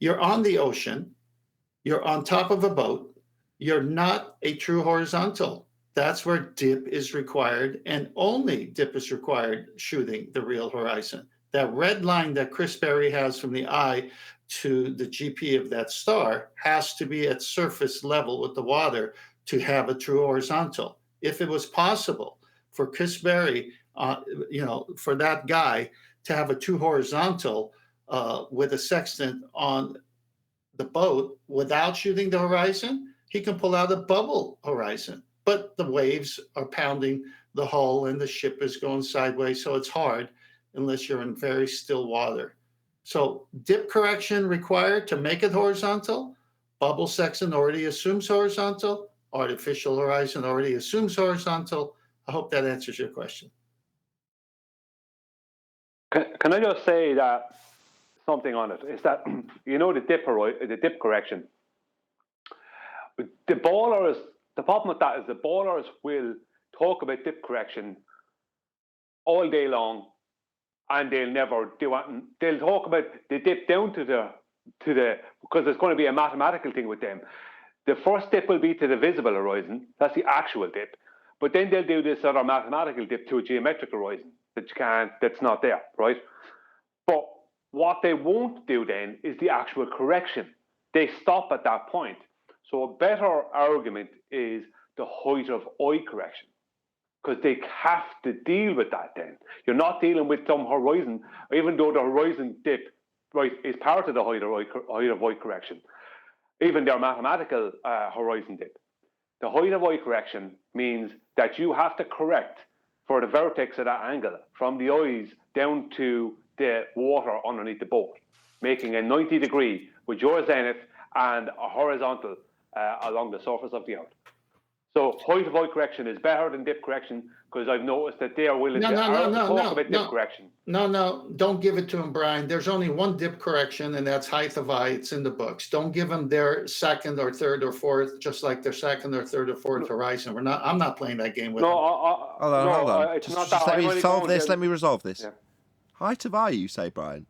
you're on the ocean, you're on top of a boat, you're not a true horizontal. That's where dip is required, and only dip is required shooting the real horizon. That red line that Chris Berry has from the eye to the GP of that star has to be at surface level with the water to have a true horizontal. If it was possible for Chris Berry, for that guy to have a true horizontal with a sextant on the boat without shooting the horizon, he can pull out a bubble horizon. But the waves are pounding the hull and the ship is going sideways, so it's hard unless you're in very still water. So dip correction required to make it horizontal. Bubble sextant already assumes horizontal. Artificial horizon already assumes horizontal. I hope that answers your question. Can I just say that something on it? Is that the dip correction? The problem with that is the ballers will talk about dip correction all day long, and they'll never do it. They'll talk about the dip down to the because there's going to be a mathematical thing with them. The first dip will be to the visible horizon. That's the actual dip. But then they'll do this other mathematical dip to a geometric horizon that you can't, that's not there, right? But what they won't do then is the actual correction. They stop at that point. So a better argument is the height of eye correction, because they have to deal with that then. You're not dealing with some horizon, even though the horizon dip, right, is part of the height of eye correction. Even their mathematical horizon dip. The height of eye correction means that you have to correct for the vertex of that angle from the eyes down to the water underneath the boat, making a 90 degree with your zenith and a horizontal along the surface of the earth. So height of eye correction is better than dip correction, because I've noticed that they are willing to talk about dip correction. No, don't give it to him, Brian. There's only one dip correction, and that's height of eye. It's in the books. Don't give them their second or third or fourth, just like their second or third or fourth horizon. I'm not playing that game with them. Hold on. Just let me solve this. Let me resolve this. Yeah. Height of eye, you say, Brian?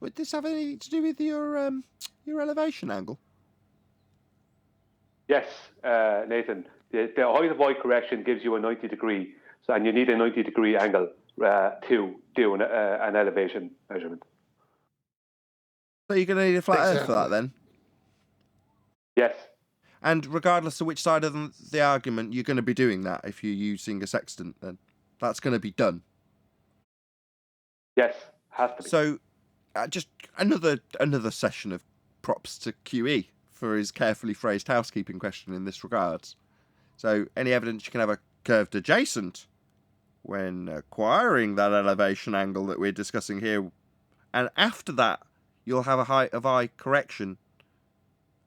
Would this have anything to do with your elevation angle? Yes, Nathan. The height of eye correction gives you a 90 degree, and you need a 90 degree angle to do an elevation measurement. So you're going to need a flat earth for that then? Yes. And regardless of which side of the argument, you're going to be doing that if you're using a sextant, then that's going to be done. Yes, has to be. So just another session of props to QE for his carefully phrased housekeeping question in this regards. So any evidence you can have a curved adjacent when acquiring that elevation angle that we're discussing here, and after that you'll have a height of eye correction,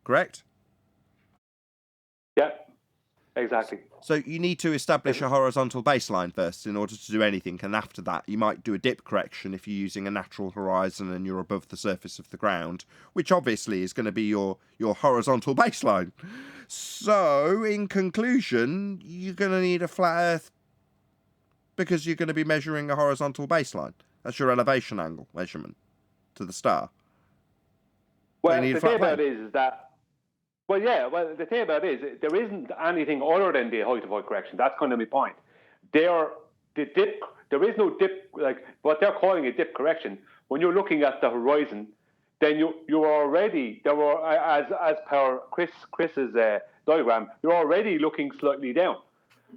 correct? Yeah, exactly. So you need to establish a horizontal baseline first in order to do anything, and after that you might do a dip correction if you're using a natural horizon and you're above the surface of the ground, which obviously is going to be your horizontal baseline. So in conclusion, you're going to need a flat earth because you're going to be measuring a horizontal baseline. That's your elevation angle measurement to the star. Well, the thing about it is that the thing about it is there isn't anything other than the height of eye correction. That's kind of my point. There is no dip, like what they're calling a dip correction. When you're looking at the horizon, then you're already, as per Chris's diagram, you're already looking slightly down.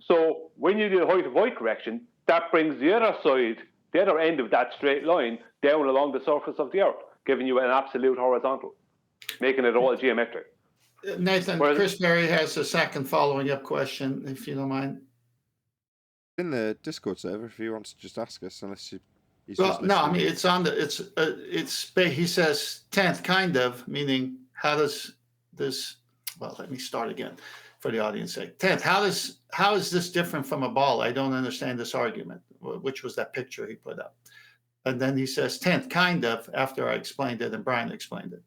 So when you do the height of eye correction, that brings the other side, the other end of that straight line down along the surface of the earth, giving you an absolute horizontal, making it all geometric. Nathan, Chris Berry has a second following up question, if you don't mind. In the Discord server, if he wants to just ask us, unless he's well, no, I mean it's on the he says 10th kind of, meaning how does this? Well, let me start again for the audience sake. 10th, how is this different from a ball? I don't understand this argument, which was that picture he put up, and then he says 10th kind of after I explained it and Brian explained it.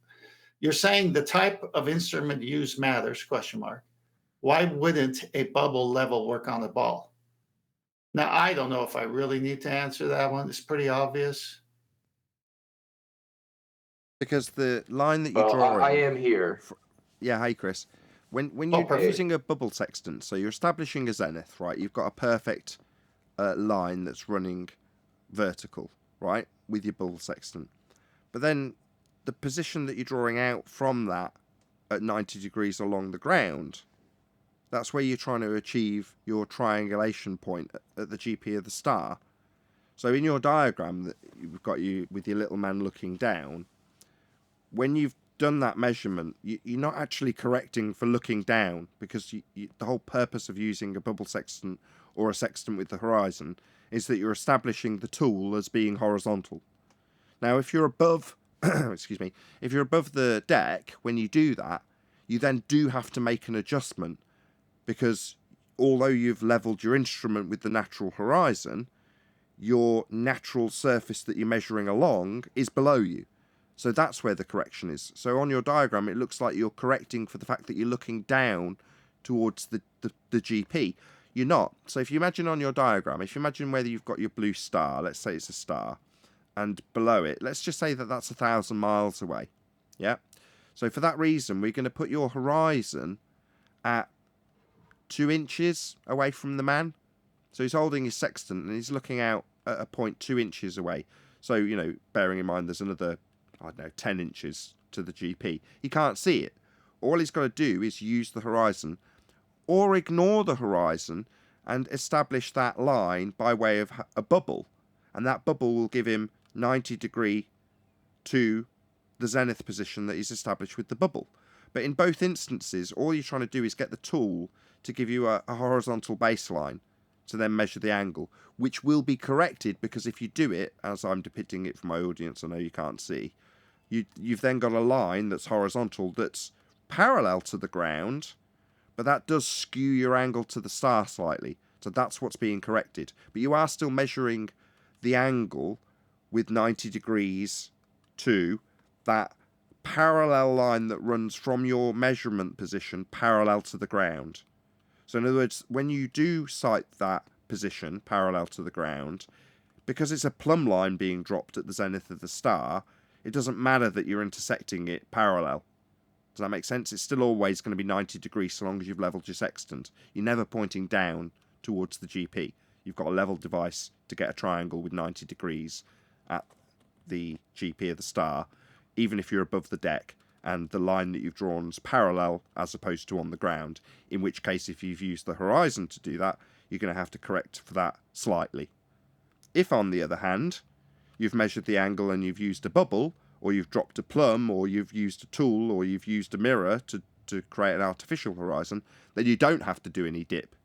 You're saying the type of instrument used matters, question mark. Why wouldn't a bubble level work on a ball? Now, I don't know if I really need to answer that one. It's pretty obvious. Because the line that you're drawing... I am here. Yeah, hey, Chris. When you're using a bubble sextant, so you're establishing a zenith, right? You've got a perfect line that's running vertical, right, with your bubble sextant. But then the position that you're drawing out from that at 90 degrees along the ground, that's where you're trying to achieve your triangulation point at the GP of the star. So in your diagram that you've got you with your little man looking down, when you've done that measurement, you're not actually correcting for looking down, because the whole purpose of using a bubble sextant or a sextant with the horizon is that you're establishing the tool as being horizontal. Now, if you're above if you're above the deck, when you do that, you then do have to make an adjustment, because although you've leveled your instrument with the natural horizon, your natural surface that you're measuring along is below you. So that's where the correction is. So on your diagram, it looks like you're correcting for the fact that you're looking down towards the GP. You're not. So if you imagine on your diagram, if you imagine whether you've got your blue star, let's say it's a star, and below it, let's just say that that's 1,000 miles away. Yeah. So for that reason, we're going to put your horizon at 2 inches away from the man. So he's holding his sextant and he's looking out at a point 2 inches away. So, you know, bearing in mind there's another, 10 inches to the GP. He can't see it. All he's got to do is use the horizon or ignore the horizon and establish that line by way of a bubble. And that bubble will give him 90 degree to the zenith position that he's established with the bubble. But in both instances, all you're trying to do is get the tool to give you a horizontal baseline to then measure the angle, which will be corrected because if you do it, as I'm depicting it for my audience, I know you can't see, you've then got a line that's horizontal that's parallel to the ground, but that does skew your angle to the star slightly. So that's what's being corrected. But you are still measuring the angle with 90 degrees to that parallel line that runs from your measurement position parallel to the ground. So in other words, when you do sight that position parallel to the ground, because it's a plumb line being dropped at the zenith of the star, it doesn't matter that you're intersecting it parallel. Does that make sense? It's still always going to be 90 degrees so long as you've leveled your sextant. You're never pointing down towards the GP. You've got a level device to get a triangle with 90 degrees at the GP of the star, even if you're above the deck and the line that you've drawn is parallel as opposed to on the ground, in which case if you've used the horizon to do that, you're going to have to correct for that slightly. If, on the other hand, you've measured the angle and you've used a bubble, or you've dropped a plumb, or you've used a tool, or you've used a mirror to create an artificial horizon, then you don't have to do any dip.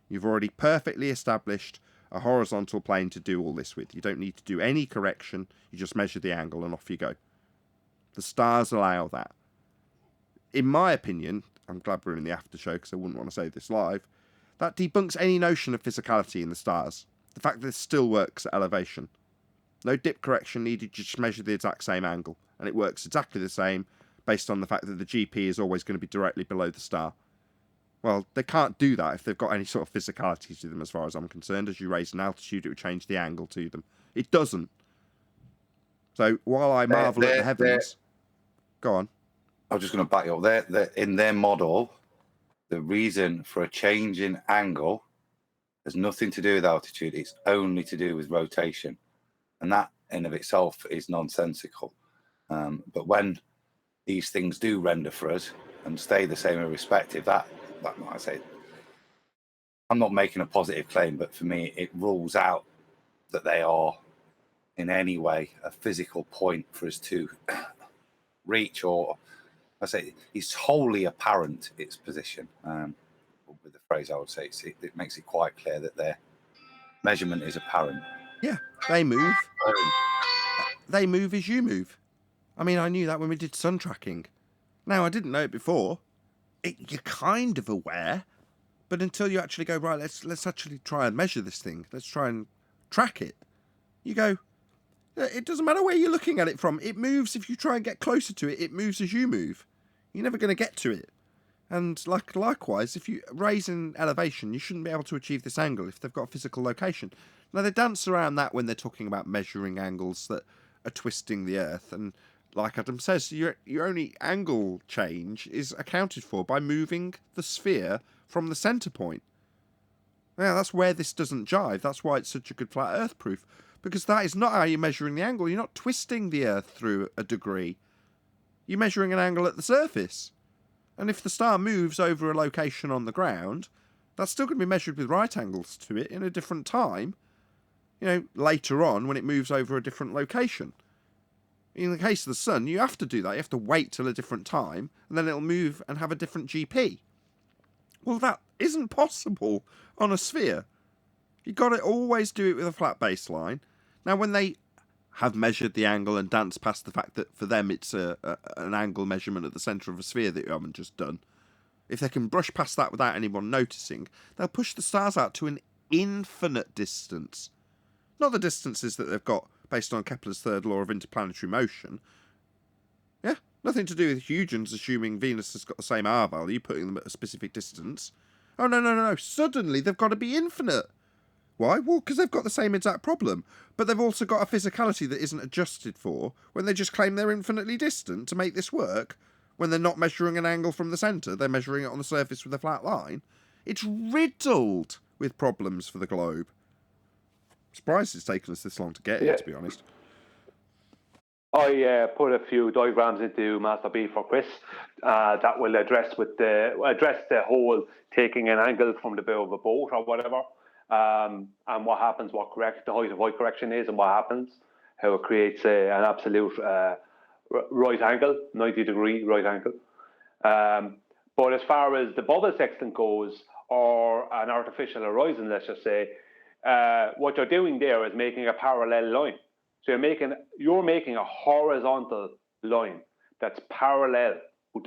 You've already perfectly established a horizontal plane to do all this with. You don't need to do any correction. You just measure the angle and off you go. The stars allow that. In my opinion, I'm glad we're in the after show because I wouldn't want to say this live, that debunks any notion of physicality in the stars. The fact that it still works at elevation. No dip correction needed, just measure the exact same angle. And it works exactly the same based on the fact that the GP is always going to be directly below the star. Well, they can't do that if they've got any sort of physicality to them as far as I'm concerned. As you raise an altitude, it would change the angle to them. It doesn't. So while I marvel at the heavens... Go on. I was just going to back you up. They're in their model, the reason for a change in angle has nothing to do with altitude. It's only to do with rotation. And that in of itself is nonsensical. But when these things do render for us and stay the same irrespective, that like I say, I'm not making a positive claim, but for me, it rules out that they are in any way a physical point for us to reach, or I say it's wholly apparent its position. With the phrase, I would say it makes it quite clear that their measurement is apparent. Yeah, they move. They move as you move. I mean, I knew that when we did sun tracking. Now, I didn't know it before. You're kind of aware, but until you actually go, right, let's actually try and measure this thing. Let's try and track it. You go, it doesn't matter where you're looking at it from. It moves if you try and get closer to it. It moves as you move. You're never going to get to it. And likewise, if you raise in elevation, you shouldn't be able to achieve this angle if they've got a physical location. Now, they dance around that when they're talking about measuring angles that are twisting the Earth. And like Adam says, your only angle change is accounted for by moving the sphere from the centre point. Now, that's where this doesn't jive. That's why it's such a good flat Earth proof. Because that is not how you're measuring the angle. You're not twisting the Earth through a degree. You're measuring an angle at the surface. And if the star moves over a location on the ground, that's still going to be measured with right angles to it in a different time. You know, later on when it moves over a different location. In the case of the sun, you have to do that. You have to wait till a different time, and then it'll move and have a different GP. Well, that isn't possible on a sphere. You've got to always do it with a flat baseline. Now, when they have measured the angle and dance past the fact that for them it's an angle measurement at the centre of a sphere that you haven't just done, if they can brush past that without anyone noticing, they'll push the stars out to an infinite distance. Not the distances that they've got based on Kepler's third law of interplanetary motion. Yeah, nothing to do with Huygens assuming Venus has got the same R value, putting them at a specific distance. Oh, no. Suddenly they've got to be infinite. Why? Well, because they've got the same exact problem, but they've also got a physicality that isn't adjusted for when they just claim they're infinitely distant to make this work. When they're not measuring an angle from the centre, they're measuring it on the surface with a flat line. It's riddled with problems for the globe. I'm surprised it's taken us this long to get here, to be honest. I put a few diagrams into Master B for Chris that will address the whole taking an angle from the bow of a boat or whatever, and what happens, the height of Y correction is, and what happens, how it creates an absolute right angle, 90-degree right angle. But as far as the bubble sextant goes, or an artificial horizon, let's just say, what you're doing there is making a parallel line. So you're making a horizontal line that's parallel with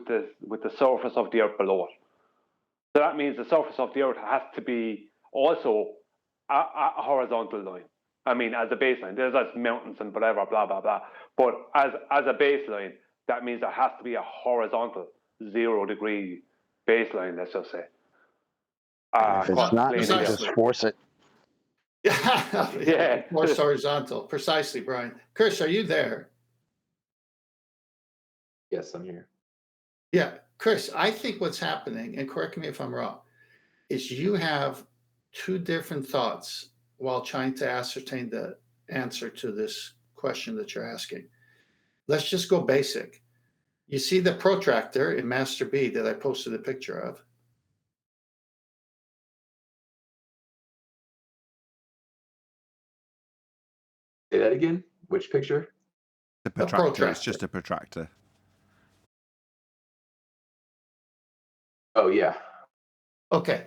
the surface of the Earth below it. So that means the surface of the Earth has to be also a horizontal line. I mean, as a baseline, there's mountains and whatever, blah blah blah. But as a baseline, that means there has to be a horizontal 0-degree baseline. Let's just say. If it's not, you just force it. Yeah, force horizontal. Precisely, Brian. Chris, are you there? Yes, I'm here. Yeah, Chris, I think what's happening, and correct me if I'm wrong, is you have two different thoughts while trying to ascertain the answer to this question that you're asking. Let's just go basic. You see the protractor in Master B that I posted a picture of? Say that again. Which picture? The protractor. It's just a protractor. Oh, yeah. Okay.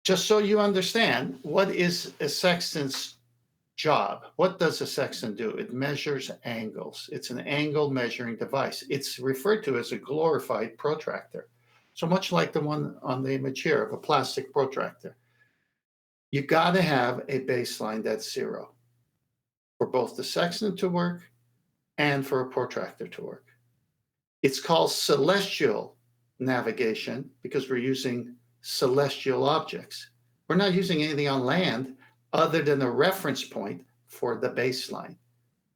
Just so you understand, what is a sextant's job? What does a sextant do? It measures angles. It's an angle measuring device. It's referred to as a glorified protractor. So much like the one on the image here of a plastic protractor. You got to have a baseline that's 0 for both the sextant to work and for a protractor to work. It's called celestial navigation because we're using celestial objects. We're not using anything on land other than a reference point for the baseline.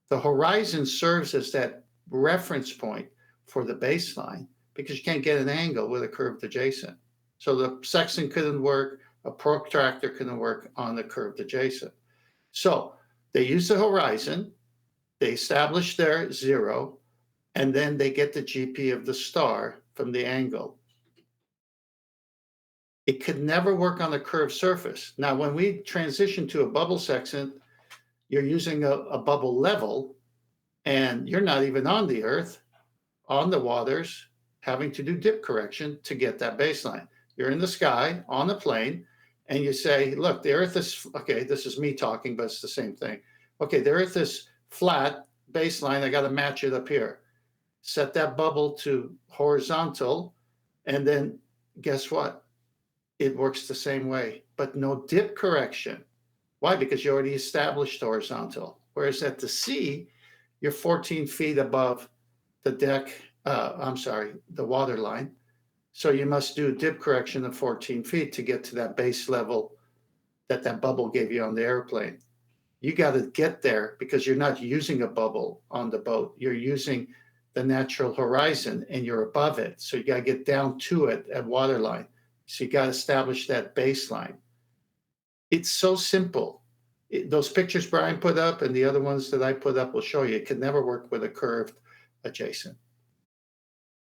The horizon serves as that reference point for the baseline because you can't get an angle with a curved adjacent. So the sextant couldn't work, a protractor couldn't work on the curved adjacent. So they use the horizon, they establish their 0, and then they get the GP of the star from the angle. It could never work on a curved surface. Now, when we transition to a bubble sextant, you're using a bubble level, and you're not even on the Earth, on the waters, having to do dip correction to get that baseline. You're in the sky, on the plane, and you say, look, the Earth is, okay, this is me talking, but it's the same thing. Okay, the Earth is flat, baseline, I got to match it up here. Set that bubble to horizontal, and then guess what? It works the same way, but no dip correction. Why? Because you already established horizontal. Whereas at the sea, you're 14 feet above the deck, the water line. So you must do dip correction of 14 feet to get to that base level that bubble gave you on the airplane. You got to get there because you're not using a bubble on the boat. You're using the natural horizon and you're above it. So you got to get down to it at waterline. So you got to establish that baseline. It's so simple. Those pictures Brian put up and the other ones that I put up will show you. It could never work with a curved adjacent.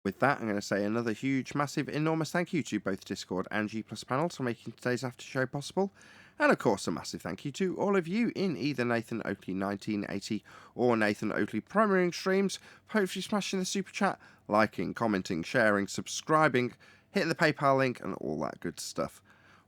With that, I'm going to say another huge, massive, enormous thank you to both Discord and G+ panels for making today's after show possible. And of course, a massive thank you to all of you in either Nathan Oakley 1980 or Nathan Oakley premiering streams, hopefully smashing the super chat, liking, commenting, sharing, subscribing, hit the PayPal link and all that good stuff.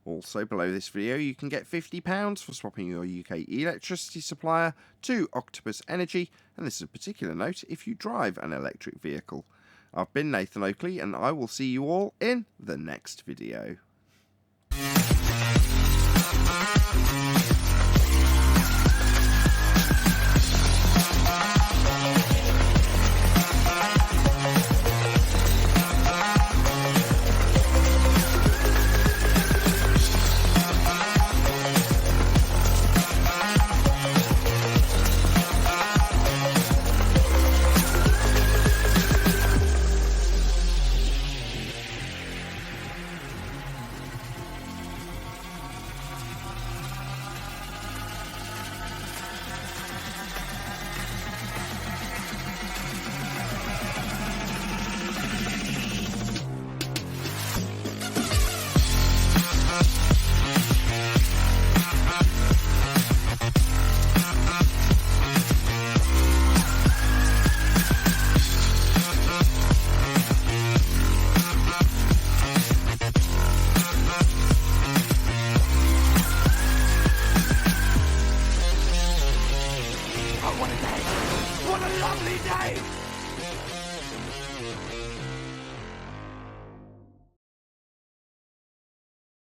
Also, below this video, you can get £50 for swapping your UK electricity supplier to Octopus Energy, and this is a particular note if you drive an electric vehicle. I've been Nathan Oakley, and I will see you all in the next video. lovely day.